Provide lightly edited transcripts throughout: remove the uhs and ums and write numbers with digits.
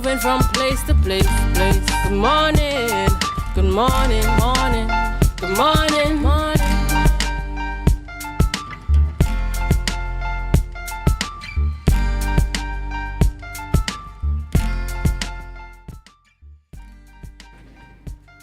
moving from place to place. Good morning, good morning, morning, good morning, morning.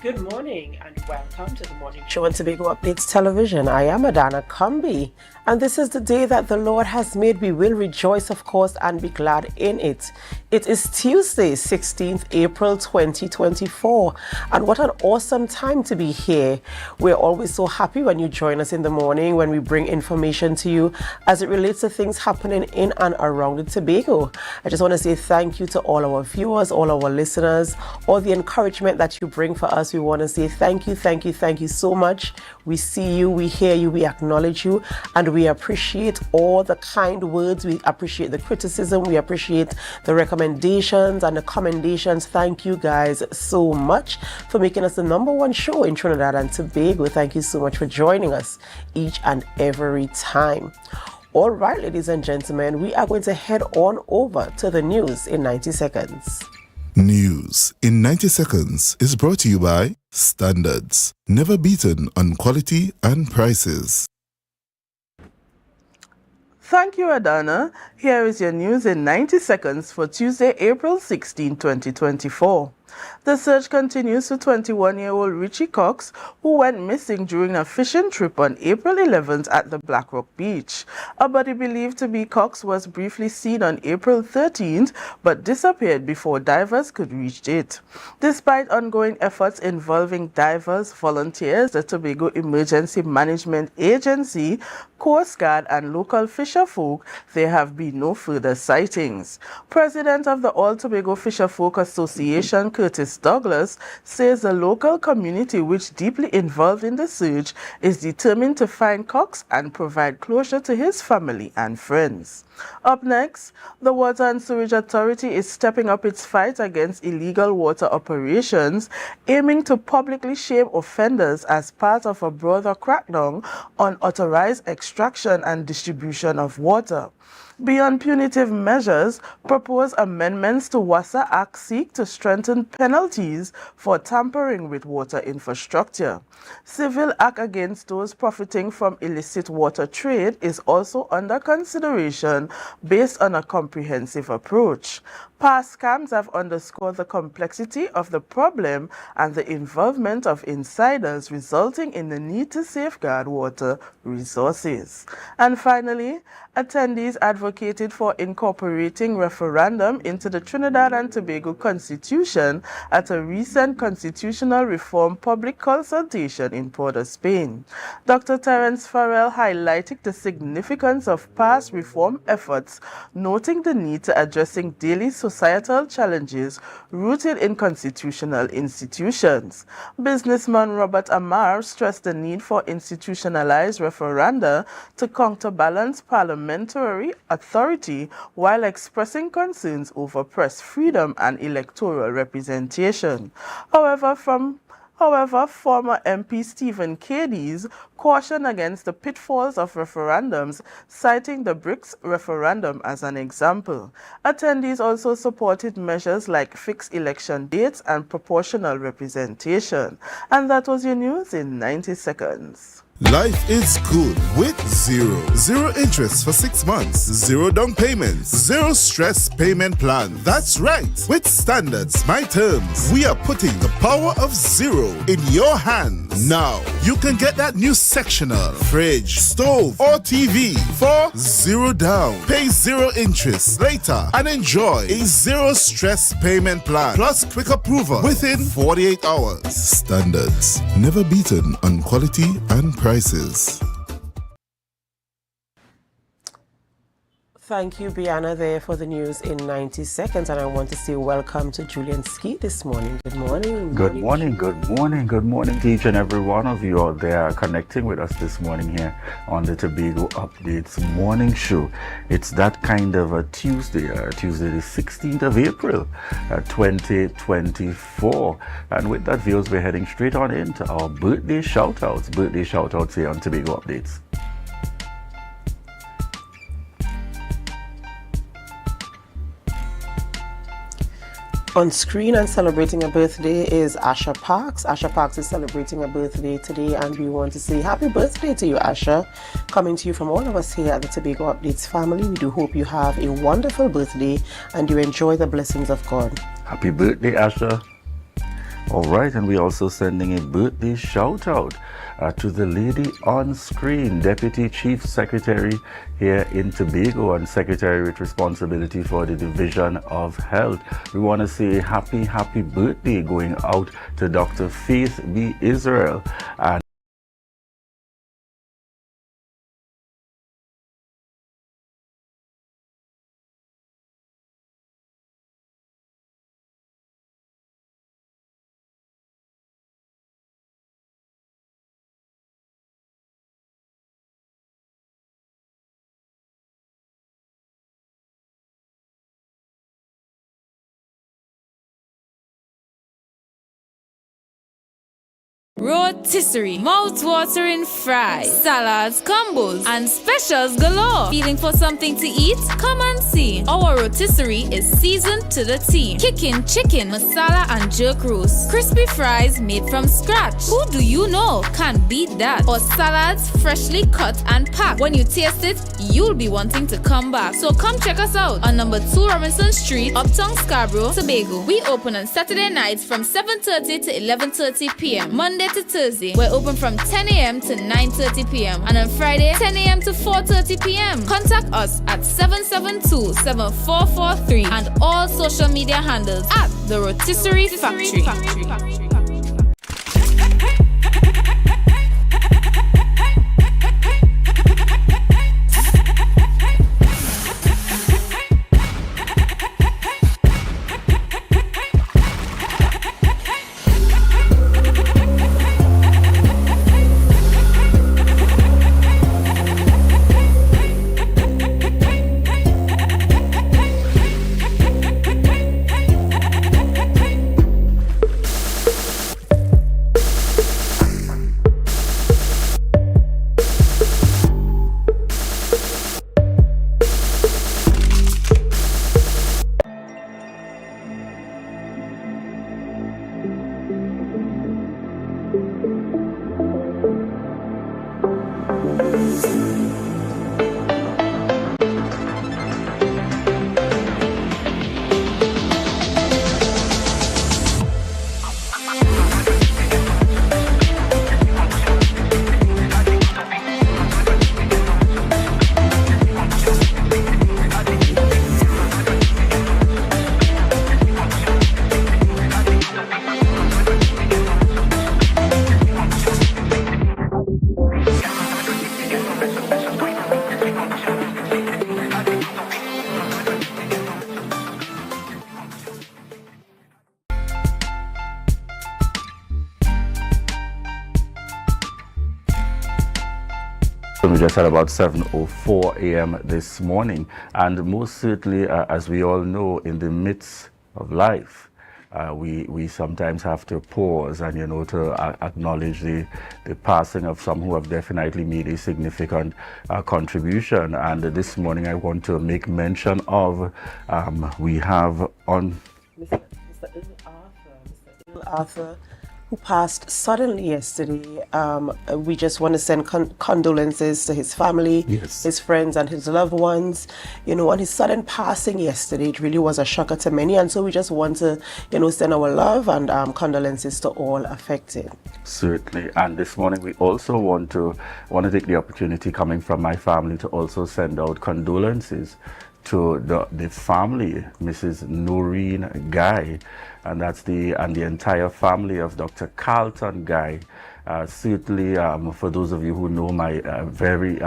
Good morning and welcome to the morning show on Tobago Updates Television. I am Adana Kumbi, and this is the day that the Lord has made. We will rejoice, of course, and be glad in it. It is Tuesday, 16th April 2024, and what an awesome time to be here. We're always so happy when you join us in the morning, when we bring information to you as it relates to things happening in and around the Tobago. I just want to say thank you to all our viewers, all our listeners, all the encouragement that you bring for us. We want to say thank you so much. We see you, we hear you, we acknowledge you, and we appreciate all the kind words. We appreciate the criticism. We appreciate the recommendations and the commendations. Thank you guys so much for making us the #1 show in Trinidad and Tobago. Thank you so much for joining us each and every time. All right, ladies and gentlemen, we are going to head on over to the news in 90 seconds. News in 90 seconds is brought to you by Standards, never beaten on quality and prices. Thank you, Adana. Here is your news in 90 seconds for Tuesday, April 16, 2024. The search continues for 21-year-old Richie Cox, who went missing during a fishing trip on April 11th at the Black Rock Beach. A body believed to be Cox was briefly seen on April 13th, but disappeared before divers could reach it. Despite ongoing efforts involving divers, volunteers, the Tobago Emergency Management Agency, Coast Guard, and local fisherfolk, there have been no further sightings. President of the All Tobago Fisherfolk Association, Curtis Douglas, says the local community, which deeply involved in the search, is determined to find Cox and provide closure to his family and friends. Up next, the Water and Sewage Authority is stepping up its fight against illegal water operations, aiming to publicly shame offenders as part of a broader crackdown on unauthorized extraction and distribution of water. Beyond punitive measures, proposed amendments to WASA Act seek to strengthen penalties for tampering with water infrastructure. Civil act against those profiting from illicit water trade is also under consideration based on a comprehensive approach. Past scams have underscored the complexity of the problem and the involvement of insiders, resulting in the need to safeguard water resources. And finally, attendees advocated for incorporating referendum into the Trinidad and Tobago Constitution at a recent constitutional reform public consultation in Port of Spain. Dr. Terence Farrell highlighted the significance of past reform efforts, noting the need to addressing daily societal challenges rooted in constitutional institutions. Businessman Robert Amar stressed the need for institutionalized referenda to counterbalance parliamentary authority while expressing concerns over press freedom and electoral representation. However, former MP Stephen Cadiz cautioned against the pitfalls of referendums, citing the BRICS referendum as an example. Attendees also supported measures like fixed election dates and proportional representation. And that was your news in 90 seconds. Life is good with Zero. Zero interest for 6 months. Zero down payments. Zero stress payment plan. That's right. With Standards, my terms, we are putting the power of zero in your hands. Now, you can get that new sectional, fridge, stove, or TV for zero down. Pay zero interest later and enjoy a zero stress payment plan plus quick approval within 48 hours. Standards, never beaten on quality and prices. Thank you, Brianna, there for the news in 90 seconds. And I want to say welcome to Julian Ski this morning. Good morning. Good morning to each and every one of you out there connecting with us this morning here on the Tobago Updates morning show. It's that kind of a Tuesday the 16th of April, 2024. And with that, viewers, we're heading straight on into our birthday shout-outs here on Tobago Updates. On screen and celebrating a birthday is Asha Parks. Asha Parks is celebrating a birthday today, and we want to say happy birthday to you, Asha. Coming to you from all of us here at the Tobago Updates family, we do hope you have a wonderful birthday and you enjoy the blessings of God. Happy birthday, Asha. All right, and we're also sending a birthday shout out to the lady on screen, Deputy Chief Secretary here in Tobago and Secretary with responsibility for the Division of Health. We want to say happy birthday going out to Dr. Faith B. Israel. And Rotisserie, mouth-watering fries, salads, combos, and specials galore. Feeling for something to eat? Come and see. Our rotisserie is seasoned to the T. Kicking chicken, masala, and jerk roast. Crispy fries made from scratch. Who do you know can't beat that? Or salads freshly cut and packed. When you taste it, you'll be wanting to come back. So come check us out on number 2 Robinson Street, Uptown Scarborough, Tobago. We open on Saturday nights from 7:30 to 11:30 p.m. Monday to Thursday, we're open from 10 a.m. to 9:30 p.m. and on Friday, 10 a.m. to 4:30 p.m. Contact us at 772-7443 and all social media handles at the Rotisserie Factory. We just had about 7:04 a.m. this morning, and most certainly, as we all know, in the midst of life, we sometimes have to pause and, to acknowledge the passing of some who have definitely made a significant contribution. And this morning, I want to make mention of we have on Mr. Arthur, who passed suddenly yesterday. We just want to send condolences to his family, his friends, and his loved ones. On his sudden passing yesterday, it really was a shocker to many, and so we just want to, send our love and condolences to all affected. Certainly, and this morning we also want to take the opportunity, coming from my family, to also send out condolences to the family, Mrs. Noreen Guy, and that's the entire family of Dr. Carlton Guy. Certainly, for those of you who know my very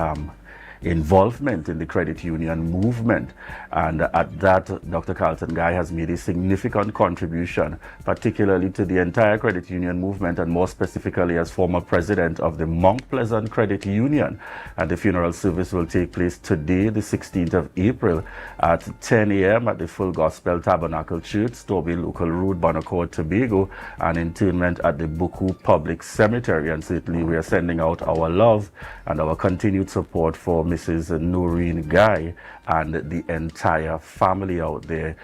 involvement in the credit union movement, and at that, Dr. Carlton Guy has made a significant contribution, particularly to the entire credit union movement, and more specifically as former president of the Mount Pleasant Credit Union. And the funeral service will take place today, the 16th of April, at 10 a.m. at the Full Gospel Tabernacle Church, Storby Local Road, Bonaccord, Tobago, and interment at the Buku Public Cemetery. And certainly we are sending out our love and our continued support for Mrs. Noreen Guy and the entire family out there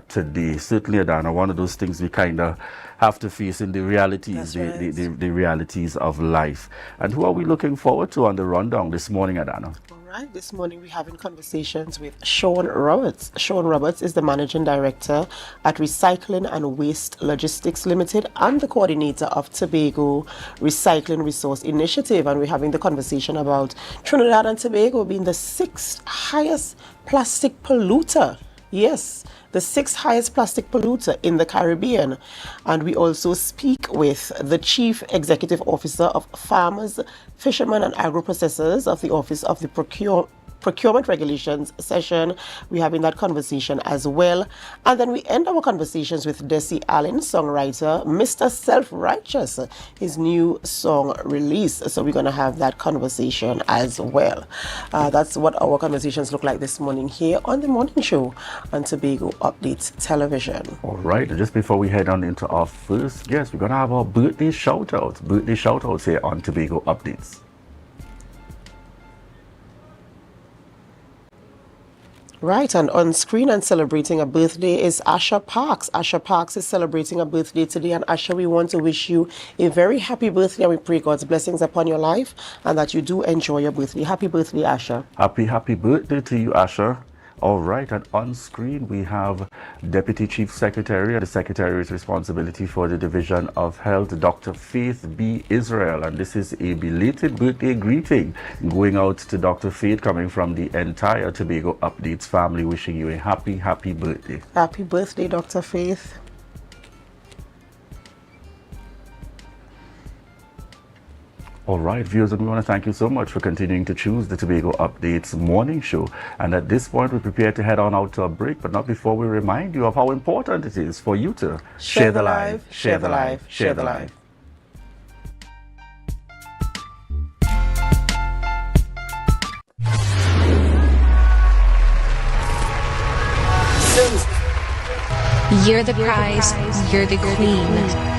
today. Certainly, Adana, one of those things we kind of have to face in the realities, the realities of life. And who are we looking forward to on the rundown this morning, Adana? Right, this morning we're having conversations with Sean Roberts. Sean Roberts is the Managing Director at Recycling and Waste Logistics Limited and the coordinator of Tobago Recycling Resource Initiative. And we're having the conversation about Trinidad and Tobago being the 6th highest plastic polluter. Yes, the 6th highest plastic polluter in the Caribbean. And we also speak with the Chief Executive Officer of Farmers, Fishermen and Agro-Processors of the Office of the Procurement Regulations session. We're having that conversation as well. And then we end our conversations with Desie Allen, songwriter, Mr. Self-Righteous, his new song release. So we're going to have that conversation as well. That's what our conversations look like this morning here on the morning show on Tobago Updates Television. All right, just before we head on into our first guest, we're going to have our birthday shout-outs here on Tobago Updates. Right, and on screen and celebrating a birthday is Asha Parks. Asha Parks is celebrating a birthday today, and Asha, we want to wish you a very happy birthday, and we pray God's blessings upon your life and that you do enjoy your birthday. Happy birthday, Asha. Happy birthday to you, Asha. All right, and on screen we have Deputy Chief Secretary, the Secretary's responsibility for the Division of Health, Dr. Faith B. Israel. And this is a belated birthday greeting going out to Dr. Faith, coming from the entire Tobago Updates family, wishing you a happy birthday. Happy birthday, Dr. Faith. All right, viewers, and we want to thank you so much for continuing to choose the Tobago Updates morning show. And at this point, we're prepared to head on out to a break, but not before we remind you of how important it is for you to share the life, share the life, share the life. You're the prize, you're the queen.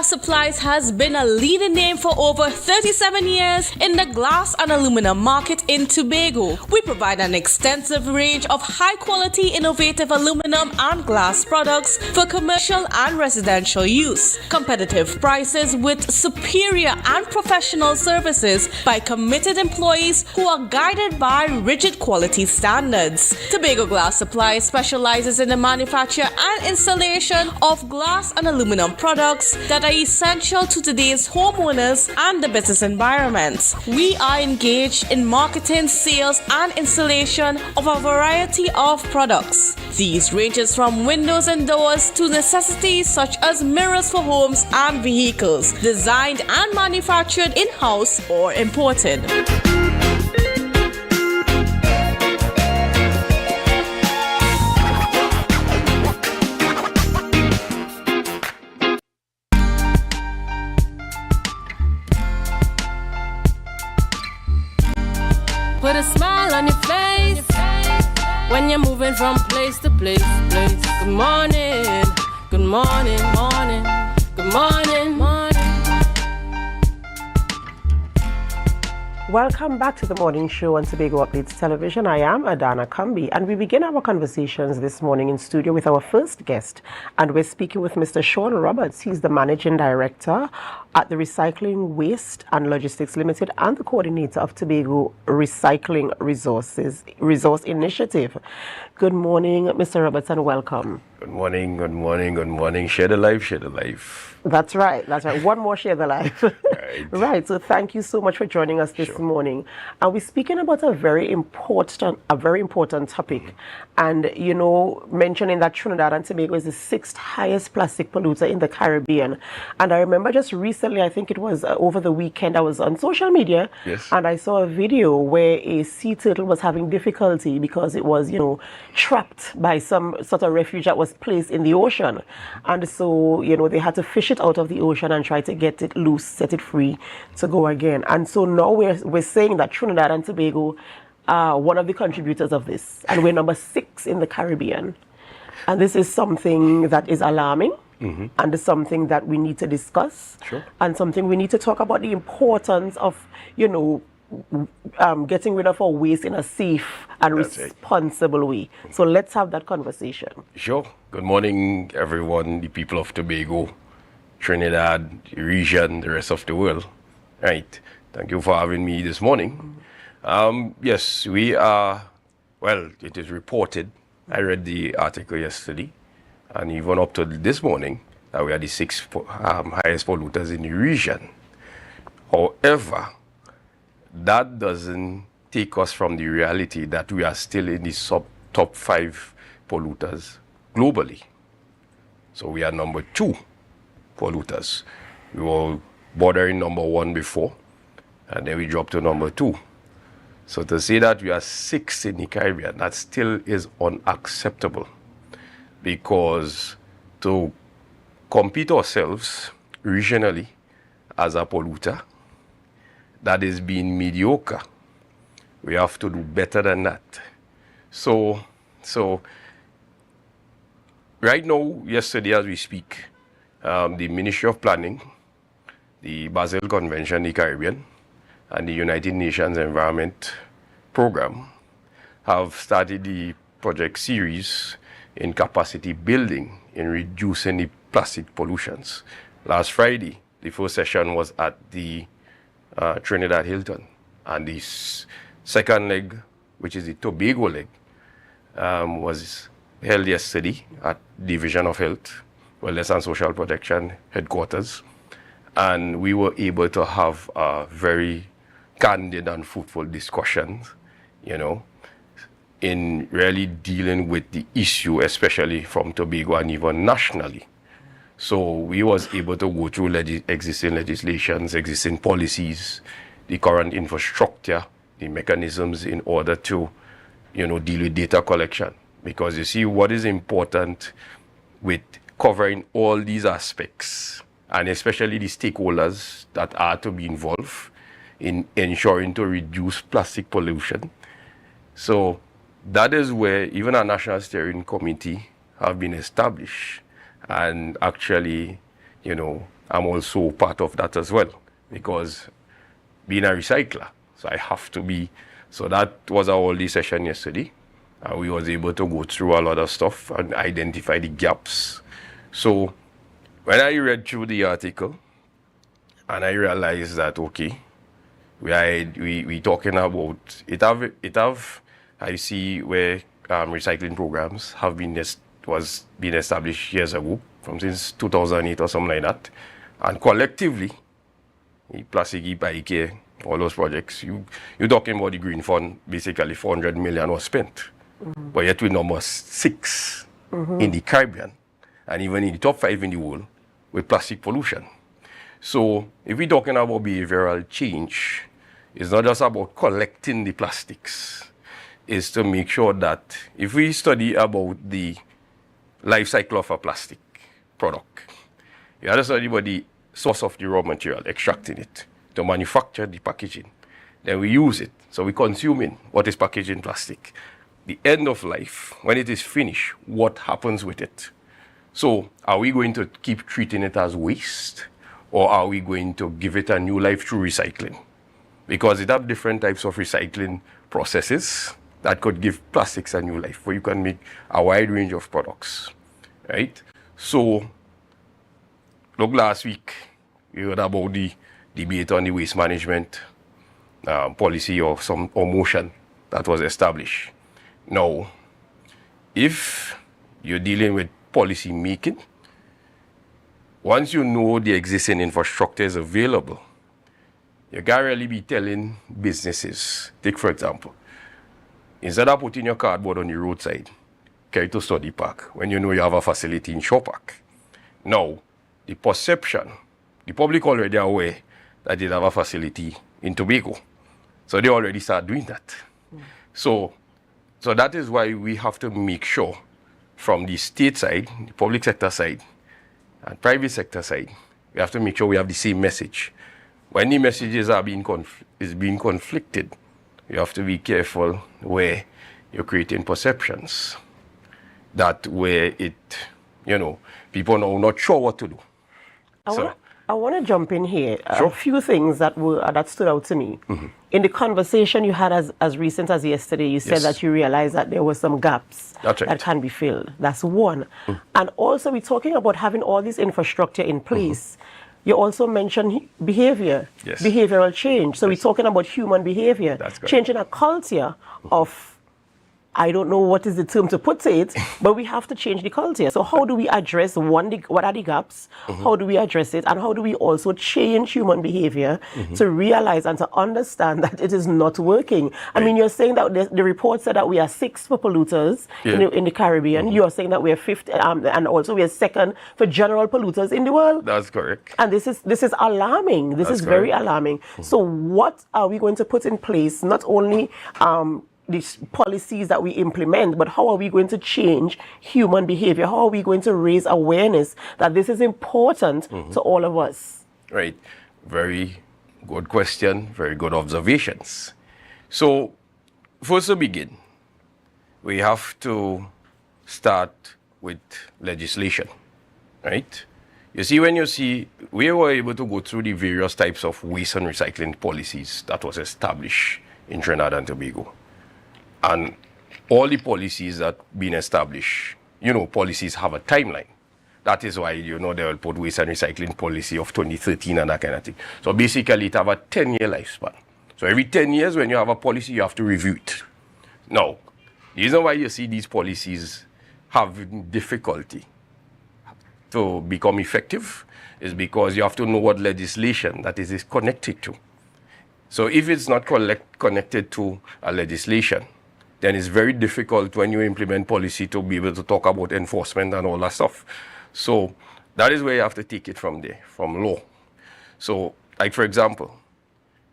Supplies has been a leading name for over 37 years in the glass and aluminum market in Tobago. We provide an extensive range of high-quality, innovative aluminum and glass products for commercial and residential use. Competitive prices with superior and professional services by committed employees who are guided by rigid quality standards. Tobago Glass Supplies specializes in the manufacture and installation of glass and aluminum products that are essential to today's homeowners and the business environment. We are engaged in marketing, sales, and installation of a variety of products. These ranges from windows and doors to necessities such as mirrors for homes and vehicles, designed and manufactured in-house or imported. Put a smile on your face when you're moving from place to place. Good morning, good morning, morning, good morning, morning. Welcome back to the morning show on Tobago Updates Television. I am Adana Kambi, and we begin our conversations this morning in studio with our first guest, and we're speaking with Mr. Sean Roberts. He's the Managing Director at the Recycling Waste and Logistics Limited and the coordinator of Tobago Recycling Resource Initiative. Good morning, Mr. Roberts, and welcome. Good morning, good morning, good morning. Share the life, share the life. That's right, that's right. One more share the life. Right, so thank you so much for joining us this morning. And we're speaking about a very important topic. And, you know, mentioning that Trinidad and Tobago is the 6th highest plastic polluter in the Caribbean. And I remember just recently, I think it was over the weekend, I was on social media, and I saw a video where a sea turtle was having difficulty because it was, you know, trapped by some sort of refuge that was placed in the ocean. And so, you know, they had to fish it out of the ocean and try to get it loose, set it free to go again. And so now we're saying that Trinidad and Tobago are one of the contributors of this, and we're number 6 in the Caribbean. And this is something that is alarming, and it's something that we need to discuss, and something we need to talk about the importance of, you know, getting rid of our waste in a safe and responsible way. So let's have that conversation. Sure. Good morning, everyone, the people of Tobago, Trinidad, the region, the rest of the world. Right. Thank you for having me this morning. Yes, we are, well, it is reported. I read the article yesterday, and even up to this morning, that we are the 6th highest polluters in the region. However, that doesn't take us from the reality that we are still in the top 5 polluters globally. So we are number 2 polluters. We were bordering number 1 before, and then we dropped to number 2. So to say that we are 6th in the Caribbean, that still is unacceptable, because to compete ourselves regionally as a polluter that is being mediocre, we have to do better than that. So right now, yesterday as we speak, the Ministry of Planning, the Basel Convention, the Caribbean, and the United Nations Environment Program have started the project series in capacity building in reducing the plastic pollutions. Last Friday, the first session was at the Trinidad Hilton, and the second leg, which is the Tobago leg, was held yesterday at Division of Health, Wellness and Social Protection headquarters, and we were able to have a very candid and fruitful discussions, you know, in really dealing with the issue, especially from Tobago and even nationally. So we was able to go through existing legislations, existing policies, the current infrastructure, the mechanisms in order to, you know, deal with data collection. Because you see, what is important with covering all these aspects, and especially the stakeholders that are to be involved in ensuring to reduce plastic pollution. So that is where even a National Steering Committee have been established. And actually, you know, I'm also part of that as well, because being a recycler, so I have to be. So that was our all-day session yesterday. And we was able to go through a lot of stuff and identify the gaps. So when I read through the article, and I realized that, okay, we talking about, I see where recycling programs have been established years ago, since 2008 or something like that. And collectively, Plastic Ike, all those projects, you're talking about the Green Fund, basically 400 million was spent. But yet we're number 6 in the Caribbean, and even in the top 5 in the world with plastic pollution. So if we're talking about behavioral change, it's not just about collecting the plastics. It's to make sure that if we study about the life cycle of a plastic product, you have to study about the source of the raw material, extracting it, to manufacture the packaging. Then we use it, so we consuming what is packaged in plastic. The end of life, when it is finished, what happens with it? So are we going to keep treating it as waste, or are we going to give it a new life through recycling? Because it have different types of recycling processes that could give plastics a new life, where you can make a wide range of products, right? So, look, last week, You heard about the debate on the waste management policy or motion that was established. Now, if you're dealing with policy making, once you know the existing infrastructure is available, you can't really be telling businesses, take for example, instead of putting your cardboard on the roadside, carry to Study Park when you know you have a facility in Shaw Park. Now, the perception, the public already aware that they have a facility in Tobago. So they already start doing that. So that is why we have to make sure from the state side, the public sector side, and private sector side, we have to make sure we have the same message. When the messages are being conflicted, you have to be careful where you're creating perceptions that where it, people are not sure what to do. I want to jump in here. Sure. A few things that stood out to me. Mm-hmm. In the conversation you had as recent as yesterday, you said that you realized that there were some gaps that can be filled. That's one. Mm. And also we're talking about having all this infrastructure in place. Mm-hmm. You also mentioned behavior, behavioral change. So we're talking about human behavior, changing a culture of, I don't know what is the term to put to it, but we have to change the culture. So how do we address what are the gaps? Mm-hmm. How do we address it? And how do we also change human behavior to realize and to understand that it is not working? I mean, you're saying that the report said that we are 6th for polluters in the Caribbean. Mm-hmm. You're saying that we are 5th, and also we are 2nd for general polluters in the world. That's correct. And this is alarming. This is very alarming. Mm-hmm. So what are we going to put in place? Not only these policies that we implement, but how are we going to change human behavior? How are we going to raise awareness that this is important to all of us? Right. Very good question. Very good observations. So, first to begin, we have to start with legislation, right? You see, we were able to go through the various types of waste and recycling policies that was established in Trinidad and Tobago. And all the policies that been established, policies have a timeline. That is why, they will put waste and recycling policy of 2013 and that kind of thing. So basically, it have a 10-year lifespan. So every 10 years, when you have a policy, you have to review it. Now, the reason why you see these policies have difficulty to become effective is because you have to know what legislation that is connected to. So if it's not connected to a legislation, then it's very difficult when you implement policy to be able to talk about enforcement and all that stuff. So that is where you have to take it from there, from law. So, like for example,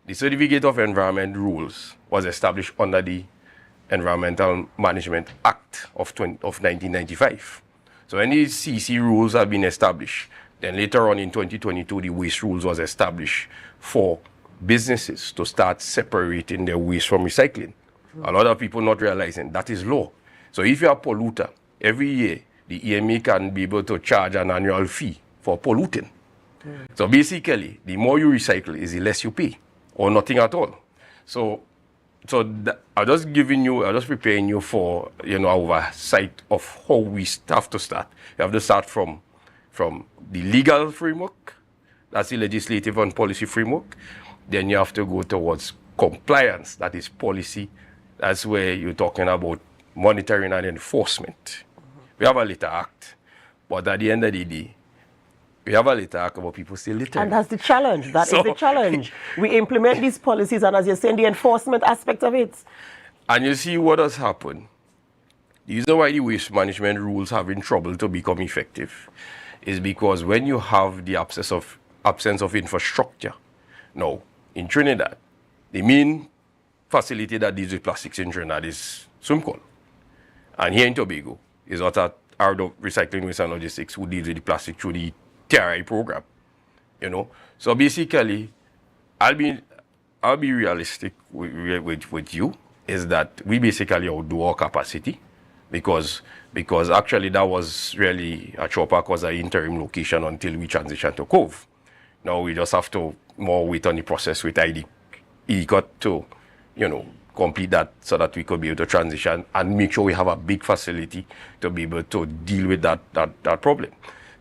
the Certificate of Environment rules was established under the Environmental Management Act of 1995. So when these CC rules have been established, then later on in 2022, the waste rules was established for businesses to start separating their waste from recycling. A lot of people not realizing that is law. So if you're a polluter, every year the EMA can be able to charge an annual fee for polluting. So basically, the more you recycle is the less you pay, or nothing at all. So I'm just preparing you for oversight of how we have to start. You have to start from the legal framework, that's the legislative and policy framework. Then you have to go towards compliance, that is policy. That's where you're talking about monitoring and enforcement. We have a litter act, but at the end of the day, we have a litter act about people still littering. And that's the challenge. That is the challenge. We implement these policies, and as you're saying, the enforcement aspect of it. And you see what has happened. The reason why the waste management rules have in trouble to become effective is because when you have the absence of infrastructure. Now, in Trinidad, the main facility that deals with plastics in Trinidad is Sumcol. And here in Tobago is what our Recycling, Waste and Logistics who deals with the plastic through the TRI program. So basically, I'll be realistic with you, is that we basically outdo our capacity because actually that was really, Shaw Park was an interim location until we transitioned to Cove. Now we just have to more wait on the process with IDCO to complete that so that we could be able to transition and make sure we have a big facility to be able to deal with that problem.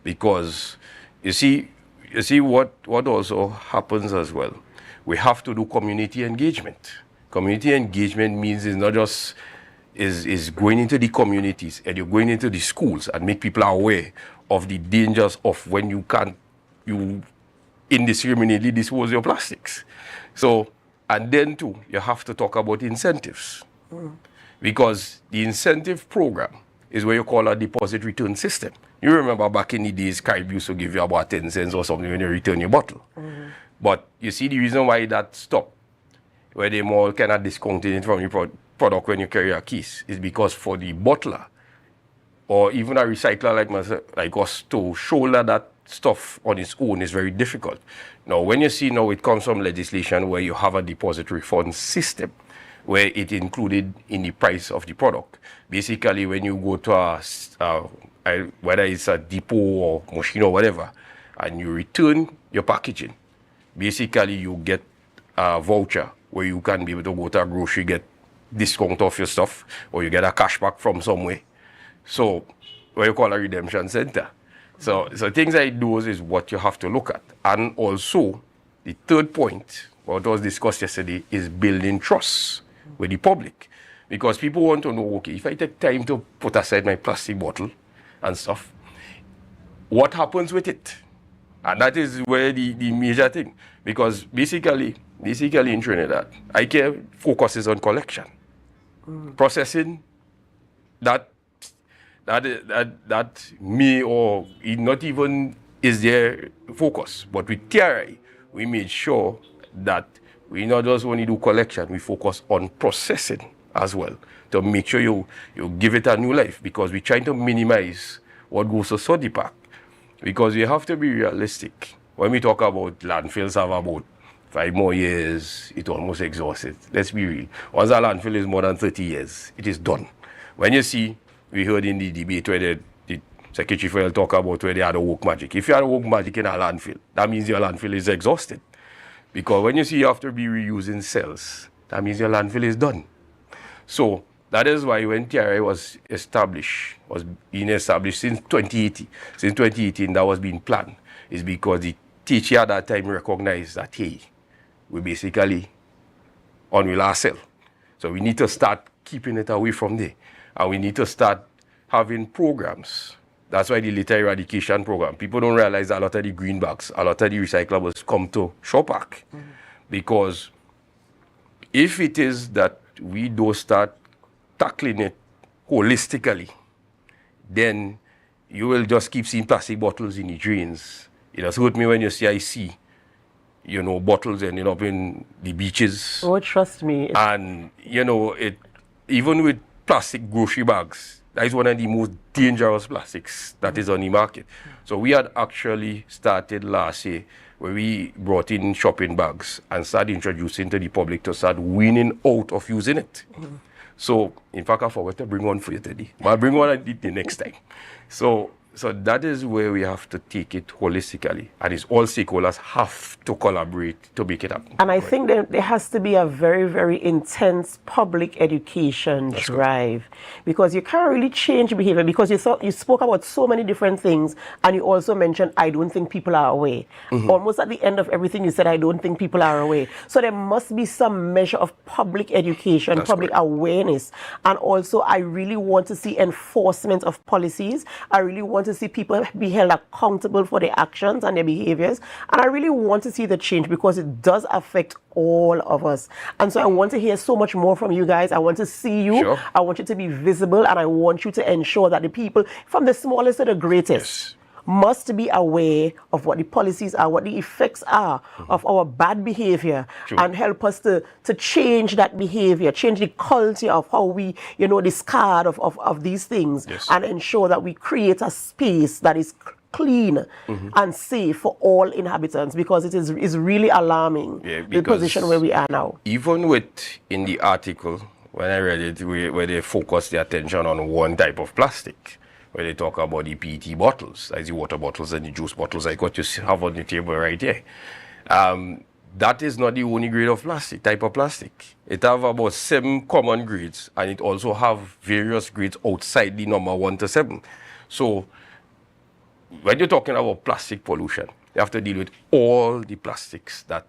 Because you see, you see what also happens as well. We have to do community engagement. Community engagement means it's not just is going into the communities and you're going into the schools and make people aware of the dangers of when you indiscriminately dispose your plastics. So, and then too, you have to talk about incentives. Because the incentive program is what you call a deposit return system. You remember back in the days, Quarry used to give you about 10 cents or something when you return your bottle. But you see the reason why that stopped, where they more cannot discount it from your product when you carry your keys, is because for the bottler or even a recycler like myself, like us, to shoulder that stuff on its own is very difficult. Now, when you see now it comes from legislation where you have a deposit refund system, where it included in the price of the product. Basically, when you go to whether it's a depot or machine or whatever, and you return your packaging, basically you get a voucher where you can be able to go to a grocery, get discount off your stuff, or you get a cashback from somewhere. So, what you call a redemption center. So things like those is what you have to look at. And also, the third point, what was discussed yesterday, is building trust with the public. Because people want to know, okay, if I take time to put aside my plastic bottle and stuff, what happens with it? And that is where the major thing. Because basically in Trinidad, IKEA focuses on collection. Processing, that may or not even is their focus. But with TRI, we made sure that we not just only do collection, we focus on processing as well to make sure you give it a new life, because we're trying to minimize what goes to Soddy Park. Because you have to be realistic. When we talk about landfills have about 5 more years, it almost exhausted. Let's be real. Once a landfill is more than 30 years, it is done. When you see, we heard in the debate where the Secretary for Health talk about where they had a work magic. If you had a work magic in a landfill, that means your landfill is exhausted. Because when you see you have to be reusing cells, that means your landfill is done. So that is why when TRI was being established since 2018, since 2018 that was being planned, is because the teacher at that time recognized that, hey, we basically unwheel ourselves. So we need to start keeping it away from there. And we need to start having programs. That's why the litter eradication program. People don't realize that a lot of the green bags, a lot of the recyclables come to Shaw Park. Because if it is that we don't start tackling it holistically, then you will just keep seeing plastic bottles in the drains. It has hurt me when you see, bottles ending up in the beaches. Oh, trust me. And, even with plastic grocery bags, that is one of the most dangerous plastics that is on the market. So we had actually started last year where we brought in shopping bags and started introducing to the public to start weaning out of using it. So, in fact, I forgot to bring one for you today. But I'll bring one the next time. So that is where we have to take it holistically. And it's all stakeholders have to collaborate to make it happen. And I think there has to be a very, very intense public education drive. Because you can't really change behavior, because you spoke about so many different things, and you also mentioned, I don't think people are aware. Almost at the end of everything you said, I don't think people are aware. So there must be some measure of public education, public awareness. And also, I really want to see enforcement of policies. I really want to see people be held accountable for their actions and their behaviors. And I really want to see the change, because it does affect all of us. And so I want to hear so much more from you guys. I want to see you. Sure. I want you to be visible, and I want you to ensure that the people, from the smallest to the greatest, must be aware of what the policies are, what the effects are of our bad behavior, and help us to change that behavior, change the culture of how we, discard of these things, and ensure that we create a space that is clean and safe for all inhabitants, because it is really alarming, the position where we are now. Even in the article, when I read it, where they focus their attention on one type of plastic, where they talk about the PET bottles, like the water bottles and the juice bottles, like what you have on the table right here. That is not the only grade of plastic, type of plastic. It have about 7 common grades, and it also have various grades outside the number 1 to 7. So when you're talking about plastic pollution, they have to deal with all the plastics that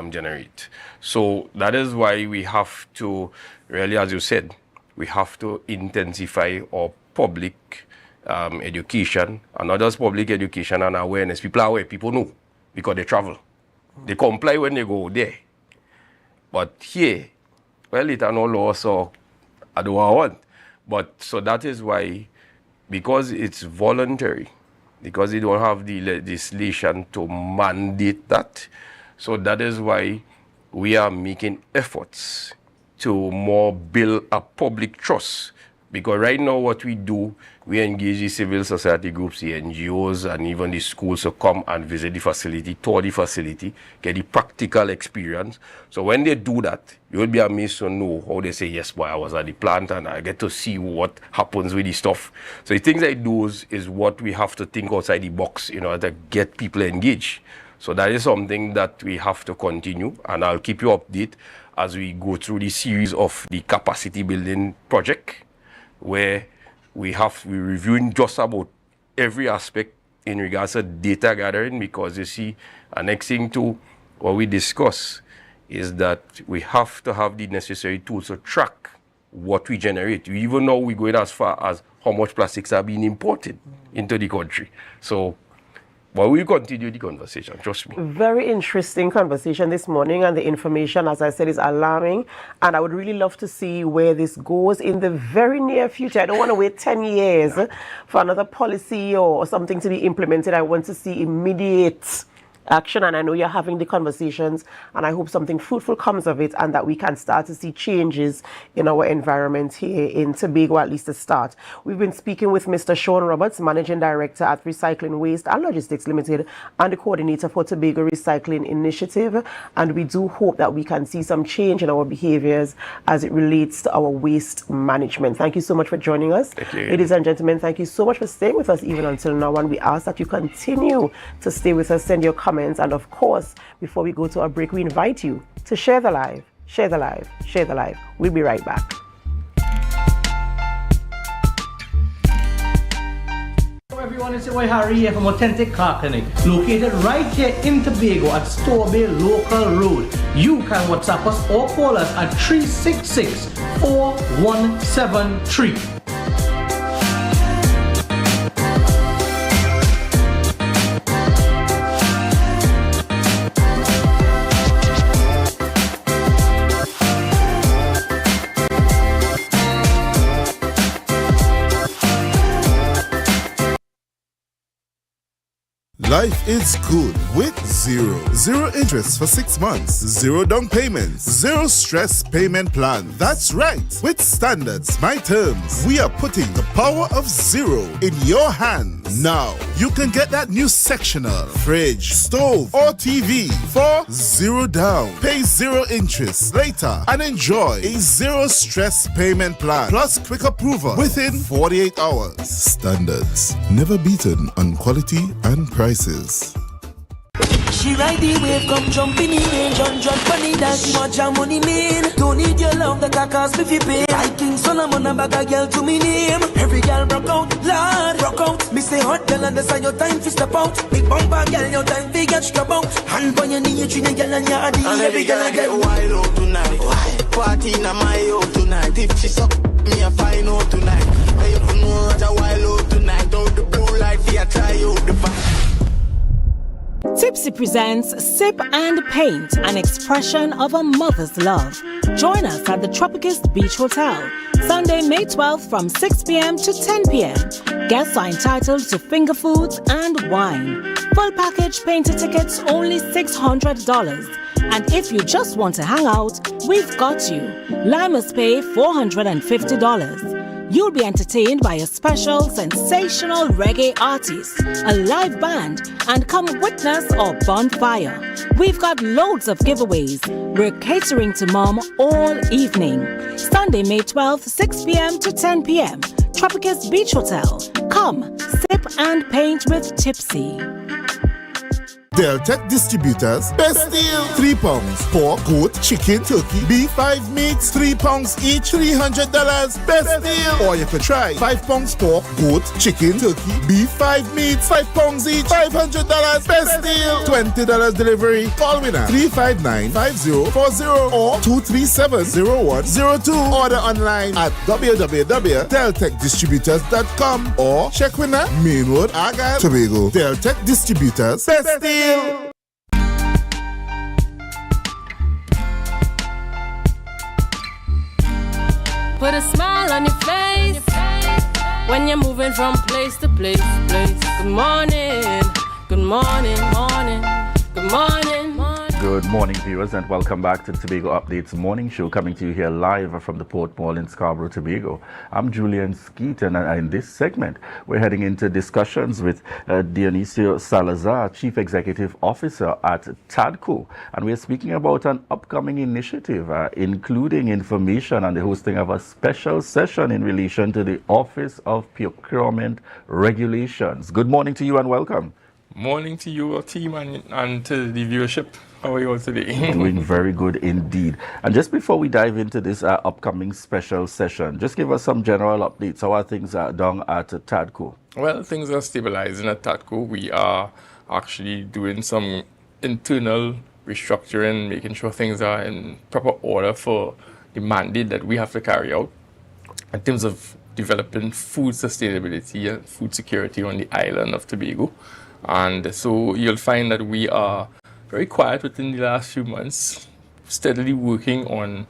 generate. So that is why we have to, really, as you said, we have to intensify our public education, and not just public education and awareness. People are aware, people know, because they travel. They comply when they go there. But here, well, it are no law, so I don't want. But so that is why, because it's voluntary, because they don't have the legislation to mandate that, so that is why we are making efforts to more build a public trust. Because right now what we do, we engage the civil society groups, the NGOs, and even the schools to come and visit the facility, tour the facility, get the practical experience. So when they do that, you will be amazed to know how they say, yes, boy, I was at the plant and I get to see what happens with the stuff. So the things like those is what we have to think outside the box in order to get people engaged. So that is something that we have to continue, and I'll keep you updated as we go through the series of the capacity building project, where we're reviewing just about every aspect in regards to data gathering, because you see, the next thing too, what we discuss is that we have to have the necessary tools to track what we generate. Even now we're going as far as how much plastics are being imported into the country. So, but we'll continue the conversation, trust me. Very interesting conversation this morning, and the information, as I said, is alarming. And I would really love to see where this goes in the very near future. I don't want to wait 10 years for another policy or something to be implemented. I want to see immediate action, and I know you're having the conversations, and I hope something fruitful comes of it, and that we can start to see changes in our environment here in Tobago, at least to start. We've been speaking with Mr. Sean Roberts, Managing Director at Recycling Waste and Logistics Limited, and the Coordinator for Tobago Recycling Initiative, and we do hope that we can see some change in our behaviors as it relates to our waste management. Thank you so much for joining us. Thank you. Ladies and gentlemen, thank you so much for staying with us even until now, and we ask that you continue to stay with us, send your comments, and of course, before we go to our break, we invite you to share the live, share the live, share the live. We'll be right back. Hello everyone, it's your boy Harry here from Authentic Car Clinic, located right here in Tobago at Storby Local Road. You can WhatsApp us or call us at 366-4173. Life is good with zero. Zero interest for 6 months. Zero down payments. Zero stress payment plan. That's right. With Standards My Terms, we are putting the power of zero in your hands. Now, you can get that new sectional, fridge, stove, or TV for zero down. Pay zero interest later and enjoy a zero stress payment plan plus quick approval within 48 hours. Standards, never beaten on quality and prices. She ride the wave, come jumping in, John funny, that's what your money mean. Don't need your love, that I cost me fi pay. Like King Solomon, a bag a girl to me name. Every girl broke out, Lord, broke out. Me say hot girl, understand your time fi step out. Big bumper girl, your time fi get strap out. Hand on your knee, you treat a girl and your body. And every girl I get wild out tonight. Why? Party in my out tonight. If she suck, me a fine out tonight. I don't know what a wild out tonight. Out the blue light, fi a try out the back. Tipsy presents Sip and Paint, an expression of a mother's love. Join us at the Tropicist Beach Hotel, Sunday, May 12th from 6 p.m. to 10 p.m. Guests are entitled to finger foods and wine. Full package painter tickets only $600. And if you just want to hang out, we've got you. Limers pay $450. You'll be entertained by a special sensational reggae artist, a live band, and come witness our bonfire. We've got loads of giveaways. We're catering to mom all evening. Sunday, May 12th, 6 p.m. to 10 p.m. Tropicist Beach Hotel. Come, sip and paint with Tipsy. Deltec Distributors, best deal. 3 pounds, pork, goat, chicken, turkey, beef, 5 meats, 3 pounds each, $300, best deal. Or you could try 5 pounds pork, goat, chicken, turkey, beef, 5 meats, 5 pounds each, $500, best deal. $20 delivery. Call me now, 359-5040 or 237-0102. Order online at www.deltecdistributors.com or check with us, Mainwood, Argyle, Tobago. Deltec Distributors, best deal. Put a smile on your face when you're moving from place to place. Good morning, good morning, morning, good morning, morning. Good morning, viewers, and welcome back to the Tobago Updates morning show, coming to you here live from the Port Mall in Scarborough, Tobago. I'm Julian Skeet, and in this segment, we're heading into discussions with Dionisio Salazar, Chief Executive Officer at TADCO, and we're speaking about an upcoming initiative, including information on the hosting of a special session in relation to the Office of Procurement Regulations. Good morning to you and welcome. Morning to your team and to the viewership. How are you all today? Doing very good indeed. And just before we dive into this upcoming special session, just give us some general updates. How are things done at TADCO? Well, things are stabilizing at TADCO. We are actually doing some internal restructuring, making sure things are in proper order for the mandate that we have to carry out in terms of developing food sustainability and food security on the island of Tobago. And so you'll find that we are very quiet within the last few months, steadily working on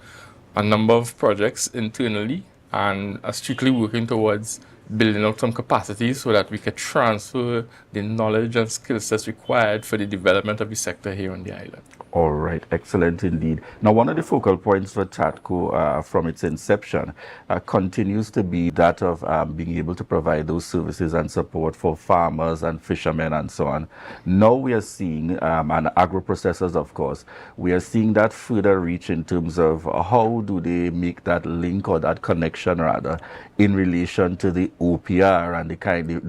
a number of projects internally and are strictly working towards building out some capacity so that we could transfer the knowledge and skill sets required for the development of the sector here on the island. All right, excellent indeed. Now, one of the focal points for TADCO from its inception continues to be that of being able to provide those services and support for farmers and fishermen and so on. Now we are seeing, and agro-processors, of course, we are seeing that further reach in terms of how do they make that link or that connection rather in relation to the OPR and the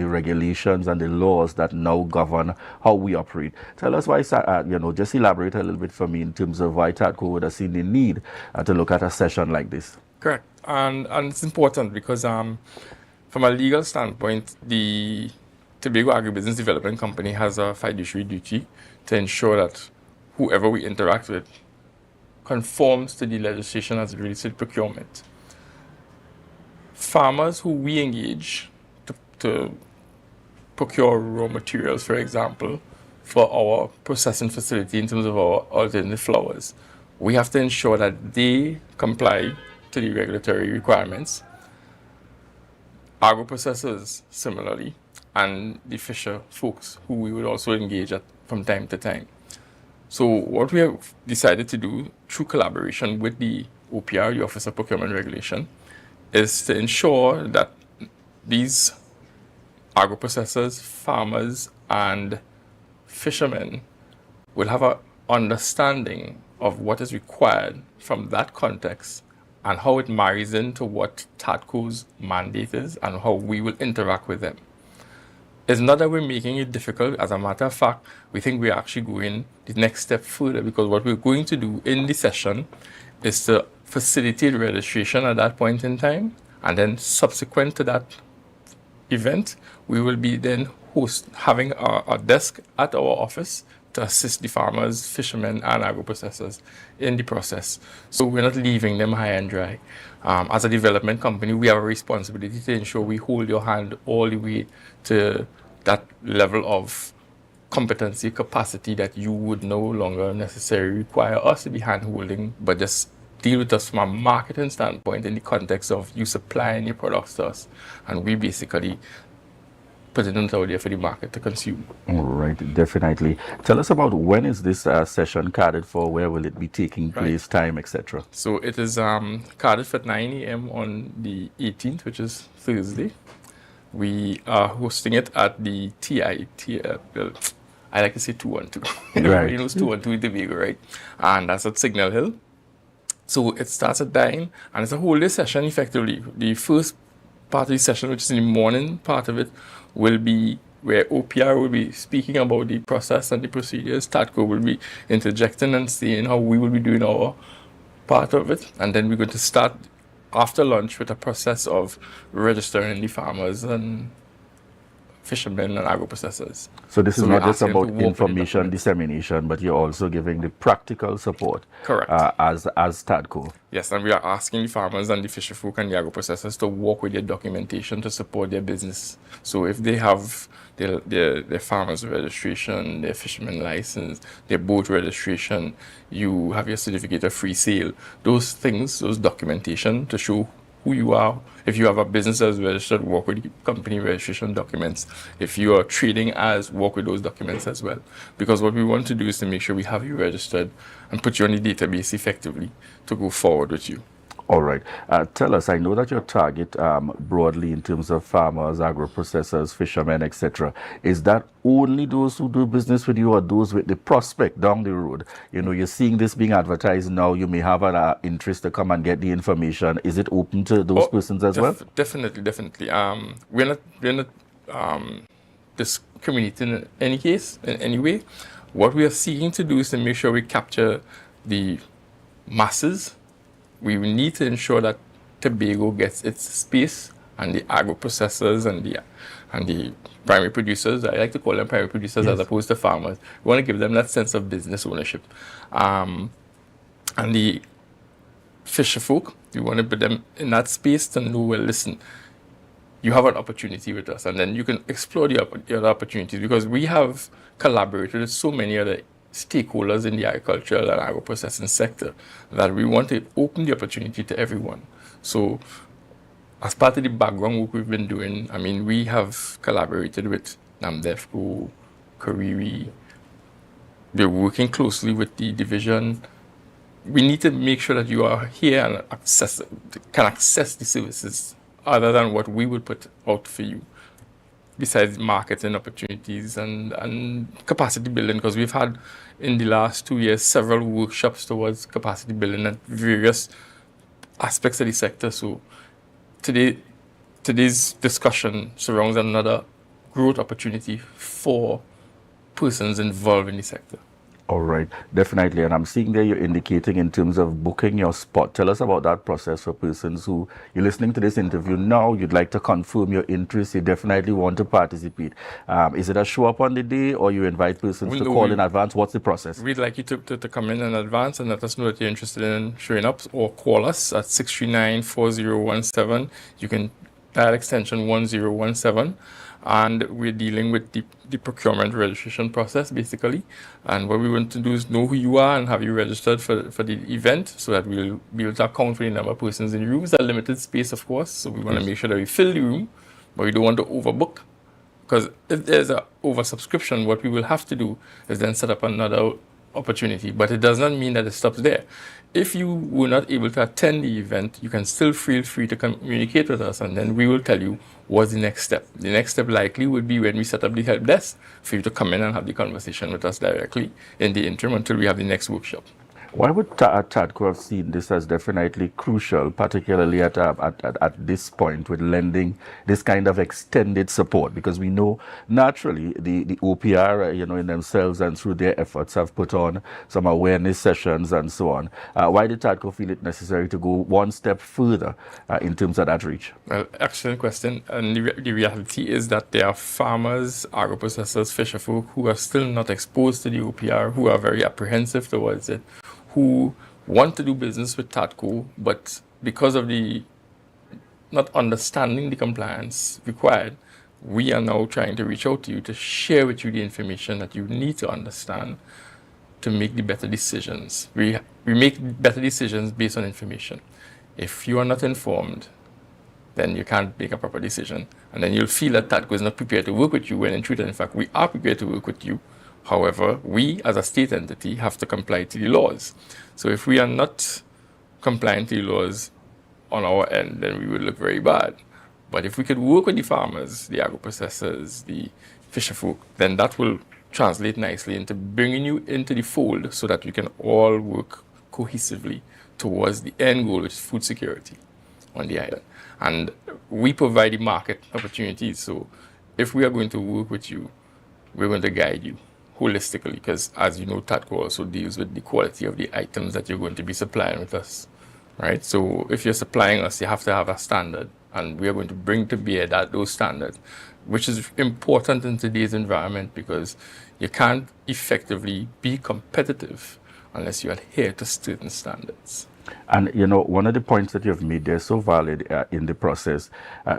regulations and the laws that now govern how we operate. Tell us why, just elaborate a little bit for me in terms of why TADCO would have seen the need to look at a session like this. Correct. And it's important because from a legal standpoint, the Tobago Agribusiness Development Company has a fiduciary duty to ensure that whoever we interact with conforms to the legislation as it relates to procurement. Farmers who we engage to procure raw materials, for example, for our processing facility in terms of our alternative flours, we have to ensure that they comply to the regulatory requirements. Agro-processors, similarly, and the fisher folks who we would also engage at from time to time. So what we have decided to do through collaboration with the OPR, the Office of Procurement Regulation, is to ensure that these agro-processors, farmers, and fishermen will have an understanding of what is required from that context and how it marries into what TADCO's mandate is and how we will interact with them. It's not that we're making it difficult. As a matter of fact, we think we're actually going the next step further, because what we're going to do in the session is to facilitate registration at that point in time, and then subsequent to that event, we will be then having a desk at our office to assist the farmers, fishermen, and agro-processors in the process. So we're not leaving them high and dry. As a development company, we have a responsibility to ensure we hold your hand all the way to that level of competency, capacity that you would no longer necessarily require us to be hand-holding, but just deal with us from a marketing standpoint in the context of you supplying your products to us, and we basically put it out there for the market to consume. All right, definitely. Tell us about when is this session carded for, where will it be taking place, time, etc.? So it is carded for 9 a.m. on the 18th, which is Thursday. We are hosting it at the I like to say 212. Everybody knows 212 in Tobago, right? And that's at Signal Hill. So it starts at 9, and it's a whole day session effectively. The first part of the session, which is in the morning part of it, will be where OPR will be speaking about the process and the procedures, TADCO will be interjecting and seeing how we will be doing our part of it. And then we're going to start after lunch with a process of registering the farmers and fishermen and agro-processors. So this is So not we're just asking them about to work with the information dissemination, but you're also giving the practical support. Correct. As TADCO. Yes, and we are asking the farmers and the fisher folk and the agro-processors to work with their documentation to support their business. So if they have their farmers registration, their fisherman license, their boat registration, you have your certificate of free sale, those things, those documentation to show who you are. If you have a business as registered, work with the company registration documents. If you are trading as, work with those documents as well. Because what we want to do is to make sure we have you registered and put you on the database effectively to go forward with you. All right. Tell us, I know that your target broadly in terms of farmers, agro-processors, fishermen, etc. Is that only those who do business with you or those with the prospect down the road? You know, you're seeing this being advertised now. You may have an interest to come and get the information. Is it open to those persons as well? Definitely. We're not discriminating in any case, in any way. What we are seeking to do is to make sure we capture the masses. We need to ensure that Tobago gets its space, and the agro-processors and the primary producers, I like to call them primary producers, yes, as opposed to farmers. We want to give them that sense of business ownership. And the fisher folk, we want to put them in that space to know, well, listen, you have an opportunity with us, and then you can explore the other opportunities, because we have collaborated with so many other stakeholders in the agricultural and agro-processing sector that we want to open the opportunity to everyone. So as part of the background work we've been doing, I mean, we have collaborated with TADCO, Quarry. We're working closely with the division. We need to make sure that you are here and can access the services other than what we would put out for you, besides marketing opportunities and capacity building, because we've had in the last 2 years several workshops towards capacity building at various aspects of the sector. So today's discussion surrounds another growth opportunity for persons involved in the sector. All right, definitely. And I'm seeing there you're indicating in terms of booking your spot. Tell us about that process for persons who, you're listening to this interview now, you'd like to confirm your interest, you definitely want to participate. Is it a show up on the day, or you invite persons to call in advance? What's the process? We'd like you to come in advance and let us know that you're interested in showing up, or call us at 639-4017. You can dial extension 1017. And we're dealing with the procurement registration process, basically. And what we want to do is know who you are and have you registered for the event, so that we'll be able to account for the number of persons in the room. It's a limited space, of course, so we want to make sure that we fill the room, but we don't want to overbook. Because if there's an oversubscription, what we will have to do is then set up another opportunity. But it does not mean that it stops there. If you were not able to attend the event, you can still feel free to communicate with us, and then we will tell you what's the next step. The next step likely would be when we set up the help desk for you to come in and have the conversation with us directly in the interim until we have the next workshop. Why would TADCO have seen this as definitely crucial, particularly at this point with lending this kind of extended support? Because we know naturally the OPR, in themselves and through their efforts have put on some awareness sessions and so on. Why did TADCO feel it necessary to go one step further in terms of that reach? Well, excellent question. And the reality is that there are farmers, agro-processors, fisher folk who are still not exposed to the OPR, who are very apprehensive towards it, who want to do business with TADCO, but because of the not understanding the compliance required, we are now trying to reach out to you to share with you the information that you need to understand to make the better decisions. We make better decisions based on information. If you are not informed, then you can't make a proper decision. And then you'll feel that TADCO is not prepared to work with you, when in truth, in fact, we are prepared to work with you. However, we as a state entity have to comply to the laws. So if we are not compliant to the laws on our end, then we would look very bad. But if we could work with the farmers, the agro-processors, the fisher folk, then that will translate nicely into bringing you into the fold so that we can all work cohesively towards the end goal, which is food security on the island. And we provide the market opportunities. So if we are going to work with you, we're going to guide you holistically, because as you know, TADCO also deals with the quality of the items that you're going to be supplying with us, right? So if you're supplying us, you have to have a standard, and we are going to bring to bear those standards, which is important in today's environment, because you can't effectively be competitive unless you adhere to certain standards. And, one of the points that you've made there so valid in the process,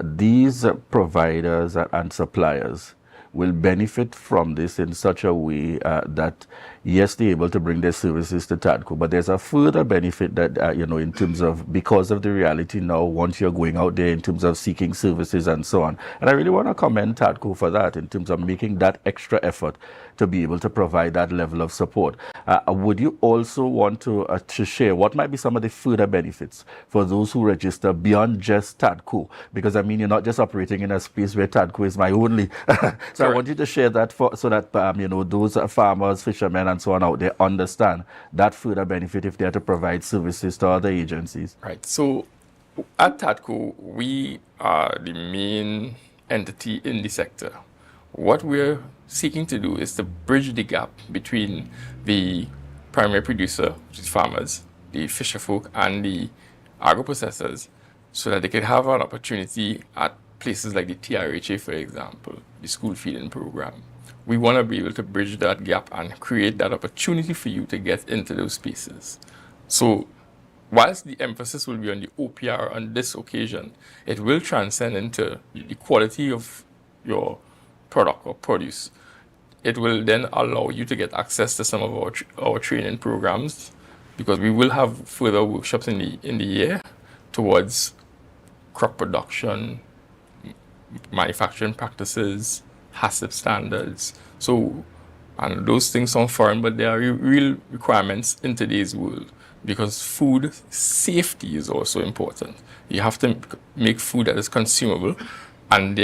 these providers and suppliers will benefit from this in such a way that, yes, they're able to bring their services to TADCO, but there's a further benefit that, in terms of, because of the reality now, once you're going out there in terms of seeking services and so on. And I really want to commend TADCO for that in terms of making that extra effort to be able to provide that level of support. Would you also want to share what might be some of the further benefits for those who register beyond just TADCO? Because, you're not just operating in a space where TADCO is my only. So I want you to share that so that, those farmers, fishermen, and so on out there understand that further benefit if they are to provide services to other agencies. Right. So at TADCO, we are the main entity in the sector. What we're seeking to do is to bridge the gap between the primary producer, which is farmers, the fisherfolk, and the agro-processors, so that they can have an opportunity at places like the TRHA, for example, the school feeding program. We want to be able to bridge that gap and create that opportunity for you to get into those spaces. So whilst the emphasis will be on the OPR on this occasion, it will transcend into the quality of your product or produce. It will then allow you to get access to some of our training programs, because we will have further workshops in the year towards crop production, manufacturing practices, HACCP standards. So, and those things sound foreign, but there are real requirements in today's world, because food safety is also important. You have to make food that is consumable and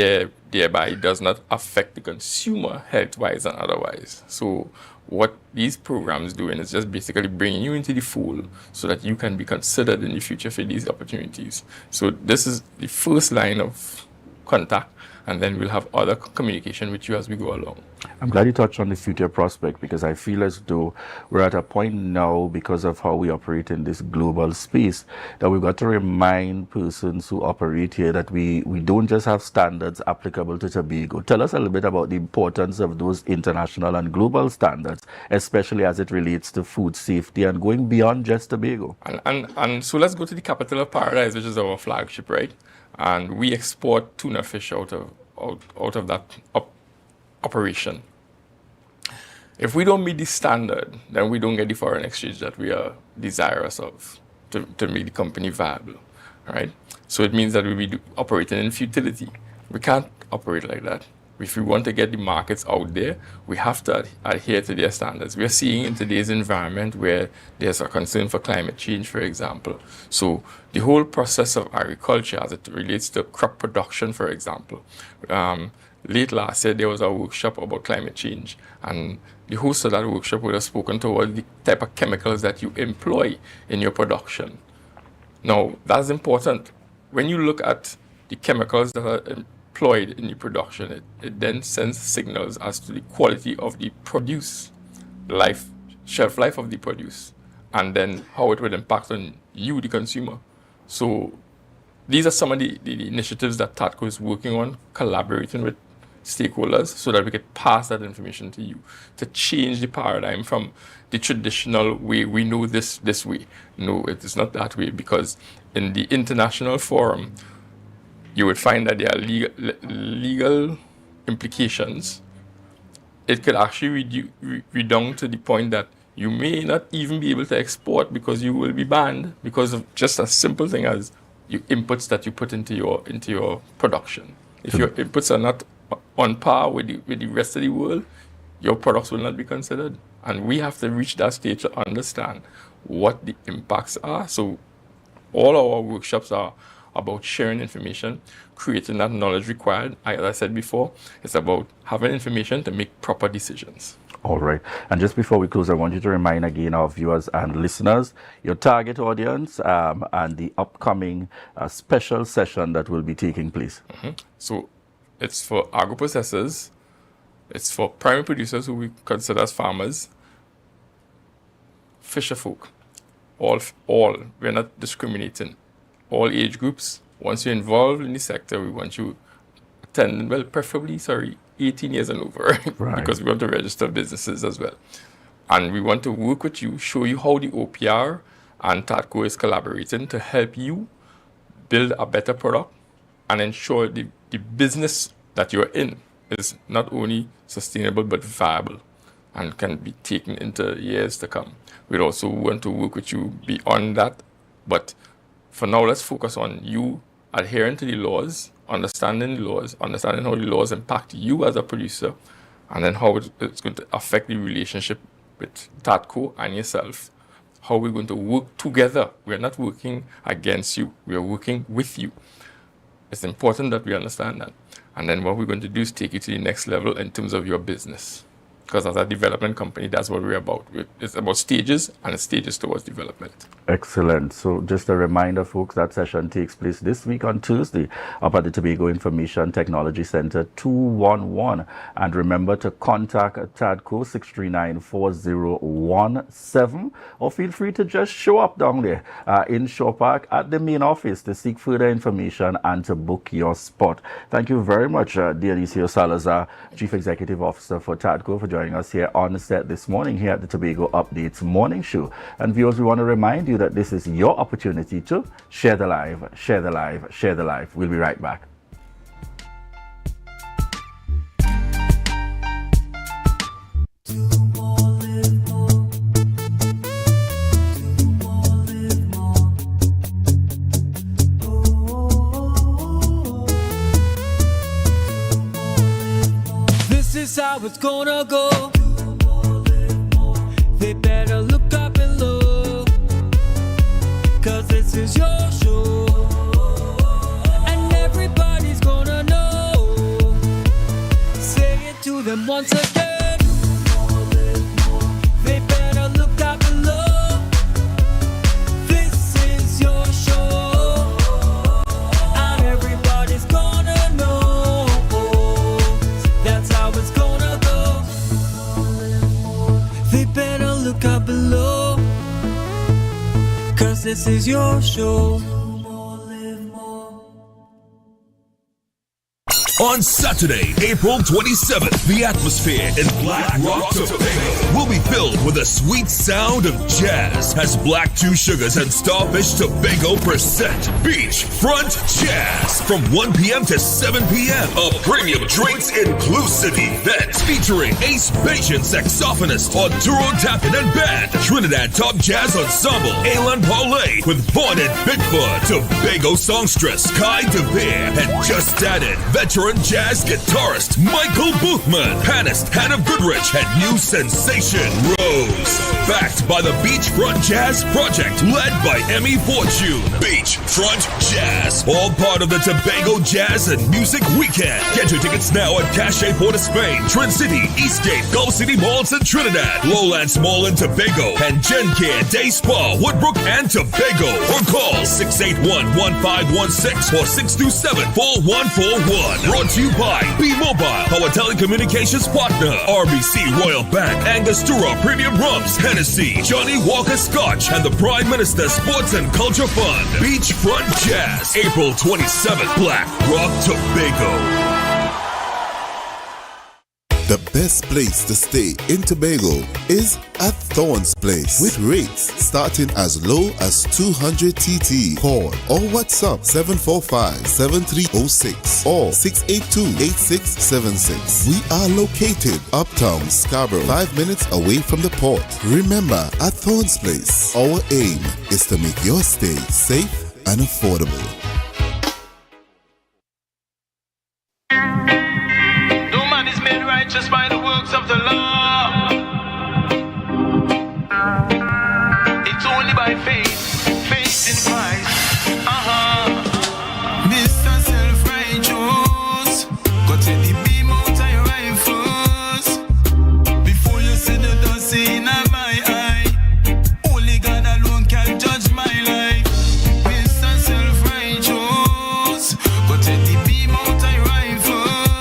thereby does not affect the consumer health-wise and otherwise. So what these programs doing is just basically bringing you into the fold so that you can be considered in the future for these opportunities. So this is the first line of contact, and then we'll have other communication with you as we go along. I'm glad you touched on the future prospect, because I feel as though we're at a point now, because of how we operate in this global space, that we've got to remind persons who operate here that we don't just have standards applicable to Tobago. Tell us a little bit about the importance of those international and global standards, especially as it relates to food safety and going beyond just Tobago. And so let's go to the capital of Paradise, which is our flagship, right? And we export tuna fish out of that operation. If we don't meet the standard, then we don't get the foreign exchange that we are desirous of to make the company viable, right? So it means that we'll be operating in futility. We can't operate like that. If we want to get the markets out there, we have to adhere to their standards. We are seeing in today's environment where there's a concern for climate change, for example. So the whole process of agriculture as it relates to crop production, for example. Late last year, there was a workshop about climate change, and the host of that workshop would have spoken toward the type of chemicals that you employ in your production. Now, that's important. When you look at the chemicals that are employed in the production, it then sends signals as to the quality of the produce, shelf life of the produce, and then how it would impact on you, the consumer. So these are some of the initiatives that TADCO is working on, collaborating with stakeholders so that we could pass that information to you, to change the paradigm from the traditional way we know this way. No, it is not that way, because in the international forum, you would find that there are legal implications. It could actually redound to the point that you may not even be able to export because you will be banned because of just a simple thing as your inputs that you put into your production. If your inputs are not on par with the rest of the world, your products will not be considered. And we have to reach that stage to understand what the impacts are. So all our workshops are about sharing information, creating that knowledge required. As I said before, it's about having information to make proper decisions. All right. And just before we close, I want you to remind again our viewers and listeners, your target audience, and the upcoming special session that will be taking place. So It's for agro-processors. It's for primary producers who we consider as farmers. Fisher folk. All. We're not discriminating. All age groups. Once you're involved in the sector, we want you attending, well, preferably, 18 years and over, Right. because we want to register businesses as well. And we want to work with you, show you how the OPR and TADCO is collaborating to help you build a better product and ensure the business that you're in is not only sustainable but viable and can be taken into years to come. We also want to work with you beyond that, but for now, let's focus on you adhering to the laws, understanding the laws, understanding how the laws impact you as a producer, and then how it's going to affect the relationship with TADCO and yourself, how we're going to work together. We're not working against you, we are working with you. It's important that we understand that. And then what we're going to do is take you to the next level in terms of your business. Because as a development company, that's what we're about. It's about stages and stages towards development. Excellent. So just a reminder, folks, that session takes place this week on Tuesday up at the Tobago Information Technology Center 211. And remember to contact TADCO 639-4017, or feel free to just show up down there in Shore Park at the main office to seek further information and to book your spot. Thank you very much, Desie Salazar, Chief Executive Officer for TADCO, for joining us here on the set this morning here at the Tobago Updates Morning Show. And viewers, we want to remind you that this is your opportunity to share the live, share the live, share the live. We'll be right back. This is how it's gonna go. They better look up and look, 'cause this is your show, and everybody's gonna know. Say it to them once again. They better look up and look. This is your show, and everybody's gonna know. That's how it's gonna go. They better look up below, 'cause this is your show. On Saturday, April 27th, the atmosphere in Black Rock, Tobago will be filled with the sweet sound of jazz as Black Two Sugars and Starfish Tobago present Beachfront Jazz from 1 p.m. to 7 p.m. A premium drinks inclusive event featuring Ace Bajan saxophonist Arturo Tappan and band, Trinidad Top Jazz Ensemble, Alan Parlay with Vaughn and Bigfoot, Tobago songstress Kai DeVere, and just added veteran jazz guitarist Michael Boothman, pianist Hannah Goodrich, and new sensation Rose. Backed by the Beachfront Jazz Project, led by Emmy Fortune. Beachfront Jazz, all part of the Tobago Jazz and Music Weekend. Get your tickets now at Cache Port of Spain, Trin City, Eastgate, Gulf City Malls in Trinidad, Lowlands Mall in Tobago, and Gencare Day Spa, Woodbrook and Tobago. Or call 681-1516 or 627-4141. Brought to you by B-Mobile, our telecommunications partner, RBC Royal Bank, Angostura Premium Rums, Hennessy, Johnny Walker Scotch, and the Prime Minister Sports and Culture Fund. Beachfront Jazz, April 27th, Black Rock, Tobago. The best place to stay in Tobago is at Thorn's Place, with rates starting as low as 200 TT. Call or WhatsApp 745-7306 or 682-8676. We are located uptown Scarborough, 5 minutes away from the port. Remember, at Thorn's Place, our aim is to make your stay safe and affordable. Just by the works of the law. It's only by faith, faith in Christ. Mr. Self-Righteous, go take the beam out of your rifles before you see the dust in my eye. Only God alone can judge my life. Mr. Self-Righteous, go take the beam out of your rifles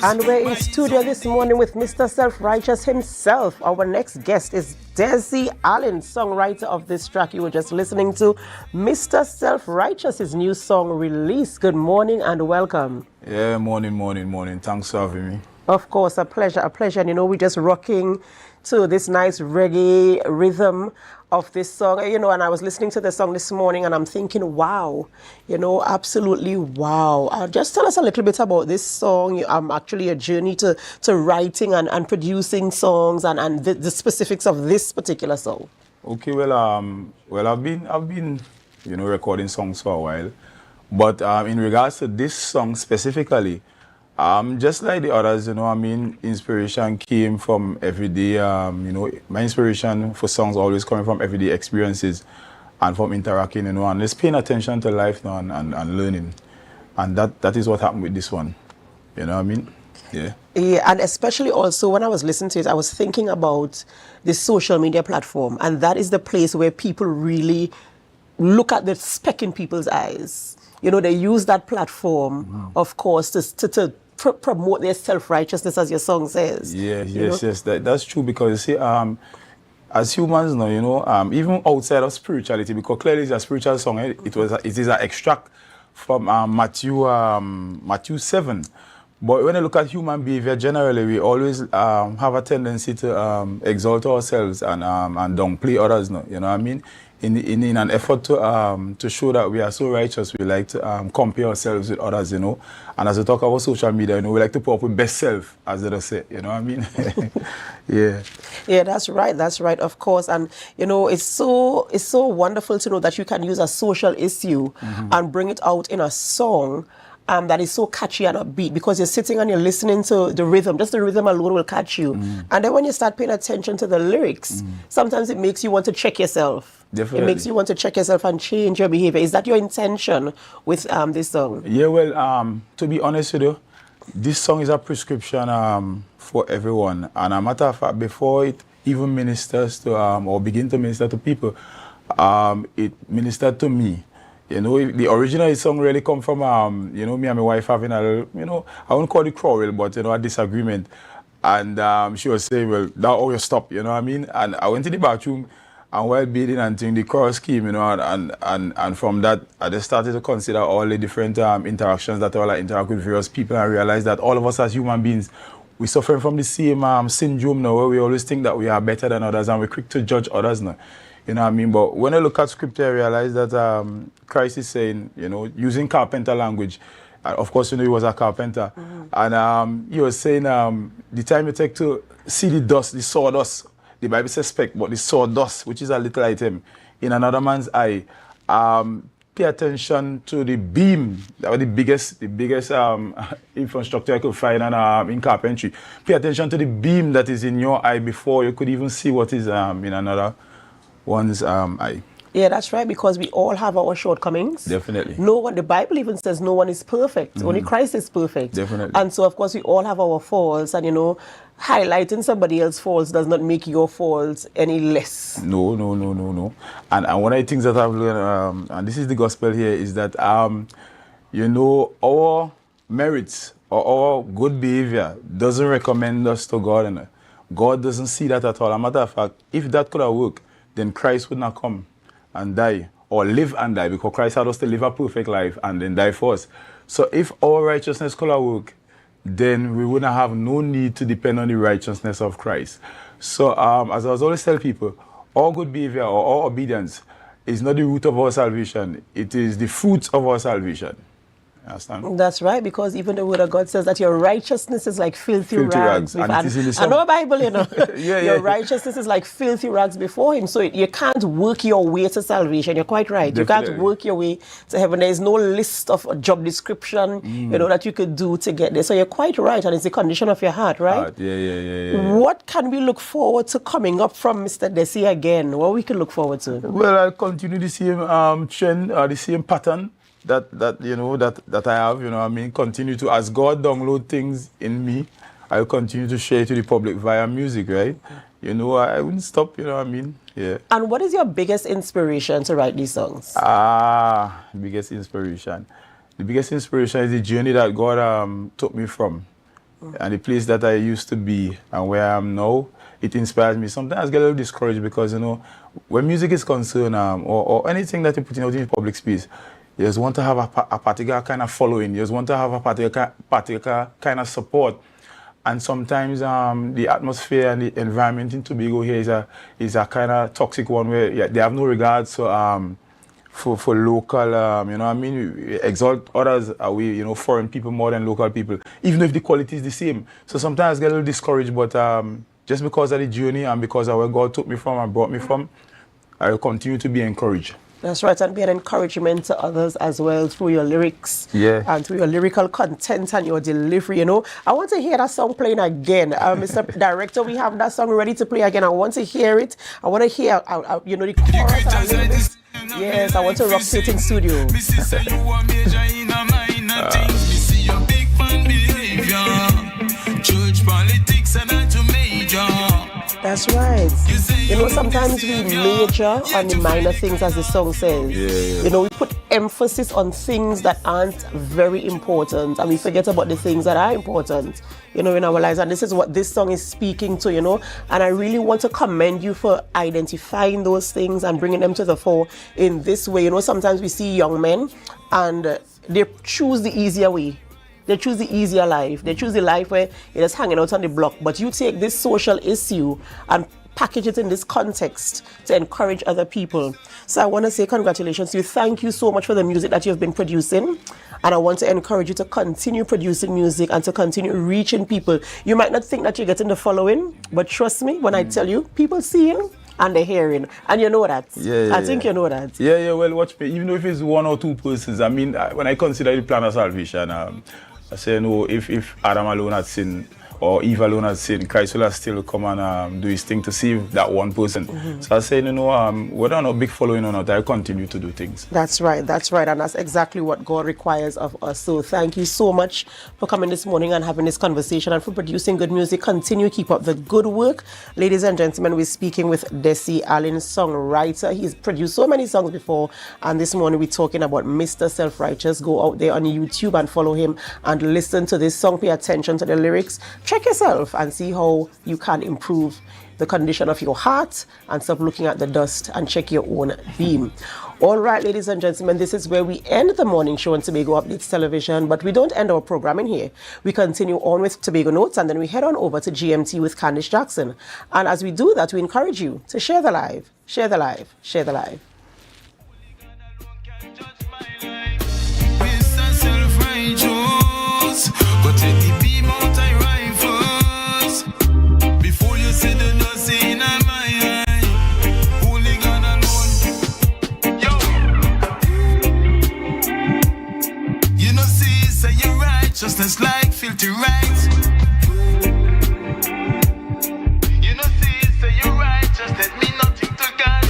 And we're in studio this morning with Mr. Self-Righteous himself. Our next guest is Desie Allen, songwriter of this track you were just listening to. Mr. Self-Righteous, his new song release. Good morning and welcome. Yeah, morning. Thanks for having me. Of course, a pleasure. And we're just rocking to this nice reggae rhythm of this song, and I was listening to the song this morning and I'm thinking, wow, absolutely wow. Just tell us a little bit about this song. Actually a journey to writing and producing songs and the specifics of this particular song. Okay, well, I've been, recording songs for a while, but in regards to this song specifically, just like the others, inspiration came from everyday, my inspiration for songs always coming from everyday experiences and from interacting, and just paying attention to life now and learning. And that is what happened with this one. You know what I mean? Yeah. Yeah, and especially also when I was listening to it, I was thinking about the social media platform, and that is the place where people really look at the speck in people's eyes. They use that platform, of course, to promote their self-righteousness, as your song says. Yes, that's true, because you see, as humans now, even outside of spirituality, because clearly it's a spiritual song, it is an extract from Matthew 7. But when I look at human behavior generally, we always have a tendency to exalt ourselves and downplay others. You know what I mean? In an effort to show that we are so righteous, we like to compare ourselves with others, And as we talk about social media, we like to put up with best self, as they say. You know what I mean? Yeah. Yeah, that's right, of course. And it's so wonderful to know that you can use a social issue and bring it out in a song. That is so catchy and upbeat, because you're sitting and you're listening to the rhythm. Just the rhythm alone will catch you. And then when you start paying attention to the lyrics, sometimes it makes you want to check yourself. Definitely. It makes you want to check yourself and change your behavior. Is that your intention with this song? Yeah, well, to be honest with you, this song is a prescription for everyone. And a matter of fact, before it even ministers to, or begin to minister to people, it ministered to me. The original song really come from, me and my wife having a little, I won't call it quarrel, but, a disagreement. And she was saying, well, now all you stop, you know what I mean? And I went to the bathroom, and while bathing and the chorus came, and from that, I just started to consider all the different interactions that I interact with various people, and I realized that all of us as human beings, we suffer from the same syndrome now, where we always think that we are better than others, and we're quick to judge others now. You know what I mean? But when I look at scripture, I realize that Christ is saying, using carpenter language. Of course, he was a carpenter. And he was saying, the time you take to see the dust, the sawdust, the Bible says speck, but the sawdust, which is a little item, in another man's eye, pay attention to the beam. That was the biggest infrastructure I could find in carpentry. Pay attention to the beam that is in your eye before you could even see what is in another one's eye. Yeah, that's right, because we all have our shortcomings. Definitely. The Bible even says no one is perfect. Only Christ is perfect. Definitely. And so, of course, we all have our faults, and, highlighting somebody else's faults does not make your faults any less. No. And one of the things that I've learned, and this is the gospel here, is that, our merits or our good behavior doesn't recommend us to God. And God doesn't see that at all. As a matter of fact, if that could have worked, then Christ would not come and die, or live and die, because Christ had us to live a perfect life and then die for us. So if our righteousness could have worked, then we wouldn't have no need to depend on the righteousness of Christ. So as I was always tell people, all good behavior or all obedience is not the root of our salvation. It is the fruits of our salvation. Understand? That's right, because even the word of God says that your righteousness is like filthy rags. And it is in the I know Bible, Your righteousness is like filthy rags before him. So you can't work your way to salvation. You're quite right. Definitely. You can't work your way to heaven. There's no list of job description, that you could do to get there. So you're quite right, and it's the condition of your heart, right? Yeah. What can we look forward to coming up from Mr. Desie again? What we can look forward to? Well, I'll continue the same trend, the same pattern that I have, continue to, as God download things in me, I'll continue to share it to the public via music, right? I wouldn't stop, yeah. And what is your biggest inspiration to write these songs? Biggest inspiration. The biggest inspiration is the journey that God took me from. And the place that I used to be and where I am now, it inspires me. Sometimes I get a little discouraged because, you know, when music is concerned or anything that you're putting out in the public space, you just want to have a particular kind of following. You just want to have a particular kind of support. And sometimes the atmosphere and the environment in Tobago here is a kind of toxic one where they have no regard for local, you know what I mean? We exalt others, we, you know, foreign people more than local people, even if the quality is the same. So sometimes I get a little discouraged, but just because of the journey and because of where God took me from and brought me from, I will continue to be encouraged. That's right, and be an encouragement to others as well through your lyrics and through your lyrical content and your delivery, you know. I want to hear that song playing again. Mr. Director, we have that song ready to play again. I want to hear it. I want to hear, you know, the chorus. Yes, I want to rock it in studio. Church politics and to major. That's right. You know, sometimes we major on the minor things, as the song says. You know, we put emphasis on things that aren't very important, and we forget about the things that are important, you know, in our lives. And this is what this song is speaking to, you know. And I really want to commend you for identifying those things and bringing them to the fore in this way. You know, sometimes we see young men and they choose the easier way. They choose the easier life. They choose the life where you're just hanging out on the block. But you take this social issue and package it in this context to encourage other people. So I want to say congratulations to you. Thank you so much for the music that you've been producing. And I want to encourage you to continue producing music and to continue reaching people. You might not think that you're getting the following, but trust me when I tell you, people seeing and they're hearing. And you know that. I think you know that. Well, watch me. Even if it's one or two persons, I mean, when I consider the plan of salvation, I say, you know, if Adam alone had sinned or Eve alone had sinned, Christ will have still come and do his thing to save that one person. So I say, you know, whether or not big following or not, I continue to do things. That's right, and that's exactly what God requires of us. So thank you so much for coming this morning and having this conversation and for producing good music. Continue, keep up the good work. Ladies and gentlemen, we're speaking with Desie Allen, songwriter. He's produced so many songs before, and this morning we're talking about Mr. Self-Righteous. Go out there on YouTube and follow him and listen to this song. Pay attention to the lyrics. Check yourself and see how you can improve the condition of your heart and stop looking at the dust and check your own beam. All right, ladies and gentlemen, this is where we end the morning show on Tobago Updates Television, but we don't end our programming here. We continue on with Tobago Notes and then we head on over to GMT with Candice Jackson. And as we do that, we encourage you to share the live, share the live, share the live. Mr. Self-Righteous, go take the beam out I rifles. Before you see the dust in my eye, only God alone. Yo, you know, see, say you're righteousness like filthy rights. You know, see, say you're righteousness mean nothing to God.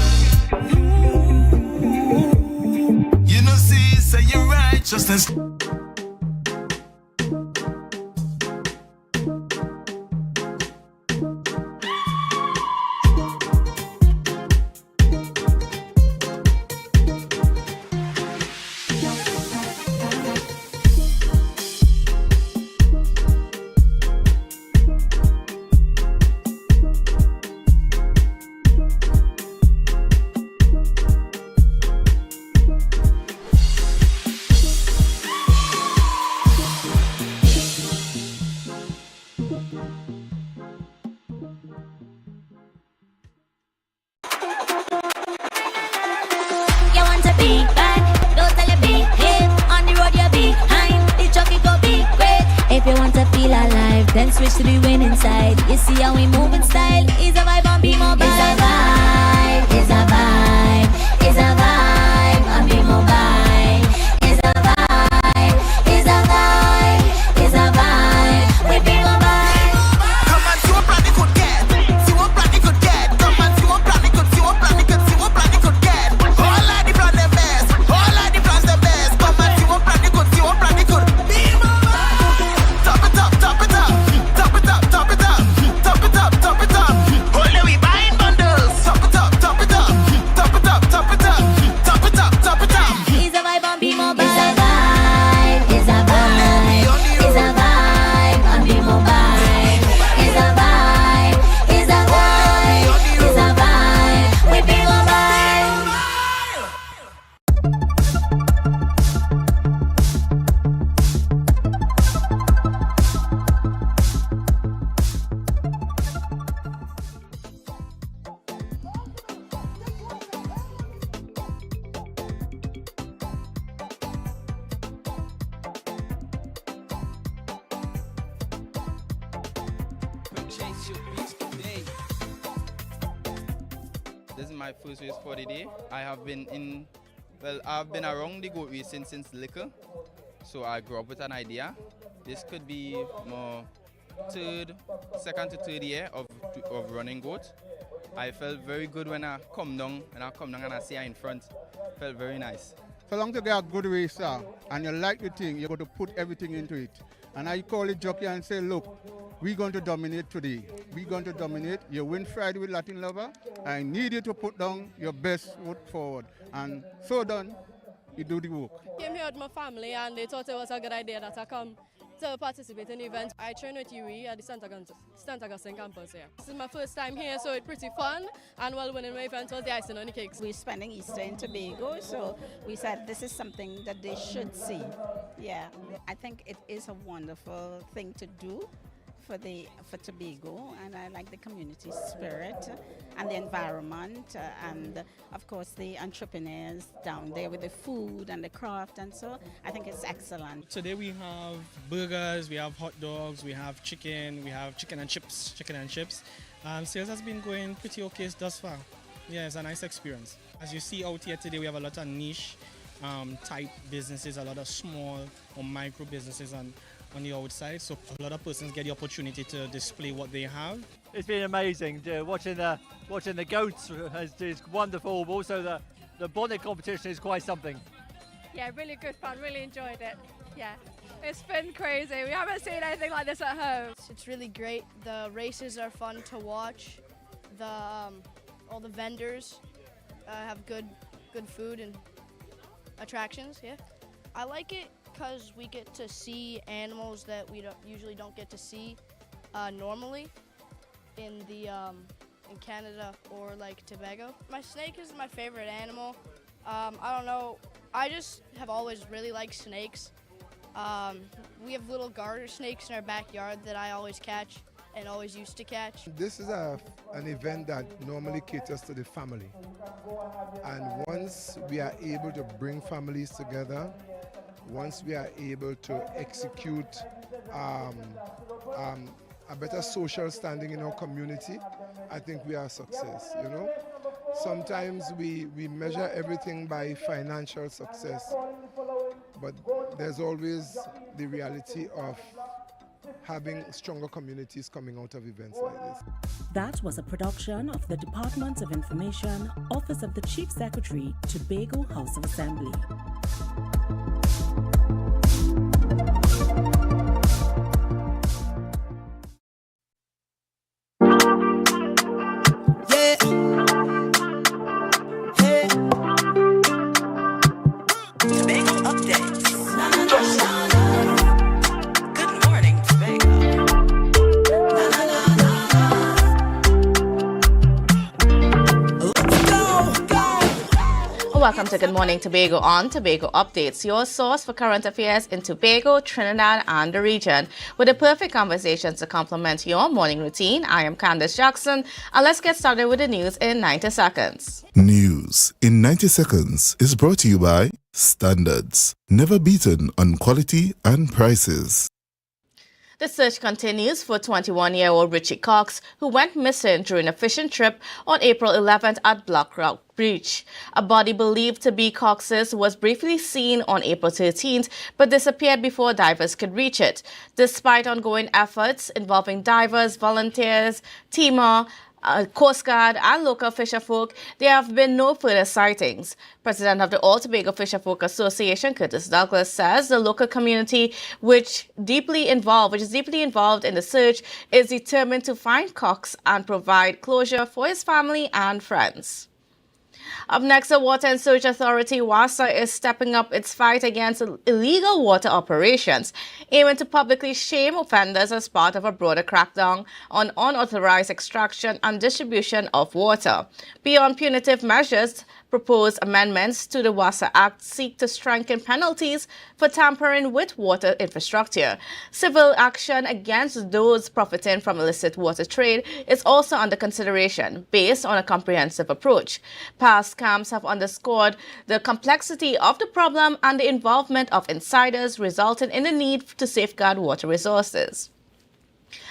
You know, see, say you're righteousness. Then switch to the winning side. You see how we move in style. Is a vibe on Be Mobile. It's a vibe, it's a vibe, it's a vibe on Be Mobile. It's a vibe, it's a vibe, it's a vibe with Be Mobile. Come and see what plan it could get. See what plan it could get. Come and see what plan it could. See what plan it could. See what plan it could get. All of the plan the best. All of the plans the best. Come and see what plan it could. See what plan it could. Be Mobile. Top it up, top it up. Top it up, top it up. Top it up, top it up. Only we buying bundles. Top it up, top it up. This is my first race for the day. I've been around the goat racing since little, so I grew up with an idea. This could be my second to third year of running goat. I felt very good when I come down and I see her in front. Felt very nice. So long to get a good racer and you like the thing, you're going to put everything into it. And I call the jockey and say, look, we're going to dominate today. We're going to dominate. You win Friday with Latin Lover. I need you to put down your best foot forward. And so done, you do the work. I came here with my family and they thought it was a good idea that I come to participate in the event. I train with UE at the St. Augustine campus here. This is my first time here, so it's pretty fun. And while winning my event was the icing on the cake. We're spending Easter in Tobago, so we said this is something that they should see. Yeah, I think it is a wonderful thing to do for Tobago, and I like the community spirit and the environment and of course the entrepreneurs down there with the food and the craft, and so I think it's excellent. Today we have burgers, we have hot dogs, we have chicken and chips. Sales has been going pretty okay thus far. Yeah, it's a nice experience. As you see out here today, we have a lot of niche type businesses, a lot of small or micro businesses on the outside, so a lot of persons get the opportunity to display what they have. It's been amazing. Watching the goats is wonderful, but also the bonnet competition is quite something. Yeah, really good fun, really enjoyed it. Yeah, it's been crazy. We haven't seen anything like this at home. It's really great. The races are fun to watch. All the vendors have good food and attractions. Yeah, I like it because we get to see animals that we usually don't get to see normally in Canada or like Tobago. My snake is my favorite animal. I don't know. I just have always really liked snakes. We have little garter snakes in our backyard that I always catch and always used to catch. This is an event that normally caters to the family. And once we are able to bring families together, once we are able to execute a better social standing in our community, I think we are a success, you know. Sometimes we measure everything by financial success, but there's always the reality of having stronger communities coming out of events like this. That was a production of the Department of Information, Office of the Chief Secretary, Tobago House of Assembly. Welcome to Good Morning Tobago on Tobago Updates, your source for current affairs in Tobago, Trinidad, and the region, with the perfect conversations to complement your morning routine. I am Candace Jackson, and let's get started with the news in 90 seconds. News in 90 seconds is brought to you by Standards, never beaten on quality and prices. The search continues for 21-year-old Richie Cox, who went missing during a fishing trip on April 11th at Black Rock Beach. A body believed to be Cox's was briefly seen on April 13th, but disappeared before divers could reach it. Despite ongoing efforts involving divers, volunteers, TEMA, Coast Guard and local fisherfolk, there have been no further sightings. President of the All Tobago Fisherfolk Association, Curtis Douglas, says the local community, which is deeply involved in the search, is determined to find Cox and provide closure for his family and friends. Up next, the Water and Sewage Authority, WASA, is stepping up its fight against illegal water operations, aiming to publicly shame offenders as part of a broader crackdown on unauthorized extraction and distribution of water. Beyond punitive measures, proposed amendments to the WASA Act seek to strengthen penalties for tampering with water infrastructure. Civil action against those profiting from illicit water trade is also under consideration, based on a comprehensive approach. Past scams have underscored the complexity of the problem and the involvement of insiders, resulting in the need to safeguard water resources.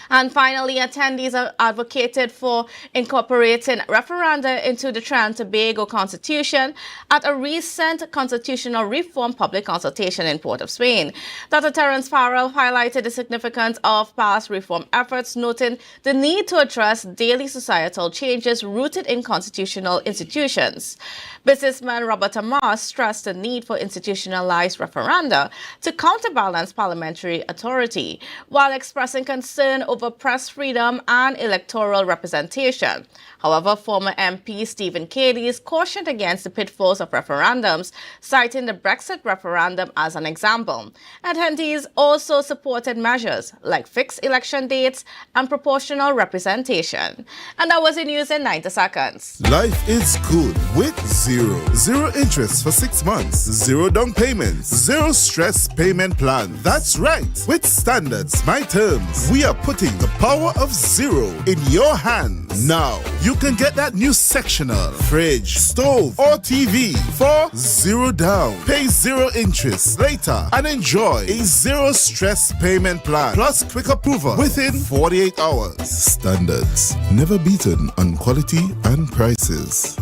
And finally, attendees have advocated for incorporating referenda into the Trinidad and Tobago Constitution at a recent constitutional reform public consultation in Port of Spain. Dr. Terence Farrell highlighted the significance of past reform efforts, noting the need to address daily societal changes rooted in constitutional institutions. Businessman Robert Amar stressed the need for institutionalized referenda to counterbalance parliamentary authority, while expressing concern over press freedom and electoral representation. However, former MP Stephen Cadiz cautioned against the pitfalls of referendums, citing the Brexit referendum as an example. Attendees also supported measures like fixed election dates and proportional representation. And that was the news in 90 seconds. Life is good with Zero. Zero interest for 6 months. Zero down payments. Zero stress payment plan. That's right. With Standards My Terms, we are putting the power of zero in your hands. Now, you can get that new sectional, fridge, stove, or TV for zero down. Pay zero interest later and enjoy a zero stress payment plan plus quick approval within 48 hours. Standards, never beaten on quality and prices.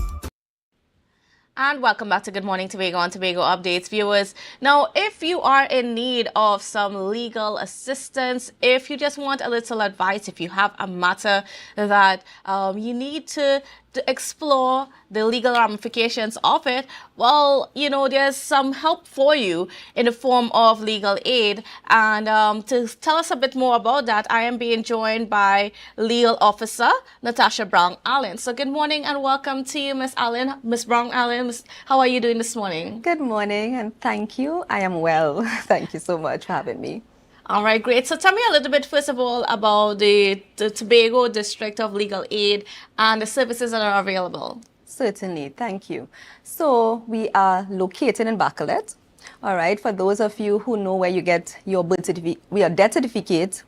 And welcome back to Good Morning Tobago on Tobago Updates, viewers. Now, if you are in need of some legal assistance, if you just want a little advice, if you have a matter that you need to explore the legal ramifications of it, well, you know, there's some help for you in the form of legal aid. And to tell us a bit more about that, I am being joined by legal officer Natasha Brown-Allen. So good morning and welcome to you, Miss Allen. Miss Brown-Allen, how are you doing this morning? Good morning and thank you. I am well. Thank you so much for having me. All right, great. So tell me a little bit, first of all, about the Tobago District of Legal Aid and the services that are available. Certainly, thank you. So we are located in Bacalet. All right, for those of you who know where you get your death certificate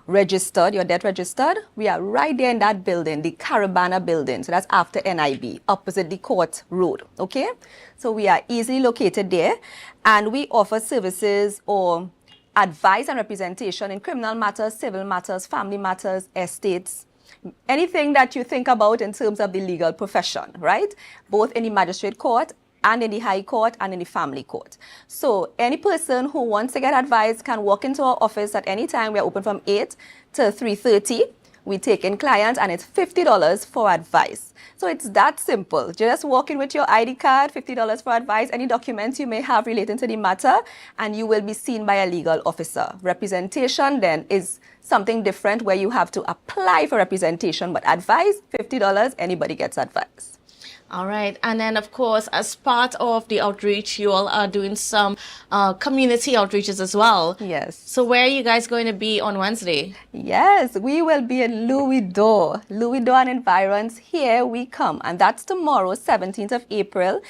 registered, your debt registered, we are right there in that building, the Caravana building. So that's after NIB, opposite the court road, okay? So we are easily located there, and we offer services or advice and representation in criminal matters, civil matters, family matters, estates, anything that you think about in terms of the legal profession, right? Both in the magistrate court and in the high court and in the family court. So any person who wants to get advice can walk into our office at any time. We're open from 8 to 3:30. We take in clients and it's $50 for advice. So it's that simple. Just walk in with your ID card, $50 for advice, any documents you may have relating to the matter, and you will be seen by a legal officer. Representation then is something different where you have to apply for representation, but advice, $50, anybody gets advice. All right. And then, of course, as part of the outreach, you all are doing some community outreaches as well. Yes. So where are you guys going to be on Wednesday? Yes, we will be in Louis D'Or and environs. Here we come. And that's tomorrow, 17th of April,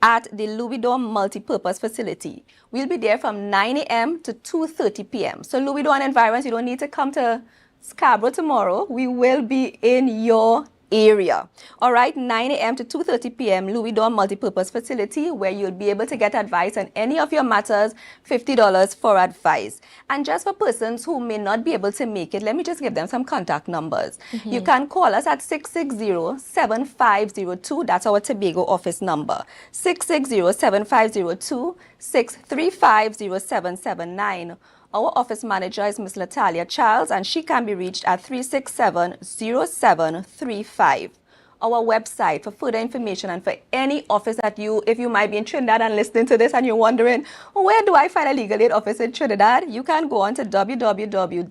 at the Louis D'Or Multipurpose Facility. We'll be there from 9 a.m. to 2:30 p.m. So Louis D'Or and environs, you don't need to come to Scarborough tomorrow. We will be in your area. All right, 9 a.m. to 2:30 p.m. Louis D'Or Multipurpose Facility, where you'll be able to get advice on any of your matters, $50 for advice. And just for persons who may not be able to make it, let me just give them some contact numbers. You can call us at 660-7502. That's our Tobago office number. 660-7502, 635-0779. Our office manager is Ms. Natalia Charles, and she can be reached at 367-0735. Our website for further information and for any office that if you might be in Trinidad and listening to this and you're wondering, where do I find a legal aid office in Trinidad? You can go on to www.laa.org.tt.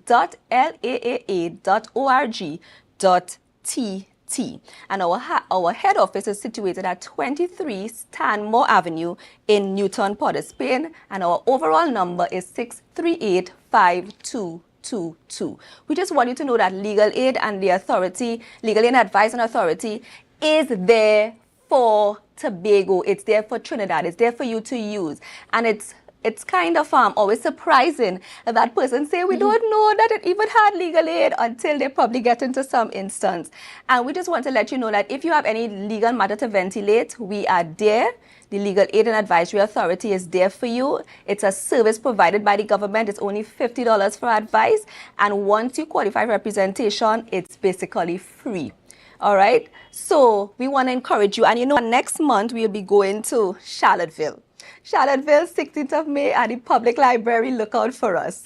And our head office is situated at 23 Stanmore Avenue in Newton, Port of Spain, and our overall number is 638-5222. We just want you to know that legal aid and the authority, legal aid advice and authority, is there for Tobago. It's there for Trinidad. It's there for you to use, and it's it's kind of always surprising that person say we don't know that it even had legal aid until they probably get into some instance. And we just want to let you know that if you have any legal matter to ventilate, we are there. The Legal Aid and Advisory Authority is there for you. It's a service provided by the government. It's only $50 for advice. And once you qualify for representation, it's basically free. All right? So we want to encourage you. And you know, next month we'll be going to Charlottesville. Charlottesville, 16th of May at the Public Library. Look out for us.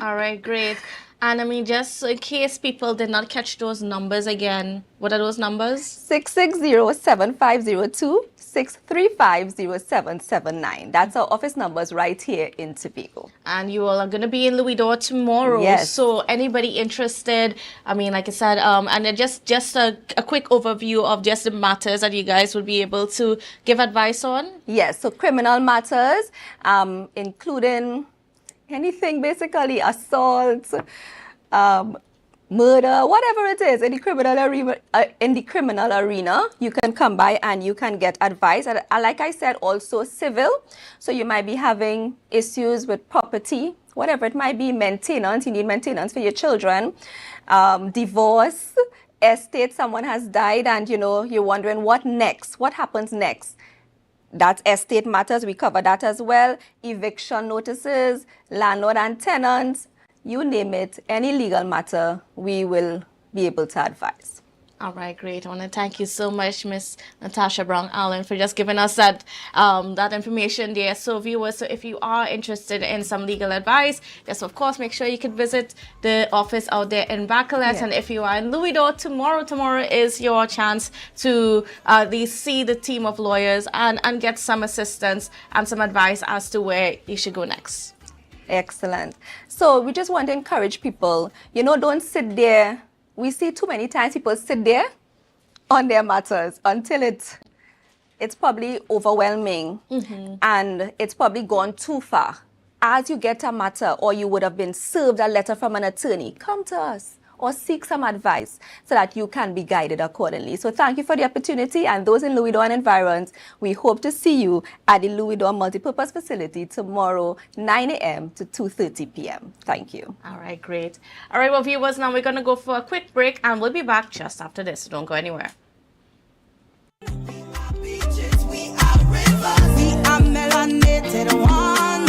All right, great. And I mean, just in case people did not catch those numbers again, what are those numbers? 660-7502, 635-0779. That's our office numbers right here in Tobago. And you all are going to be in Louis d'Or tomorrow. Yes. So anybody interested, I mean, like I said, and then just a quick overview of just the matters that you guys would be able to give advice on? Yes, so criminal matters, including anything basically, assault, murder, whatever it is in the criminal arena, you can come by and you can get advice. And like I said, also civil. So you might be having issues with property, whatever it might be, maintenance. You need maintenance for your children, divorce, estate. Someone has died, and you know you're wondering what next. What happens next? That's estate matters. We cover that as well. Eviction notices, landlord and tenants, you name it. Any legal matter, we will be able to advise. All right, great. I want to thank you so much, Miss Natasha Brown Allen, for just giving us that that information there. So viewers, so if you are interested in some legal advice, just of course make sure you can visit the office out there in Bacalet. Yeah. And if you are in Louis d'Or tomorrow is your chance to at least see the team of lawyers and get some assistance and some advice as to where you should go next. Excellent. So we just want to encourage people, you know, don't sit there. We see too many times people sit there on their matters until it's probably overwhelming and it's probably gone too far. As you get a matter or you would have been served a letter from an attorney, come to us or seek some advice so that you can be guided accordingly. So thank you for the opportunity, and those in Louis d'Or and environs, we hope to see you at the Louis d'Or Multipurpose Facility tomorrow, 9 a.m. to 2:30 p.m. Thank you. All right, great. All right, well, viewers, now we're going to go for a quick break, and we'll be back just after this. So don't go anywhere. We are melanated ones.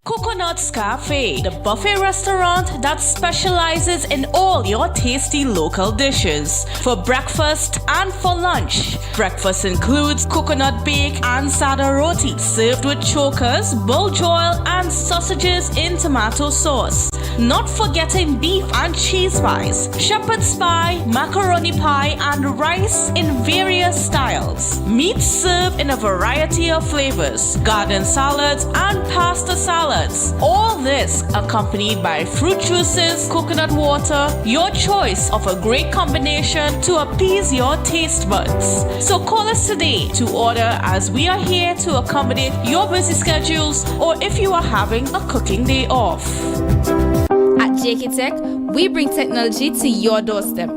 Coconut's Cafe, the buffet restaurant that specializes in all your tasty local dishes. For breakfast and for lunch. Breakfast includes coconut bake and sada roti, served with chokers, buljoil, and sausages in tomato sauce. Not forgetting beef and cheese pies, shepherd's pie, macaroni pie, and rice in various styles. Meat served in a variety of flavors, garden salads, and pasta salads. All this accompanied by fruit juices, coconut water, your choice of a great combination to appease your taste buds. So call us today to order, as we are here to accommodate your busy schedules or if you are having a cooking day off. At JK Tech, we bring technology to your doorstep.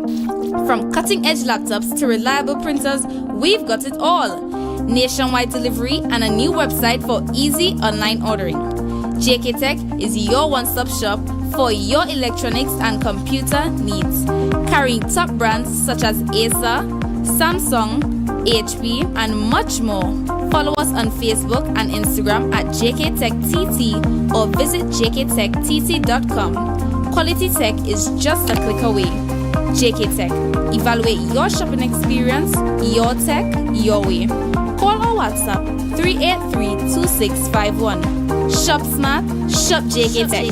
From cutting-edge laptops to reliable printers, we've got it all. Nationwide delivery and a new website for easy online ordering. JK Tech is your one-stop shop for your electronics and computer needs. Carrying top brands such as Acer, Samsung, HP, and much more. Follow us on Facebook and Instagram at JK Tech TT or visit jktechtt.com. Quality tech is just a click away. JK Tech. Evaluate your shopping experience, your tech, your way. Call or WhatsApp 383-2651. Shop smart, shop JK Tech.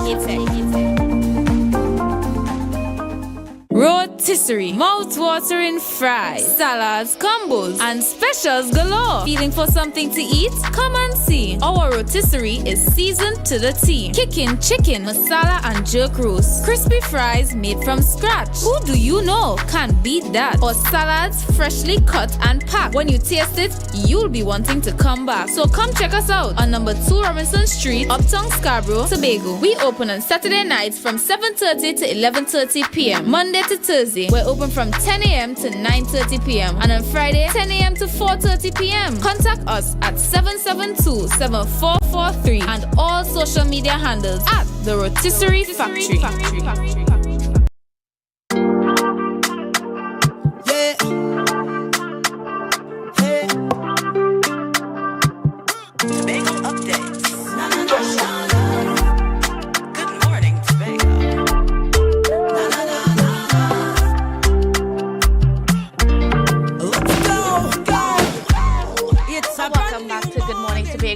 Rotisserie, mouth-watering fries, salads, combos, and specials galore. Feeling for something to eat? Come and see. Our rotisserie is seasoned to the T. Kicking chicken, masala, and jerk roast. Crispy fries made from scratch. Who do you know can beat that? Or salads freshly cut and packed. When you taste it, you'll be wanting to come back. So come check us out on number 2 Robinson Street, Uptown Scarborough, Tobago. We open on Saturday nights from 7:30 to 11:30 p.m. Monday to Thursday Thursday, we're open from 10 a.m. to 9:30 p.m. and on Friday, 10 a.m. to 4:30 p.m. Contact us at 772-7443 and all social media handles at The Rotisserie Factory.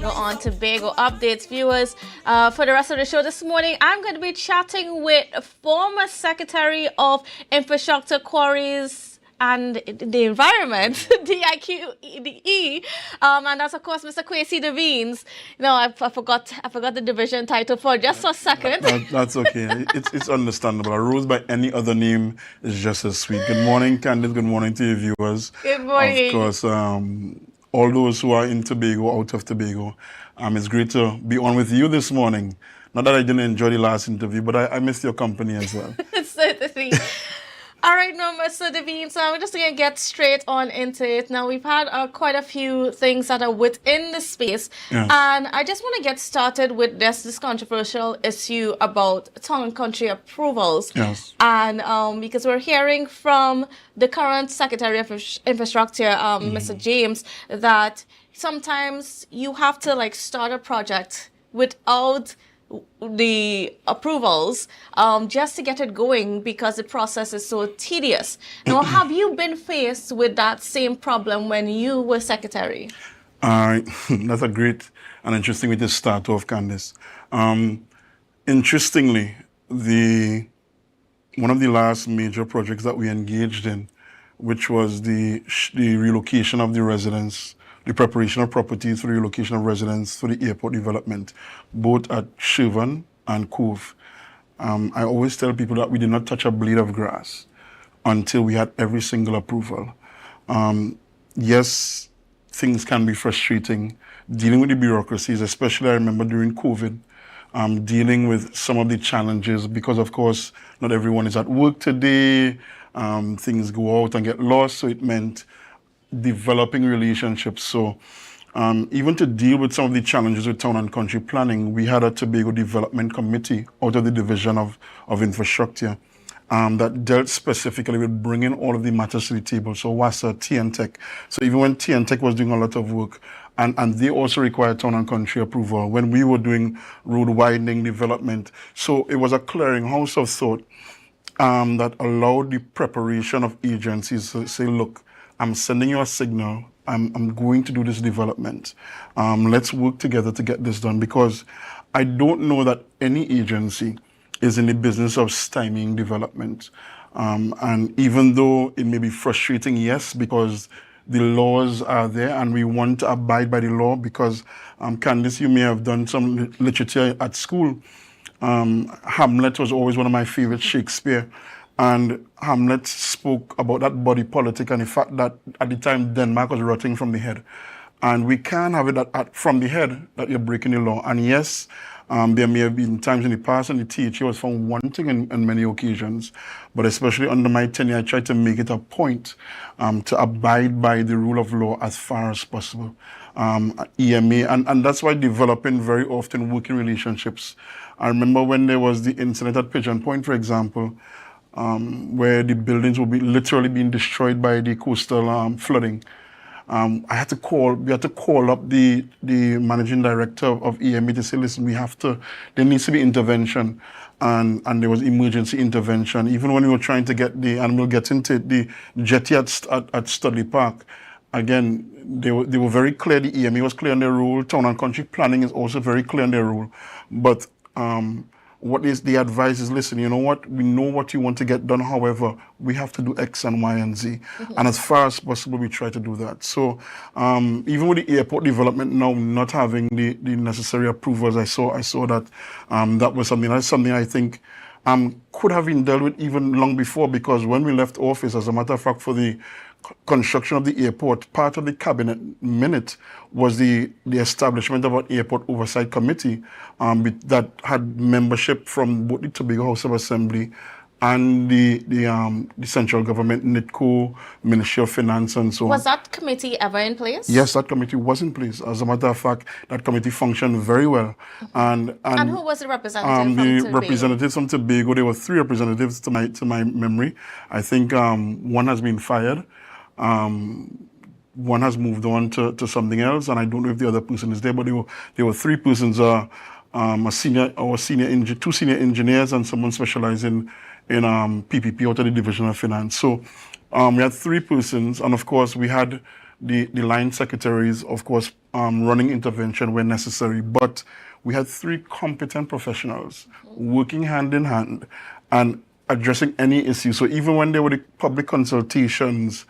On Tobago Updates, viewers. For the rest of the show this morning, I'm going to be chatting with former Secretary of Infrastructure, Quarries and the Environment, DIQE, and that's of course Mr. Kwesi Devines. No, I forgot the division title for just a second. That's okay. It's understandable. A rose by any other name is just as sweet. Good morning, Candice. Good morning to your viewers. Good morning. Of course, all those who are in Tobago, out of Tobago, it's great to be on with you this morning. Not that I didn't enjoy the last interview, but I missed your company as well. Certainly. All right, now, Mr. Devine, so we're just going to get straight on into it. Now, we've had quite a few things that are within the space, yes. And I just want to get started with this controversial issue about town and country approvals. Yes. And because we're hearing from the current Secretary of Infrastructure, Mr. James, that sometimes you have to start a project without the approvals just to get it going because the process is so tedious. Now, have you been faced with that same problem when you were secretary? That's a great and interesting way to start off, Candice. Interestingly, one of the last major projects that we engaged in, which was the relocation of the residents, the preparation of properties for the relocation of residents for the airport development, both at Shervan and Cove. I always tell people that we did not touch a blade of grass until we had every single approval. Yes, things can be frustrating. Dealing with the bureaucracies, especially I remember during COVID, dealing with some of the challenges because, of course, not everyone is at work today. Things go out and get lost, so it meant developing relationships. So even to deal with some of the challenges with town and country planning, we had a Tobago Development Committee out of the Division of Infrastructure that dealt specifically with bringing all of the matters to the table. So WASA, TNTech. So even when TNTech was doing a lot of work, and they also required town and country approval when we were doing road widening development. So it was a clearinghouse of thought that allowed the preparation of agencies to say, look, I'm sending you a signal. I'm going to do this development. Let's work together to get this done, because I don't know that any agency is in the business of stymieing development. And even though it may be frustrating, yes, because the laws are there and we want to abide by the law, because Candice, you may have done some literature at school. Hamlet was always one of my favorite Shakespeare. And Hamlet spoke about that body politic and the fact that at the time Denmark was rotting from the head. And we can't have it that from the head that you're breaking the law. And yes, there may have been times in the past and the THA was found wanting on many occasions. But especially under my tenure, I tried to make it a point to abide by the rule of law as far as possible. EMA, and that's why developing very often working relationships. I remember when there was the incident at Pigeon Point, for example, where the buildings will be literally being destroyed by the coastal flooding. We had to call up the managing director of EMA to say, listen, there needs to be intervention. And there was emergency intervention. Even when we were trying to get and we'll get into the jetty at Studley Park, again, they were very clear. The EMA was clear on their role. Town and country planning is also very clear on their role. But what is the advice is, listen, you know what? We know what you want to get done. However, we have to do X and Y and Z. Mm-hmm. And as far as possible, we try to do that. So even with the airport development now not having the necessary approvals, I saw that that's something I think could have been dealt with even long before, because when we left office, as a matter of fact, for the construction of the airport, part of the cabinet minute was the establishment of an airport oversight committee that had membership from both the Tobago House of Assembly and the central government, NITCO, Ministry of Finance, and so on. Was that committee ever in place? Yes, that committee was in place. As a matter of fact, that committee functioned very well. And who was the representative from the Tobago? representatives from Tobago, there were 3 representatives to my memory. I think one has been fired. One has moved on to something else, and I don't know if the other person is there, but there were 3 persons, two senior engineers and someone specializing in PPP out of the Division of Finance. So we had 3 persons, and of course we had the line secretaries, of course, running intervention when necessary, but we had 3 competent professionals working hand in hand and addressing any issue. So even when there were the public consultations,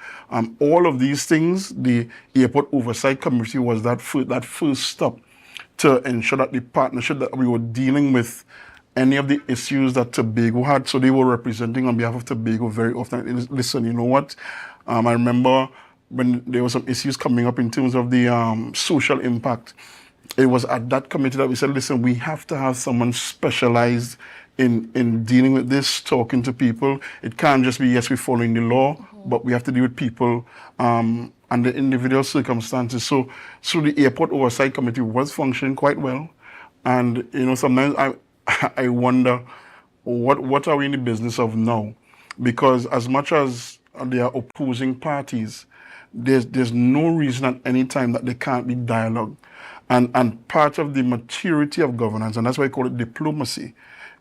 all of these things, the Airport Oversight Committee was that first step to ensure that the partnership that we were dealing with any of the issues that Tobago had. So they were representing on behalf of Tobago very often. Listen, you know what? I remember when there were some issues coming up in terms of the social impact. It was at that committee that we said, listen, we have to have someone specialized in dealing with this, talking to people. It can't just be, yes, we're following the law, but we have to deal with people and the individual circumstances. So the Airport Oversight Committee was functioning quite well. And, you know, sometimes I wonder, what are we in the business of now? Because as much as they are opposing parties, there's no reason at any time that there can't be dialogue. And part of the maturity of governance, and that's why I call it diplomacy,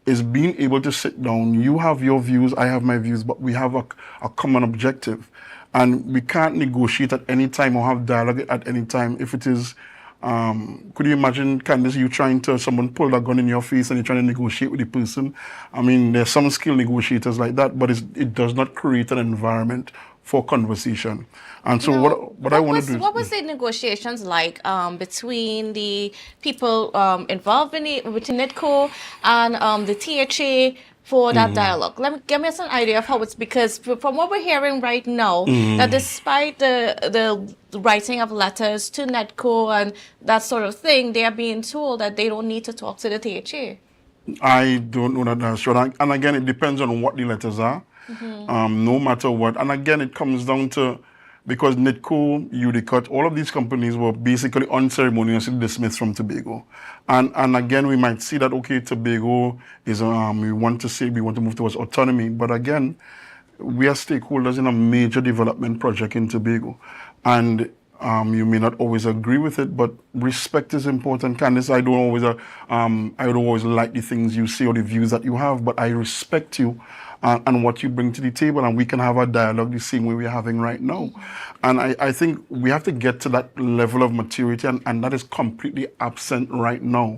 is being able to sit down. You have your views, I have my views, but we have a common objective. And we can't negotiate at any time or have dialogue at any time if it is, could you imagine, Candice, someone pulled a gun in your face and you're trying to negotiate with the person? I mean, there's some skilled negotiators like that, but it does not create an environment for conversation. And so what I want to do is... What was the negotiations like between the people involved with NITCO and the THA for that dialogue? Give me some idea of how it's, because from what we're hearing right now, that despite the writing of letters to NITCO and that sort of thing, they are being told that they don't need to talk to the THA. I don't know that that's true. And again, it depends on what the letters are. No matter what. And again, it comes down to, because NITCO, UDICOT, all of these companies were basically unceremoniously dismissed from Tobago. And again, we might see that, okay, Tobago is, we want to move towards autonomy. But again, we are stakeholders in a major development project in Tobago. And you may not always agree with it, but respect is important. Candice, I don't always like the things you say or the views that you have, but I respect you and what you bring to the table, and we can have a dialogue the same way we're having right now. And I think we have to get to that level of maturity, and that is completely absent right now.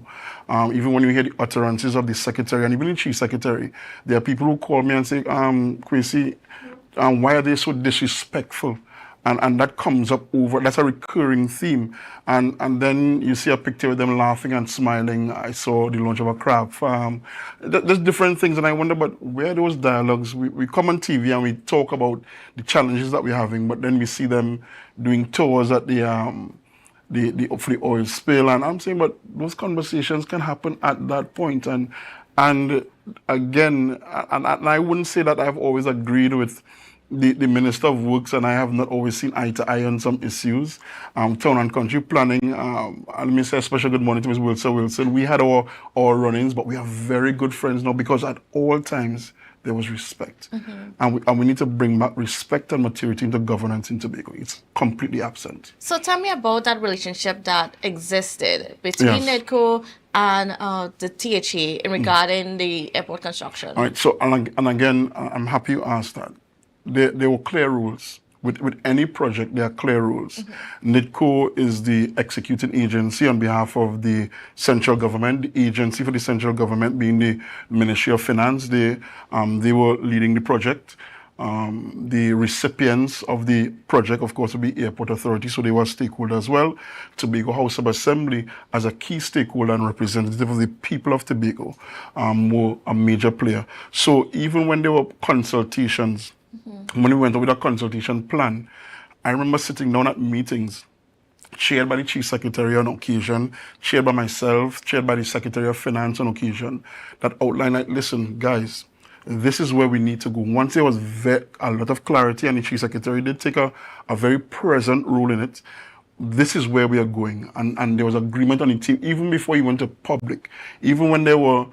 Even when you hear the utterances of the secretary and even the chief secretary, there are people who call me and say, Quincy, why are they so disrespectful? And that comes up that's a recurring theme. And then you see a picture of them laughing and smiling. I saw the launch of a crab farm. There's different things, and I wonder, but where are those dialogues? We come on TV and we talk about the challenges that we're having, but then we see them doing tours at the oil spill. And I'm saying, but those conversations can happen at that point. And again, and I wouldn't say that I've always agreed with the Minister of Works, and I have not always seen eye to eye on some issues. Town and country planning, let me say a special good morning to Ms. Wilson. We had our run-ins, but we are very good friends now, because at all times there was respect. And we need to bring back respect and maturity into governance in Tobago. It's completely absent. So tell me about that relationship that existed between NITCO and the THA regarding the airport construction. All right, so, and again, I'm happy you asked that. There were clear rules. With any project, there are clear rules. NITCO is the executing agency on behalf of the central government. The agency for the central government being the Ministry of Finance. They were leading the project. The recipients of the project, of course, would be Airport Authority, so they were stakeholders as well. Tobago House of Assembly, as a key stakeholder and representative of the people of Tobago, were a major player. So even when there were consultations, when we went with a consultation plan, I remember sitting down at meetings chaired by the Chief Secretary on occasion, chaired by myself, chaired by the Secretary of Finance on occasion, that outlined, like, listen, guys, this is where we need to go. Once there was a lot of clarity, and the Chief Secretary did take a very present role in it, this is where we are going. And there was agreement on the team, even before he went to public. Even when there were,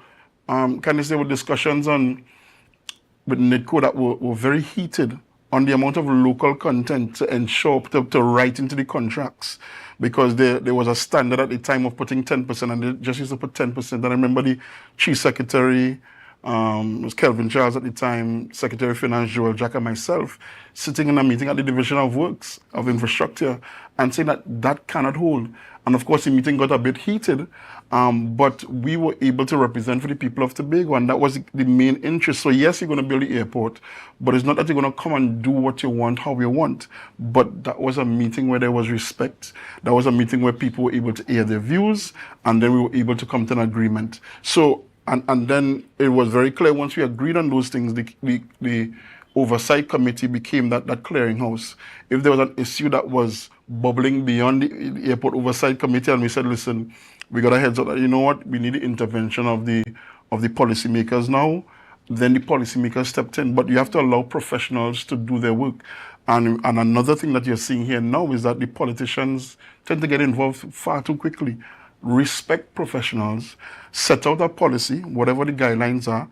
there were discussions with NIDCO that were very heated on the amount of local content to ensure, to write into the contracts. Because there was a standard at the time of putting 10%, and they just used to put 10%. And I remember the Chief Secretary, it was Kelvin Charles at the time, Secretary of Finance Joel Jack, and myself, sitting in a meeting at the Division of Works of Infrastructure and saying that cannot hold. And of course, the meeting got a bit heated, but we were able to represent for the people of Tobago, and that was the main interest. So yes, you're going to build the airport, but it's not that you're going to come and do what you want, how you want. But that was a meeting where there was respect. That was a meeting where people were able to air their views, and then we were able to come to an agreement. So, and then it was very clear once we agreed on those things, the oversight committee became that clearinghouse. If there was an issue that was bubbling beyond the airport oversight committee, and we said, listen, we got a heads up that, you know what, we need the intervention of the policymakers now, then the policymakers stepped in. But you have to allow professionals to do their work. And another thing that you're seeing here now is that the politicians tend to get involved far too quickly. Respect professionals, set out a policy, whatever the guidelines are,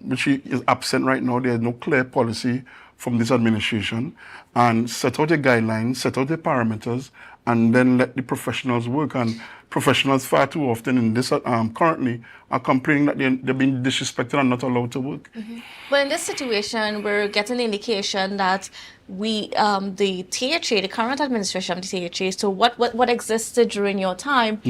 which is absent right now. There's no clear policy from this administration, and set out the guidelines, set out the parameters, and then let the professionals work. And professionals far too often in this currently are complaining that they're being disrespected and not allowed to work. Mm-hmm. Well, in this situation, we're getting the indication that the THA, the current administration of the THA, so what existed during your time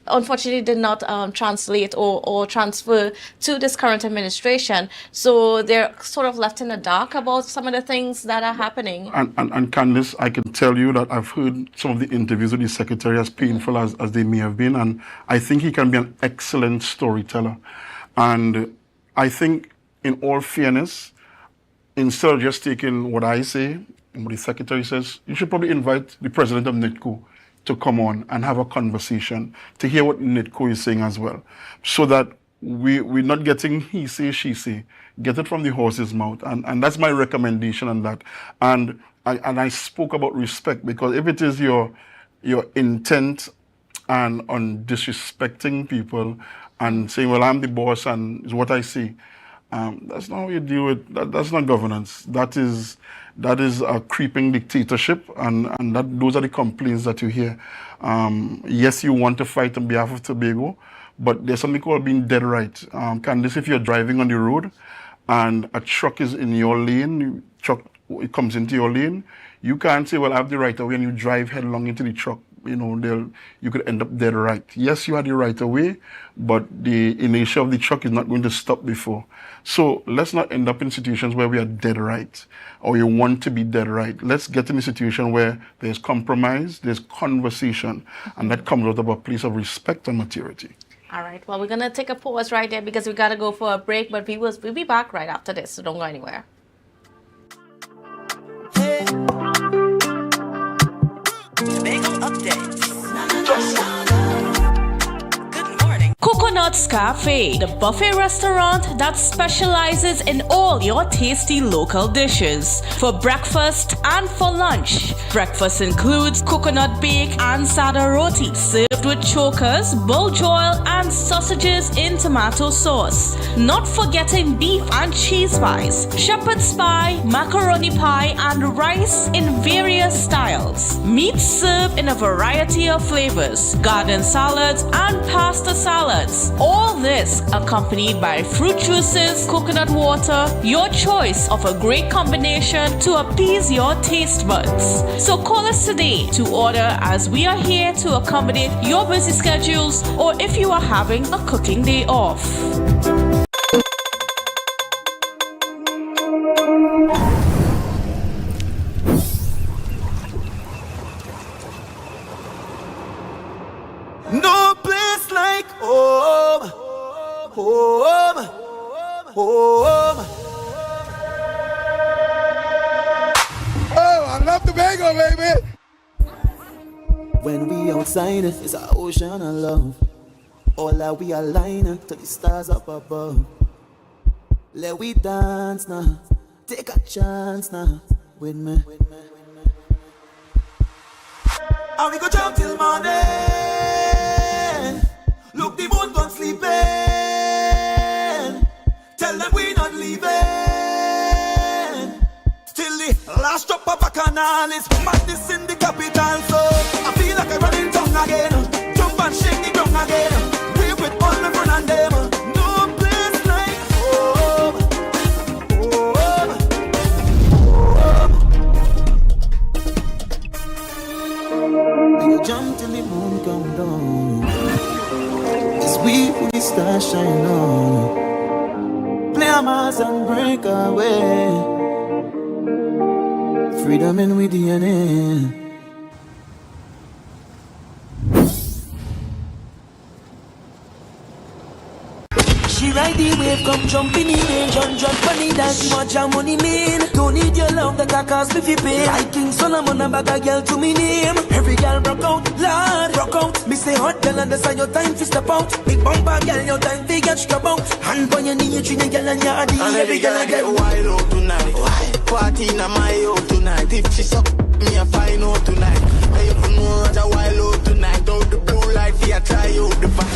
unfortunately did not translate or transfer to this current administration. So they're sort of left in the dark about some of the things that are happening. And Candice, I can tell you that I've heard some of the interviews with the secretary, as painful as they may have been, and I think he can be an excellent storyteller. And I think, in all fairness, instead of just taking what I say and what the secretary says, you should probably invite the president of NIDCO to come on and have a conversation, to hear what NIDCO is saying as well, so that we're not getting he say, she say. Get it from the horse's mouth. And that's my recommendation on that. And I spoke about respect, because if it is your intent and on disrespecting people and saying, well, I'm the boss and it's what I see, that's not how you deal with that. That's not governance. That is a creeping dictatorship, and those are the complaints that you hear. Yes, you want to fight on behalf of Tobago, but there's something called being dead right. Candice, if you're driving on the road and a truck is in your lane, it comes into your lane, you can't say, well, I have the right of way, and you drive headlong into the truck. You could end up dead right. Yes, you had the right of way, but the inertia of the truck is not going to stop before. So let's not end up in situations where we are dead right, or you want to be dead right. Let's get in a situation where there's compromise, there's conversation, and that comes out of a place of respect and maturity. All right, well, we're going to take a pause right there because we got to go for a break, but we'll be back right after this, so don't go anywhere. Coconut's Cafe, the buffet restaurant that specializes in all your tasty local dishes. For breakfast and for lunch. Breakfast includes coconut bake and sada roti, served with chokers, bull joil, and sausages in tomato sauce. Not forgetting beef and cheese pies, shepherd's pie, macaroni pie, and rice in various styles. Meat served in a variety of flavors, garden salads, and pasta salads. All this accompanied by fruit juices, coconut water, your choice of a great combination to appease your taste buds. So call us today to order, as we are here to accommodate your busy schedules, or if you are having a cooking day off. No place like home, home, home. Oh, I love Tobago, baby. When we outside, it's an ocean of love. All that we align to the stars up above. Let we dance now. Take a chance now with me. And we go jump till morning. Look, the moon gone sleeping. Tell them we not leaving. Till the last drop of a canal is madness in the capital. So I feel like I run in tongue again. Jump and shake the ground again. We with all my friends and them. No place like home. We go jump till the moon come down. It's we who the stars shine on. Play a mass and break away. Freedom in with DNA. She ride the wave, come jumping in range. 100 funny that much your money mean. Don't need your love, that I cost me fi pay. Like King Solomon, a bag a girl to me name. Every girl rock out, Lord, rock out. Me say hot girl, understand your time fi step out. Big bumper girl, your time fi get strap out. Hand on your knee, treat a girl and your body. And every girl I get wild out tonight. Party in my out tonight. If she suck, me a find out tonight. Hey, you know that wild out tonight. Out the blue light, fi a try out the back.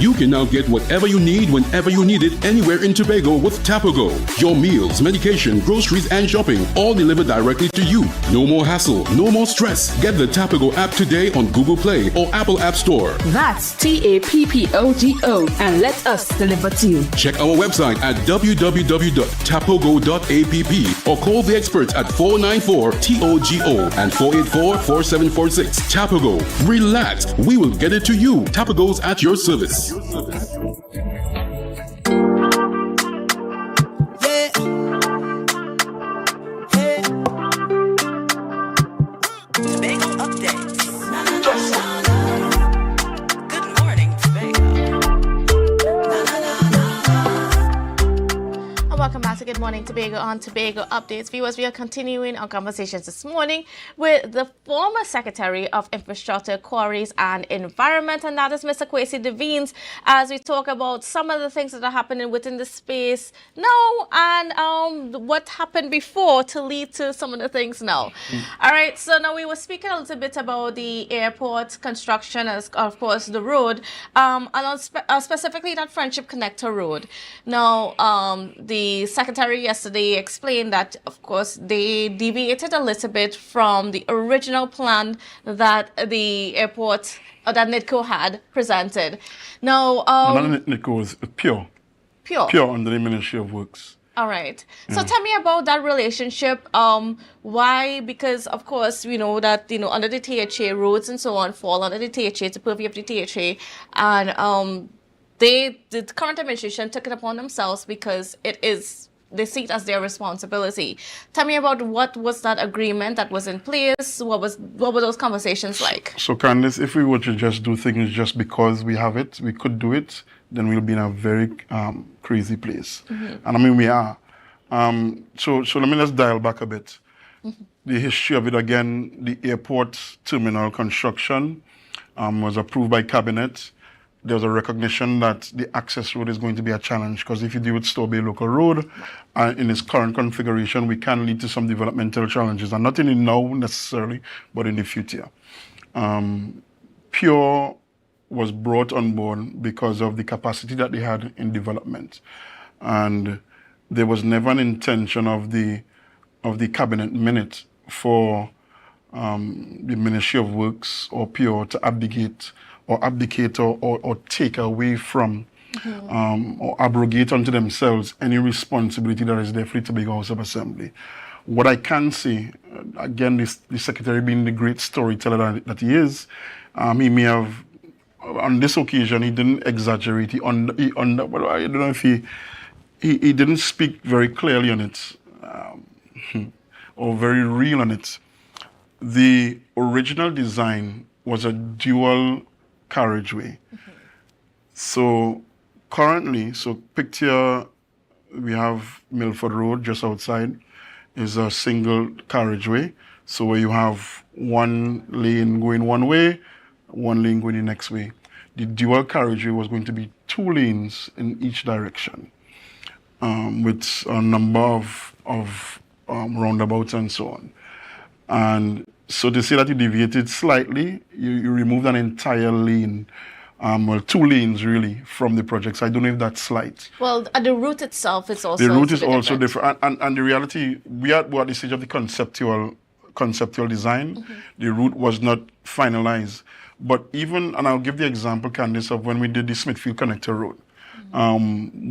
You can now get whatever you need whenever you need it anywhere in Tobago with TADCO. Your meals, medication, groceries, and shopping all delivered directly to you. No more hassle, no more stress. Get the TADCO app today on Google Play or Apple App Store. That's TAPPOGO and let us deliver to you. Check our website at www.tapogo.app or call the experts at 494-TOGO and 484-4746. TADCO. Relax, we will get it to you. TADCO's at your service. Yeah. Hey. Tobago updates. Good morning, Tobago. Welcome back to Good Morning Tobago on Tobago Updates. Viewers, we are continuing our conversations this morning with the former Secretary of Infrastructure, Quarries and Environment, and that is Mr. Kwesi Devines, as we talk about some of the things that are happening within the space now and what happened before to lead to some of the things now. All right, so now we were speaking a little bit about the airport construction, as of course the road, and specifically that Friendship Connector Road. Now, the Secretary yesterday explained that, of course, they deviated a little bit from the original plan that the airport, that TADCO had presented. Now, not TADCO is pure. Pure under the Ministry of Works. All right. So tell me about that relationship. Why? Because, of course, we know that, under the THA, roads and so on fall under the THA, it's the purview of the THA, and the current administration took it upon themselves because they see it as their responsibility. Tell me about what was that agreement that was in place? What were those conversations like? So Candice, if we were to just do things just because we have it, we could do it, then we'll be in a very crazy place. And I mean, we are. So let me just dial back a bit. The history of it again, the airport terminal construction was approved by Cabinet. There was a recognition that the access road is going to be a challenge because if you deal with Store Bay Local Road in its current configuration, we can lead to some developmental challenges, and not in the now necessarily, but in the future. Pure was brought on board because of the capacity that they had in development, and there was never an intention of the Cabinet minute for the Ministry of Works or Pure to abdicate or take away from or abrogate unto themselves any responsibility that is there for the Tobago House of Assembly. What I can say, again, the Secretary being the great storyteller that he is, he may have, on this occasion, he didn't exaggerate. I don't know if he didn't speak very clearly on it or very real on it. The original design was a dual carriageway. So currently, picture, we have Milford Road just outside, is a single carriageway. So where you have one lane going one way, one lane going the next way. the dual carriageway was going to be 2 lanes in each direction, with a number of roundabouts and so on. And so to say that you deviated slightly, you removed an entire lane, 2 lanes really from the project. So I don't know if that's slight. Well, the route itself is also The route is also different. And the reality, we're at the stage of the conceptual design. The route was not finalized. But even, and I'll give the example, Candice, of when we did the Smithfield Connector Road.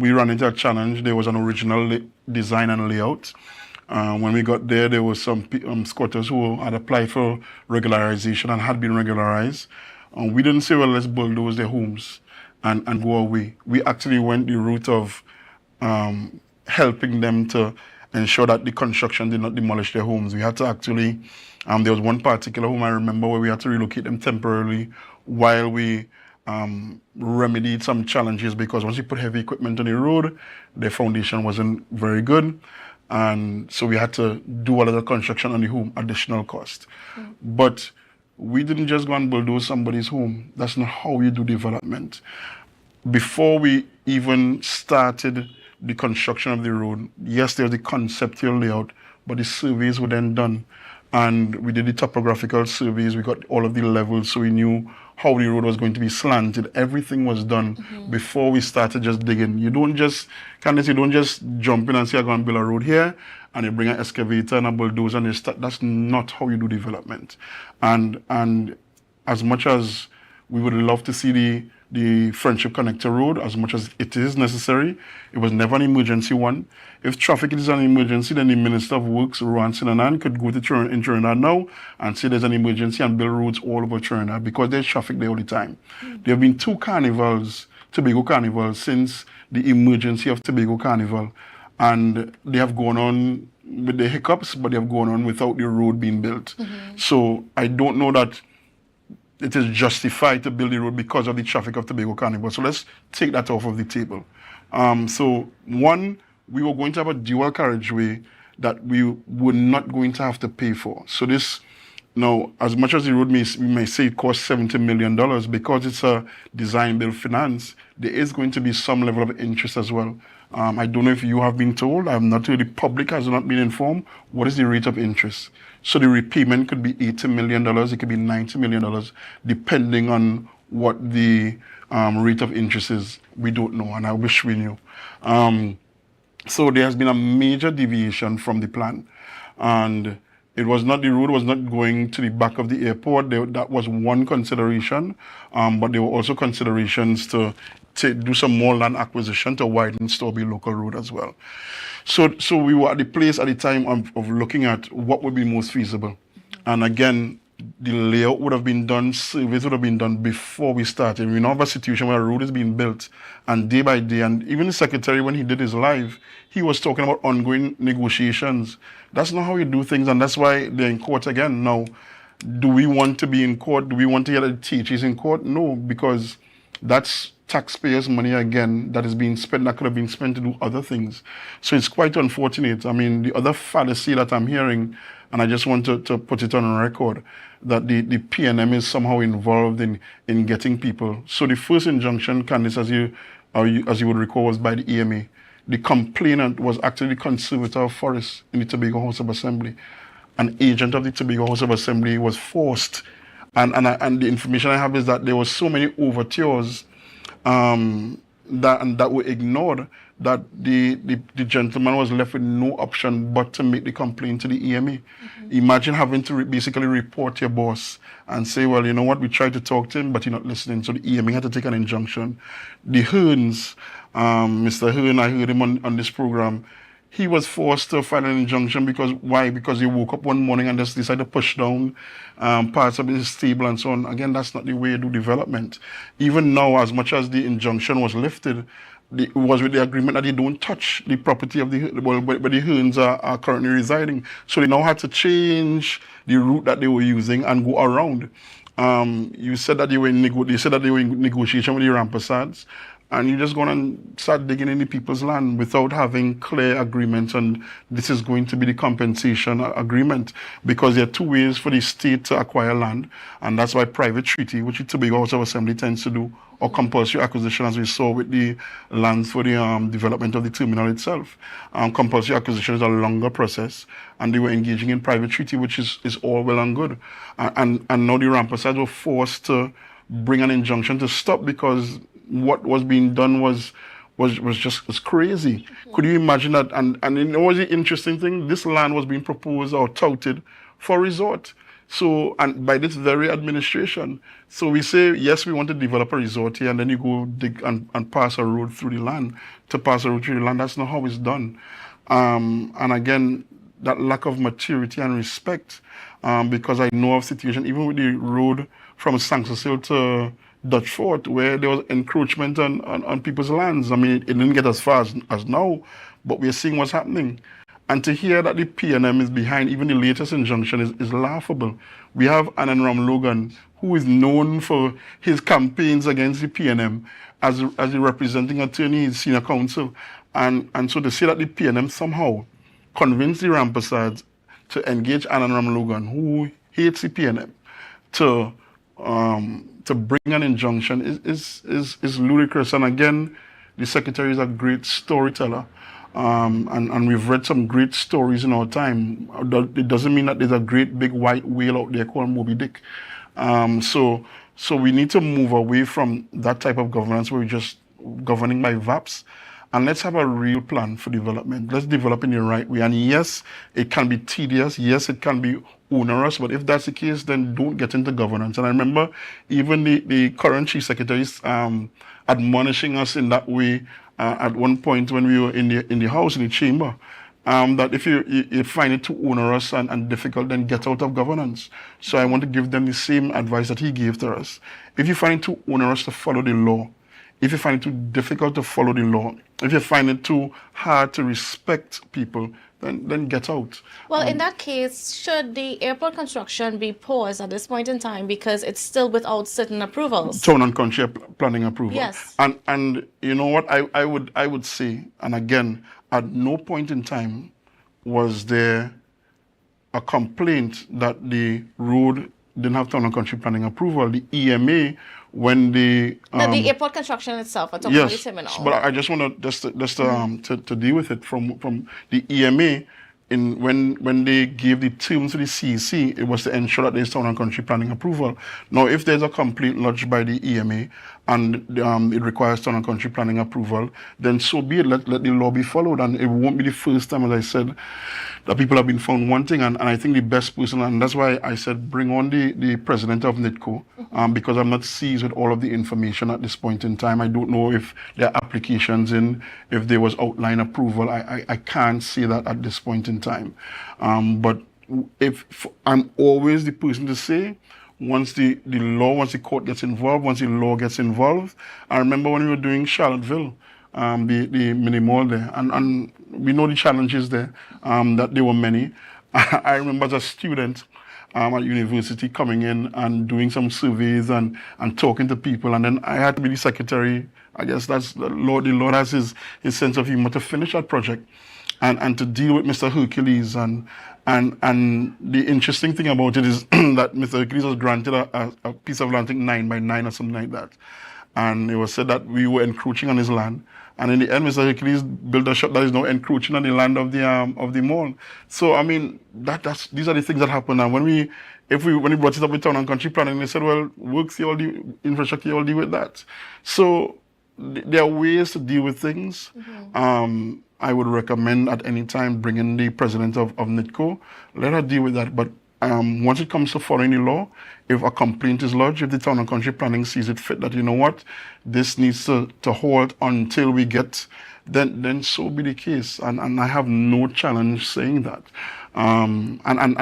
We ran into a challenge. There was an original design and layout. When we got there was some squatters who had applied for regularization and had been regularized. We didn't say, well, let's bulldoze their homes and go away. We actually went the route of helping them to ensure that the construction did not demolish their homes. We had to actually, there was one particular home I remember where we had to relocate them temporarily while we remedied some challenges, because once you put heavy equipment on the road, their foundation wasn't very good. And so we had to do a lot of construction on the home, additional cost. But we didn't just go and bulldoze somebody's home. That's not how you do development. Before we even started the construction of the road, yes, there was the conceptual layout, but the surveys were then done. And we did the topographical surveys. We got all of the levels, so we knew how the road was going to be slanted. Everything was done before we started just digging. You don't just jump in and say, I'm going to build a road here, and you bring an excavator and a bulldozer and you start. That's not how you do development. And as much as we would love to see the Friendship Connector Road, as much as it is necessary, it was never an emergency one. If traffic is an emergency, then the Minister of Works, Rohan Sinanan, could go to Trinidad now and say there's an emergency and build roads all over Trinidad, because there's traffic there all the time. There have been 2 carnivals, Tobago carnivals, since the emergency of Tobago Carnival, and they have gone on with the hiccups, but they have gone on without the road being built. So I don't know that it is justified to build the road because of the traffic of Tobago Carnival. So let's take that off of the table. So one, we were going to have a dual carriageway that we were not going to have to pay for. So this, now, as much as the road we may say it costs $70 million, because it's a design build finance, there is going to be some level of interest as well. I don't know if you have been told, I'm not sure the public has not been informed, what is the rate of interest? So the repayment could be $80 million, it could be $90 million, depending on what the rate of interest is. We don't know, and I wish we knew. So there has been a major deviation from the plan. And the road was not going to the back of the airport. That was one consideration, but there were also considerations to do some more land acquisition to widen Storby Local Road as well. So we were at the place at the time of looking at what would be most feasible. And again, the layout would have been done, surveys would have been done before we started. We now have a situation where a road is being built, and day by day, and even the secretary, when he did his live, he was talking about ongoing negotiations. That's not how you do things, and that's why they're in court again. Now, do we want to be in court? Do we want to get the teachers in court? No, because that's taxpayers' money again that is being spent, that could have been spent to do other things. So it's quite unfortunate. I mean, the other fallacy that I'm hearing, and I just want to put it on record, that the PNM is somehow involved in getting people. So the first injunction, Candice, as you would recall, was by the EMA. The complainant was actually the conservator of forests in the Tobago House of Assembly. An agent of the Tobago House of Assembly was forced. And the information I have is that there were so many overtures that were ignored, that the gentleman was left with no option but to make the complaint to the EMA. Imagine having to basically report your boss and say, well, you know what, we tried to talk to him, but he's not listening. So the EMA had to take an injunction. The Hearns, Mr. Hearn, I heard him on this program, he was forced to file an injunction because, why? Because he woke up one morning and just decided to push down parts of his stable and so on. Again, that's not the way you do development. Even now, as much as the injunction was lifted, it was with the agreement that they don't touch the property of where the Hearns are currently residing. So they now had to change the route that they were using and go around. You said that they were in negotiation with the Rampasads. and you're just going to start digging into people's land without having clear agreements, and this is going to be the compensation agreement, because there are two ways for the state to acquire land, and that's by private treaty, which the Tobago House of Assembly tends to do, or compulsory acquisition, as we saw with the lands for the development of the terminal itself. Compulsory acquisition is a longer process, and they were engaging in private treaty, which is all well and good. And now the Ramparsides were forced to bring an injunction to stop, because what was being done was crazy. Could you imagine that? And it was the interesting thing, this land was being proposed or touted for resort. So, and by this very administration. So we say, yes, we want to develop a resort here, and then you go dig and pass a road through the land. To pass a road through the land, that's not how it's done. And again, that lack of maturity and respect, because I know of situation, even with the road from Sanksasil to Dutch Fort, where there was encroachment on people's lands. I mean, it didn't get as far as now, but we're seeing what's happening. And to hear that the PNM is behind even the latest injunction is laughable. We have Anand Logan, who is known for his campaigns against the PNM as a representing attorney in senior counsel. And so to say that the PNM somehow convinced the Ramparsides to engage Anand Logan, who hates the PNM, to bring an injunction is ludicrous. And again, the secretary is a great storyteller. And we've read some great stories in our time. It doesn't mean that there's a great big white whale out there called Moby Dick. So we need to move away from that type of governance where we're just governing by VAPs. And let's have a real plan for development. Let's develop in the right way. And yes, it can be tedious. Yes, it can be onerous. But if that's the case, then don't get into governance. And I remember even the current chief secretaries admonishing us in that way at one point when we were in the house, in the chamber, that if you find it too onerous and difficult, then get out of governance. So I want to give them the same advice that he gave to us. If you find it too onerous to follow the law, if you find it too difficult to follow the law, if you find it too hard to respect people, then get out. Well, in that case, should the airport construction be paused at this point in time because it's still without certain approvals? Town and country planning approval. Yes. And you know what I would say, and again, at no point in time was there a complaint that the road didn't have town and country planning approval. The EMA, when the airport construction itself, at the terminal. But I just want to deal with it from the EMA. When they gave the terms to the CEC, it was to ensure that there's town and country planning approval. Now, if there's a complaint lodged by the EMA and it requires town and country planning approval, then so be it. Let the law be followed, and it won't be the first time, as I said, that people have been found wanting. And I think the best person, and that's why I said bring on the president of NITCO, because I'm not seized with all of the information at this point in time. I don't know if there are applications in, if there was outline approval. I can't say that at this point in time. But if I'm always the person to say, once the court gets involved, once the law gets involved. I remember when we were doing Charlottesville, the mini mall there, and we know the challenges there, that there were many. I remember as a student at university coming in and doing some surveys and talking to people, and then I had to be the secretary. I guess that's the Lord has his sense of humor to finish that project and to deal with Mr. Hercules. And the interesting thing about it is that Mr. Hercules was granted a piece of land, I think 9 by 9 or something like that. And it was said that we were encroaching on his land. And in the end, Mr. Hercules built a shop that is now encroaching on the land of the mall. So I mean, these are the things that happen. And when we brought it up with town and country planning, they said, well, works here, all the infrastructure, all deal with that. So there are ways to deal with things. Mm-hmm. I would recommend at any time bringing the president of NITCO, let her deal with that. But once it comes to following the law, if a complaint is lodged, if the town and country planning sees it fit that, you know what, this needs to halt until we get, then so be the case. And I have no challenge saying that. And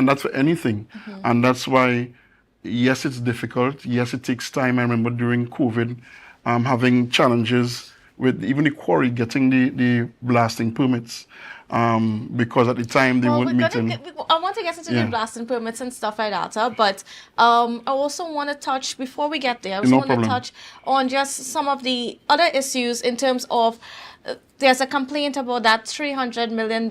that's for anything. Mm-hmm. And that's why, yes, it's difficult. Yes, it takes time. I remember during COVID, having challenges with even the quarry getting the blasting permits. Because at the time they weren't meeting. I want to get into the blasting permits and stuff like that, but I also want to touch, before we get there, I also want to touch on just some of the other issues in terms of there's a complaint about that $300 million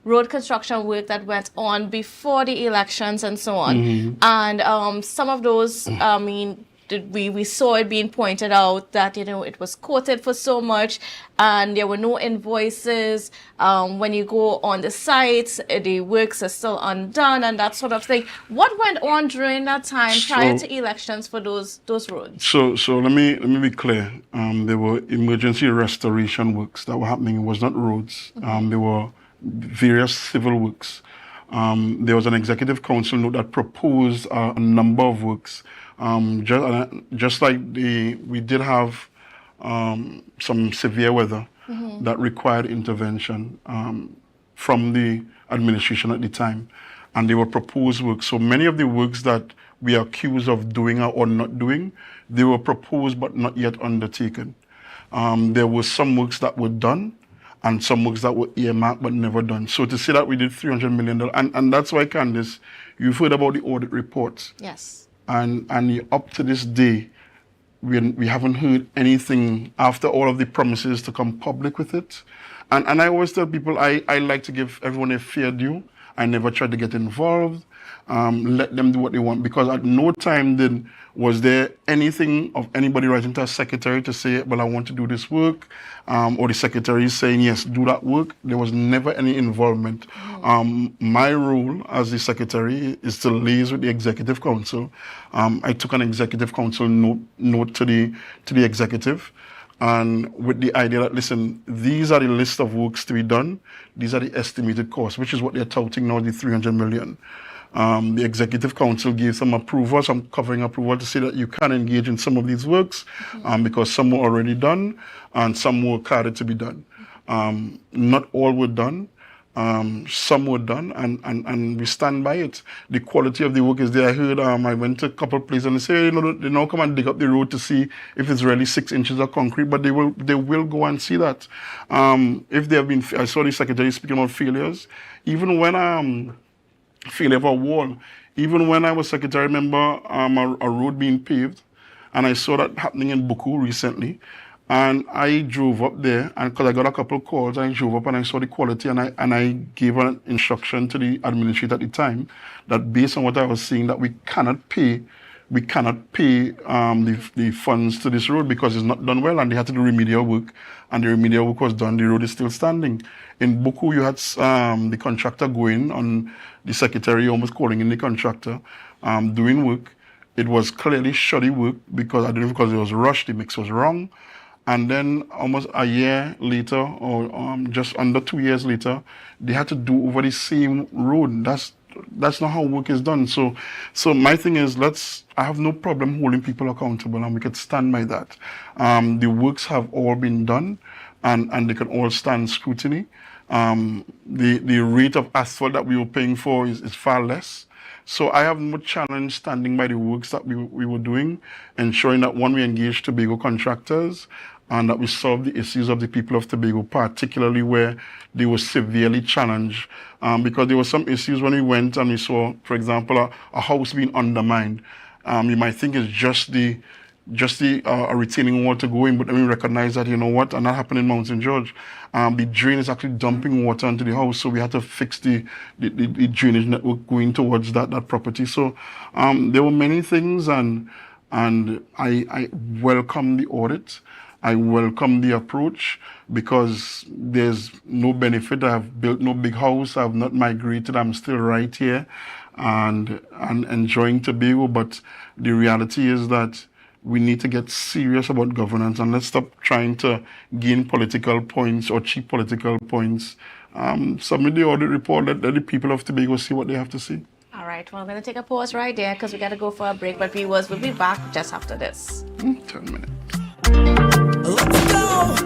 road construction work that went on before the elections and so on. And some of those, we saw it being pointed out that, it was quoted for so much and there were no invoices. When you go on the sites, the works are still undone and that sort of thing. What went on during that time prior to elections for those roads? So let me be clear. There were emergency restoration works that were happening. It was not roads. There were various civil works. There was an executive council note that proposed a number of works. Just like we did have some severe weather that required intervention from the administration at the time, and they were proposed works. So many of the works that we are accused of doing or not doing, they were proposed but not yet undertaken. There were some works that were done and some works that were earmarked but never done. So to say that we did $300 million, and that's why, Candice, you've heard about the audit reports. Yes. And up to this day, we haven't heard anything after all of the promises to come public with it. And I always tell people I like to give everyone a fair due. I never tried to get involved. Let them do what they want, because at no time was there anything of anybody writing to a secretary to say, well, I want to do this work, or the secretary is saying, yes, do that work. There was never any involvement. My role as the secretary is to liaise with the executive council. I took an executive council note to the executive, and with the idea that, listen, these are the list of works to be done. These are the estimated costs, which is what they're touting now, the $300 million. The executive council gave some approval, some covering approval to say that you can engage in some of these works because some were already done and some were carried to be done. Not all were done. Some were done, and we stand by it. The quality of the work is there. I heard, I went to a couple of places and they say, they now come and dig up the road to see if it's really 6 inches of concrete, but they will go and see that. If they have been, I saw the secretary speaking about failures. Even when, failure of a wall, even when I was secretary, I remember a road being paved, and I saw that happening in Buku recently. And I drove up there, and because I got a couple of calls, I drove up and I saw the quality, and I gave an instruction to the administrator at the time that based on what I was seeing, that we cannot pay the funds to this road because it's not done well, and they had to do remedial work, and the remedial work was done. The road is still standing. In Buku, you had the contractor going on, the secretary almost calling in the contractor, doing work. It was clearly shoddy work because I don't know, because it was rushed, the mix was wrong. And then almost a year later, or just under 2 years later, they had to do over the same road. That's not how work is done. So my thing is, I have no problem holding people accountable, and we could stand by that. The works have all been done, and they can all stand scrutiny. The rate of asphalt that we were paying for is far less. So I have no challenge standing by the works that we were doing, ensuring that, one, we engage Tobago contractors, and that we solve the issues of the people of Tobago, particularly where they were severely challenged. Because there were some issues when we went and we saw, for example, a house being undermined. You might think it's just the retaining wall to go in, but then we recognize that, you know what, and that happened in Mount St. George. The drain is actually dumping water into the house, so we had to fix the drainage network going towards that property. So there were many things, and I welcome the audit. I welcome the approach, because there's no benefit. I have built no big house. I have not migrated. I'm still right here and enjoying Tobago. But the reality is that we need to get serious about governance, and let's stop trying to gain political points or cheap political points. Submit the audit report, let the people of Tobago see what they have to see. All right, well, I'm going to take a pause right there because we got to go for a break. But viewers, we'll be back just after this. 10 minutes. Let's go.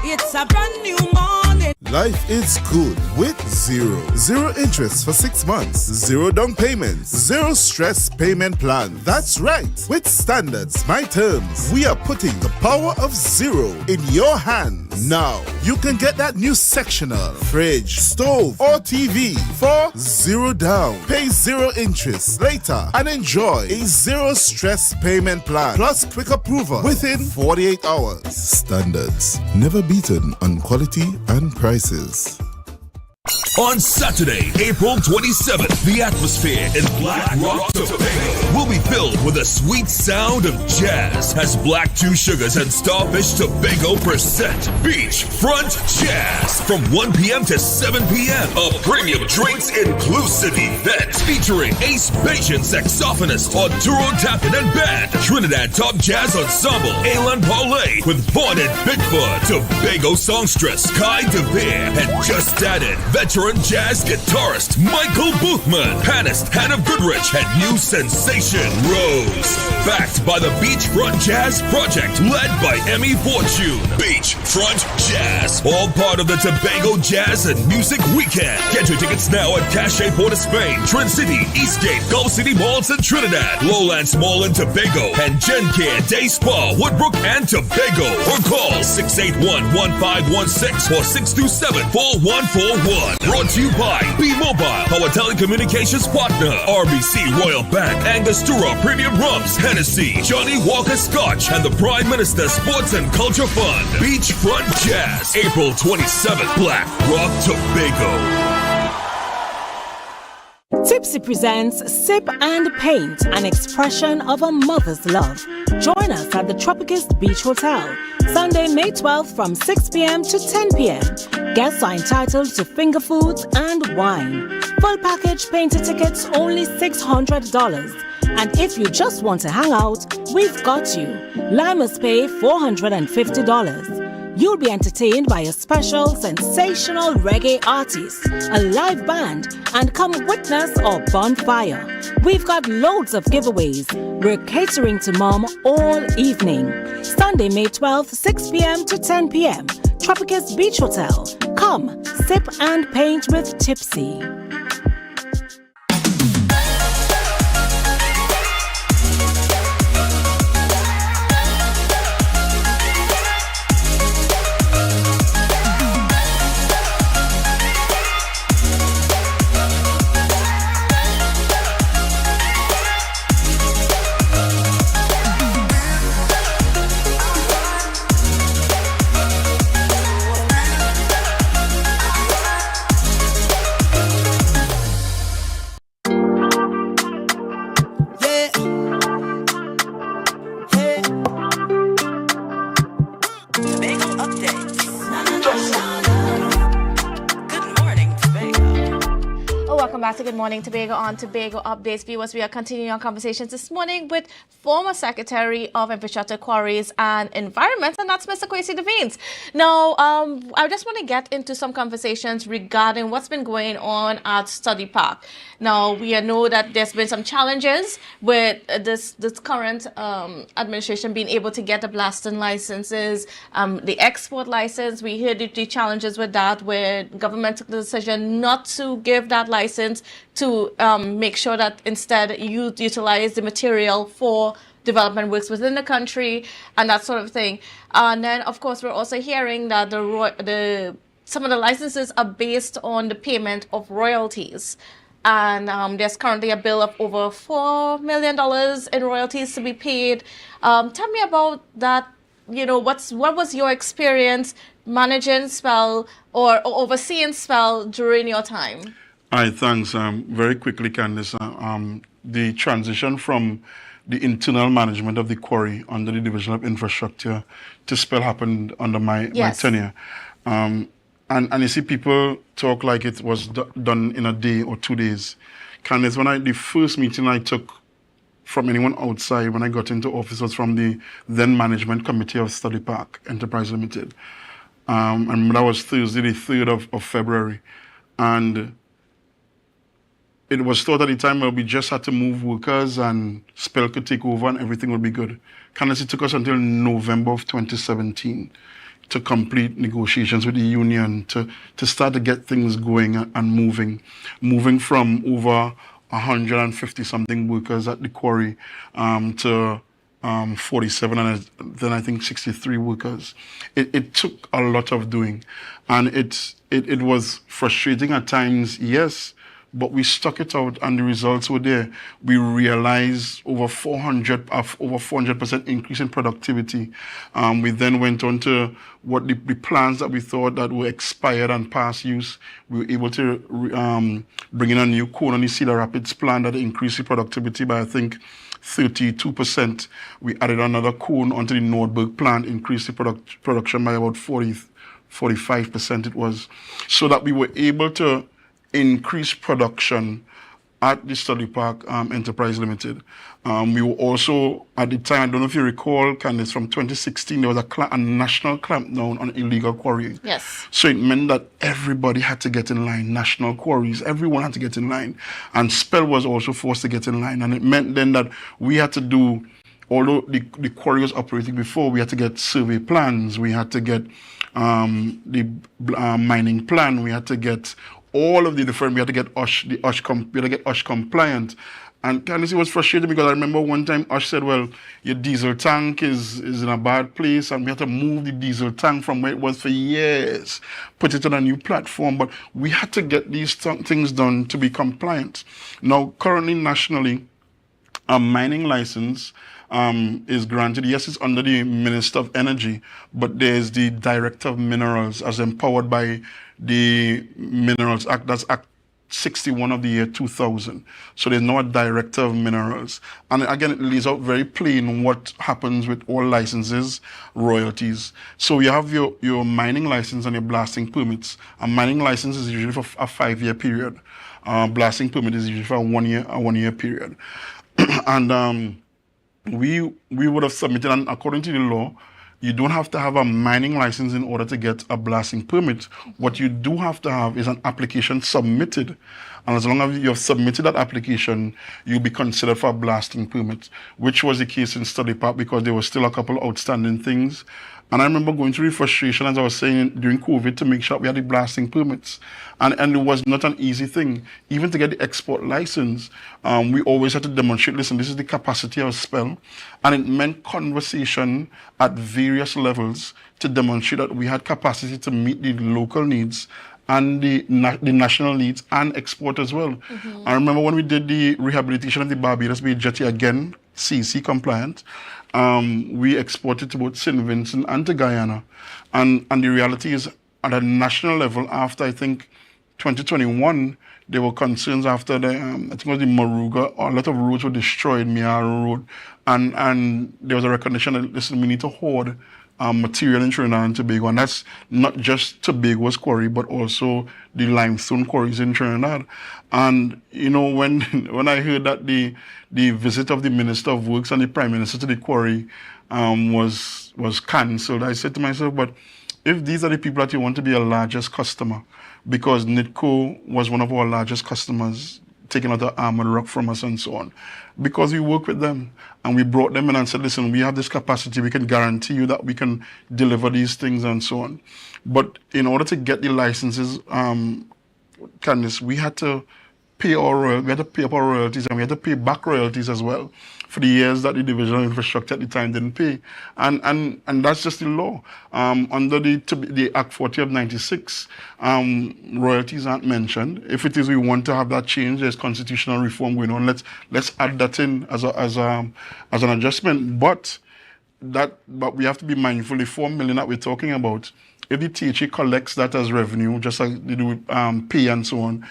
It's a brand new morning. Life is good with Zero. Zero interest for 6 months. Zero down payments. Zero stress payment plan. That's right. With Standards My Terms, we are putting the power of zero in your hands. Now, you can get that new sectional, fridge, stove, or TV for zero down. Pay zero interest later and enjoy a zero stress payment plan plus quick approval within 48 hours. Standards, never beaten on quality and prices. On Saturday, April 27th, the atmosphere in Black Rock, Tobago will be filled with a sweet sound of jazz as Black Two Sugars and Starfish Tobago present Beachfront Jazz from 1 p.m. to 7 p.m. A premium drinks inclusive event featuring Ace Bajan saxophonist Arturo Tappan and band, Trinidad Top Jazz Ensemble, Alan Paulay with Vaughn and Bigfoot, Tobago songstress Kai DeVere, and just added veteran jazz guitarist Michael Boothman, pianist Hannah Goodrich, and new sensation Rose. Backed by the Beachfront Jazz Project, led by Emmy Fortune. Beachfront Jazz, all part of the Tobago Jazz and Music Weekend. Get your tickets now at Cache Port of Spain, Trin City, Eastgate, Gulf City Malls in Trinidad, Lowlands Mall in Tobago, and Gencare Day Spa, Woodbrook and Tobago. Or call 681-1516 or 627-4141. Brought to you by B-Mobile, our telecommunications partner, RBC Royal Bank, Angostura Premium Rums, Hennessy, Johnny Walker Scotch, and the Prime Minister Sports and Culture Fund. Beachfront Jazz, April 27th, Black Rock, Tobago. Tipsy presents Sip and Paint, an expression of a mother's love. Join us at the Tropicist Beach Hotel, Sunday, May 12th from 6 p.m. to 10 p.m. Guests are entitled to finger foods and wine. Full package painter tickets only $600. And if you just want to hang out, we've got you. Limers pay $450. You'll be entertained by a special, sensational reggae artist, a live band, and come witness our bonfire. We've got loads of giveaways. We're catering to Mom all evening. Sunday, May 12th, 6 p.m. to 10 p.m. Tropicist Beach Hotel. Come, sip and paint with Tipsy. Good morning, Tobago. On Tobago Updates, viewers, we are continuing our conversations this morning with former Secretary of Infrastructure, Quarries and Environment, and that's Mr. Kwesi Devines. Now, I just want to get into some conversations regarding what's been going on at Study Park. Now, we know that there's been some challenges with this current administration being able to get the blasting licenses, the export license. We heard the challenges with that, where government took the decision not to give that license to make sure that instead you utilize the material for development works within the country and that sort of thing. And then, of course, we're also hearing that some of the licenses are based on the payment of royalties. And there's currently a bill of over $4 million in royalties to be paid. Tell me about that. You know, what was your experience managing Spell or overseeing Spell during your time? All right, thanks. Very quickly, Candice, the transition from the internal management of the quarry under the Division of Infrastructure to Spell happened under my tenure. And you see, people talk like it was done in a day or 2 days. Candice, the first meeting I took from anyone outside when I got into office was from the then management committee of Study Park Enterprise Limited. And that was Thursday, the 3rd of February. And it was thought at the time where we just had to move workers and Spell could take over and everything would be good. Candice, it took us until November of 2017 to complete negotiations with the union to start to get things going and moving from over 150 something workers at the quarry to 47 and then I think 63 workers. It took a lot of doing, and it was frustrating at times, yes, but we stuck it out and the results were there. We realized over 400% increase in productivity. We then went on to what the plans that we thought that were expired and past use. We were able to bring in a new cone on the Cedar Rapids plan that increased the productivity by I think 32%. We added another cone onto the Nordberg plant, increased the production by about 45% it was, so that we were able to increase production at the Study Park Enterprise Limited. We were also, at the time, I don't know if you recall, Candice, from 2016, there was a national clampdown on illegal quarrying. Yes. So it meant that everybody had to get in line, national quarries, everyone had to get in line. And Spell was also forced to get in line. And it meant then that we had to do, although the quarry was operating before, we had to get survey plans, we had to get the mining plan, we had to get all of the different, we had to get OSH compliant. And Candice, it was frustrating because I remember one time OSH said, well, your diesel tank is in a bad place, and we had to move the diesel tank from where it was for years, put it on a new platform. But we had to get these things done to be compliant. Now, currently, nationally, a mining license is granted. Yes, it's under the Minister of Energy, but there's the Director of Minerals as empowered by the Minerals Act. That's Act 61 of the year 2000. So there's now a Director of Minerals. And again, it lays out very plain what happens with all licenses, royalties. So you have your mining license and your blasting permits. A mining license is usually for a 5-year period. Blasting permit is usually for a one year period. And we would have submitted, and according to the law, you don't have to have a mining license in order to get a blasting permit. What you do have to have is an application submitted. And as long as you have submitted that application, you'll be considered for a blasting permit, which was the case in Study Park because there were still a couple of outstanding things. And I remember going through the frustration, as I was saying, during COVID to make sure we had the blasting permits. And it was not an easy thing. Even to get the export license, we always had to demonstrate, listen, this is the capacity of Spell. And it meant conversation at various levels to demonstrate that we had capacity to meet the local needs and the national needs and export as well. Mm-hmm. I remember when we did the rehabilitation of the Barbados Bay jetty, again, CC compliant, we exported to both St. Vincent and to Guyana. And the reality is, at a national level, after I think 2021, there were concerns after the, I think it was the Moruga, a lot of roads were destroyed, Miara Road, and there was a recognition that, listen, we need to hoard material in Trinidad and Tobago, and that's not just Tobago's quarry, but also the limestone quarries in Trinidad. And you know, when I heard that the visit of the Minister of Works and the Prime Minister to the quarry was cancelled, I said to myself, but if these are the people that you want to be your largest customer, because NITCO was one of our largest customers, taking out the armored rock from us and so on, because we work with them and we brought them in and said, listen, we have this capacity, we can guarantee you that we can deliver these things and so on. But in order to get the licenses, Candice, we had to pay up our royalties, and we had to pay back royalties as well for the years that the Division of Infrastructure at the time didn't pay. And that's just the law. Under the Act 40 of 96, royalties aren't mentioned. If it is we want to have that change, there's constitutional reform going on. Let's add that in as an adjustment. But we have to be mindful, the 4 million that we're talking about, if the THA collects that as revenue, just like they do with pay and so on,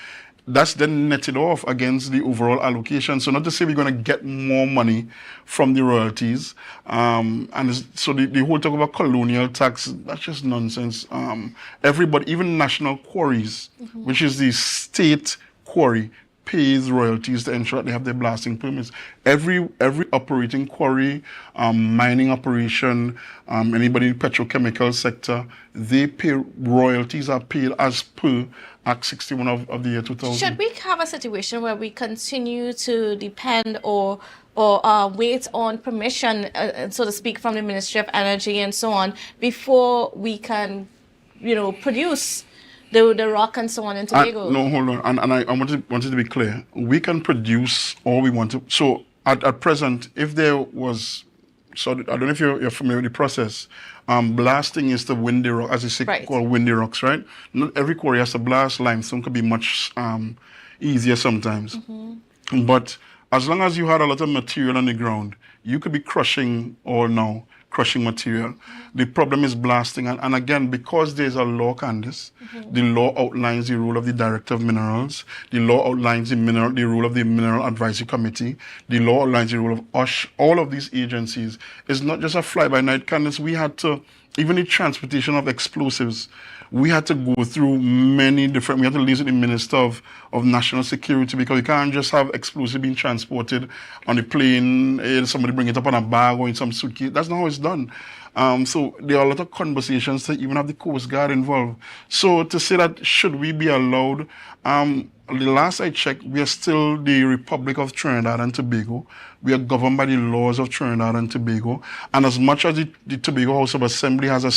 that's then netted off against the overall allocation. So not to say we're going to get more money from the royalties. So the whole talk about colonial tax, that's just nonsense. Everybody, even national quarries, which is the state quarry, pays royalties to ensure that they have their blasting permits. Every operating quarry, mining operation, anybody in the petrochemical sector, they pay, royalties are paid as per Act 61 of the year 2000. Should we have a situation where we continue to depend or or wait on permission, so to speak, from the Ministry of Energy and so on before we can, produce the rock and so on in Tobago? No, hold on. And I wanted to be clear. We can produce all we want to. So at present, if there was, so I don't know if you're familiar with the process. Blasting is to win the rock, as you say, called win the rocks, right? Not every quarry has to blast. Limestone can be much easier sometimes. But as long as you had a lot of material on the ground, you could be crushing material. The problem is blasting. And again, because there's a law, Candice, the law outlines the role of the Director of Minerals, the law outlines the role of the Mineral Advisory Committee, the law outlines the role of OSH, all of these agencies. It's not just a fly-by-night, Candice. We had to, even the transportation of explosives, we had to go through we had to liaise with the Minister of National Security, because you can't just have explosives being transported on the plane, somebody bring it up on a bag or in some suitcase. That's not how it's done. So there are a lot of conversations to even have the Coast Guard involved. So to say that should we be allowed, the last I checked, we are still the Republic of Trinidad and Tobago. We are governed by the laws of Trinidad and Tobago. And as much as the Tobago House of Assembly has a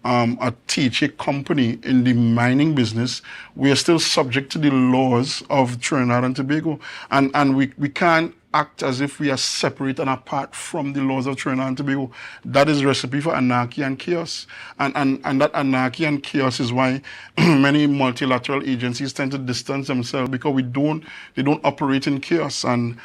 THA company in the mining business, we are still subject to the laws of Trinidad and Tobago. And we can't act as if we are separate and apart from the laws of Trinidad and Tobago. That is a recipe for anarchy and chaos. And that anarchy and chaos is why many multilateral agencies tend to distance themselves, because they don't operate in chaos. And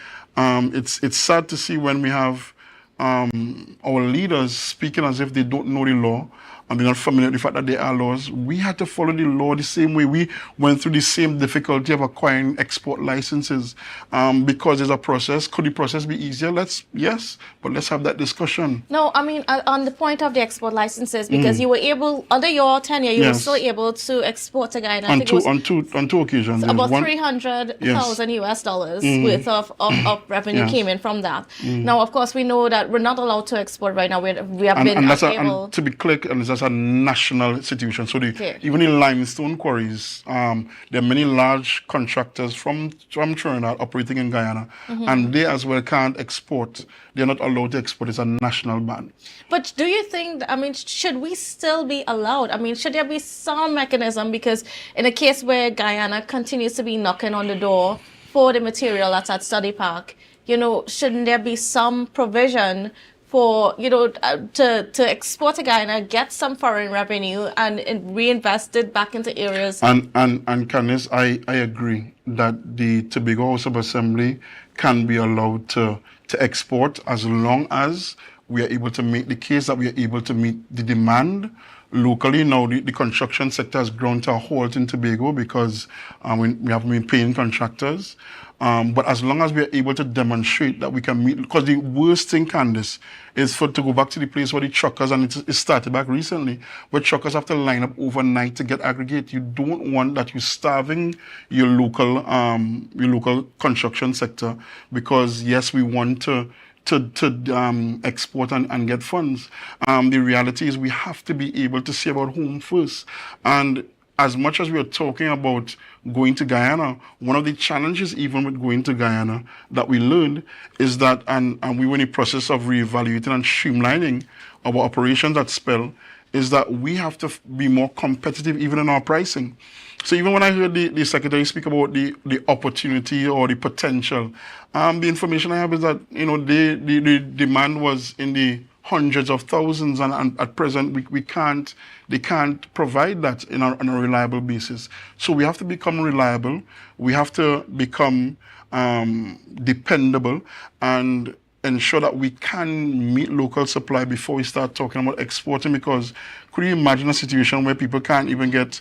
it's sad to see when we have our leaders speaking as if they don't know the law and they're not familiar with the fact that there are laws. We had to follow the law the same way. We went through the same difficulty of acquiring export licenses because there's a process. Could the process be easier? Yes, but let's have that discussion. No, I mean, on the point of the export licenses, because you were able, under your tenure, you were still able to export to Guyana. On two occasions. About $300,000 US dollars worth of revenue came in from that. Now, of course, we know that we're not allowed to export right now. We have been able... To be clear, and that's a national situation. So even in limestone quarries, there are many large contractors from Trinidad operating in Guyana, and they as well can't export. They're not allowed to export. It's a national ban. But do you think, should we still be allowed? Should there be some mechanism? Because in a case where Guyana continues to be knocking on the door for the material that's at Study Park, shouldn't there be some provision for, to export to Guyana, get some foreign revenue and reinvest it back into areas? And Candice, I agree that the Tobago House of Assembly can be allowed to export as long as we are able to make the case that we are able to meet the demand locally. Now, the construction sector has ground to a halt in Tobago because we have been paying contractors. But as long as we are able to demonstrate that we can meet, because the worst thing, Candice, is to go back to the place where the truckers, and it started back recently, where truckers have to line up overnight to get aggregate. You don't want that. You're starving your local construction sector, because yes, we want to export and get funds. The reality is we have to be able to see about home first. And as much as we are talking about going to Guyana, one of the challenges even with going to Guyana that we learned is that, and we were in the process of reevaluating and streamlining our operations at Spell, is that we have to be more competitive even in our pricing. So even when I heard the Secretary speak about the opportunity or the potential, the information I have is that, the demand was in the hundreds of thousands, and at present they can't provide that on a reliable basis. So we have to become reliable, we have to become dependable, and ensure that we can meet local supply before we start talking about exporting. Because could you imagine a situation where people can't even get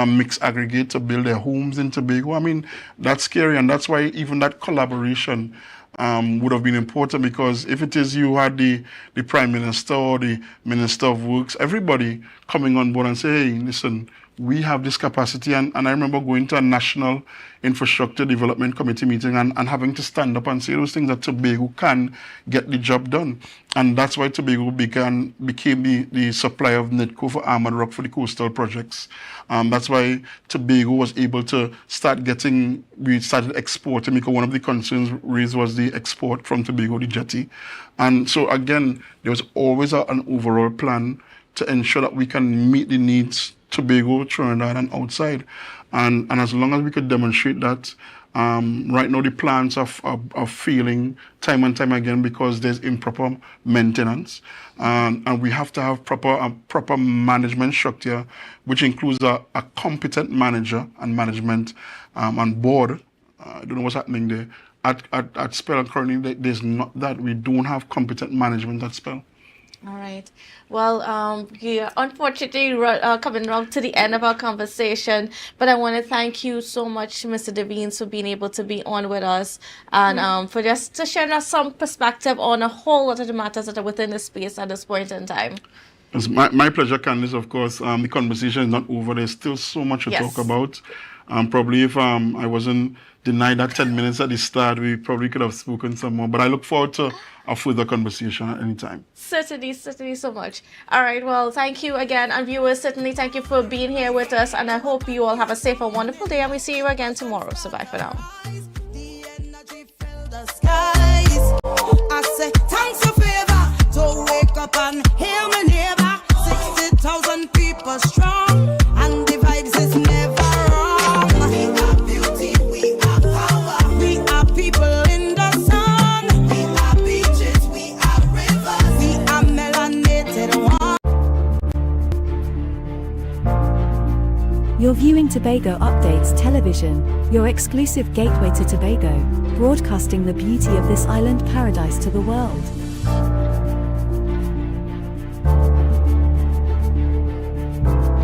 mixed aggregate to build their homes in Tobago? That's scary, and that's why even that collaboration would have been important, because if it is you had the Prime Minister or the Minister of Works, everybody coming on board and say, hey, listen, we have this capacity. And I remember going to a National Infrastructure Development Committee meeting and having to stand up and say those things that Tobago can get the job done. And that's why Tobago became the supplier of TADCO for armored rock for the coastal projects. That's why Tobago was able to we started exporting, because one of the concerns raised was the export from Tobago, the jetty. And so again, there was always an overall plan to ensure that we can meet the needs Tobago, Trinidad, and outside. And as long as we could demonstrate that, right now the plants are failing time and time again because there's improper maintenance. And we have to have proper management structure, which includes a competent manager and management and board. I don't know what's happening there. At Spell currently, there's not that. We don't have competent management at Spell. All right. Well, we are unfortunately coming around to the end of our conversation, but I want to thank you so much, Mr. Devines, for being able to be on with us and for just to share us some perspective on a whole lot of the matters that are within the space at this point in time. It's my pleasure, Candice. Of course, the conversation is not over. There's still so much to talk about. Probably if I wasn't denied that 10 minutes at the start, we probably could have spoken some more. But I look forward to a further conversation at any time. Certainly so much. All right, well, thank you again. And viewers, certainly thank you for being here with us. And I hope you all have a safe and wonderful day. And we see you again tomorrow. So bye for now. I say thanks for favor to wake up and hear my neighbor. 60,000 people strong, and the vibes is never wrong. We are beauty, we are power. We are people in the sun. We are beaches, we are rivers. We are melanated one. You're viewing Tobago Updates Television, your exclusive gateway to Tobago, broadcasting the beauty of this island paradise to the world.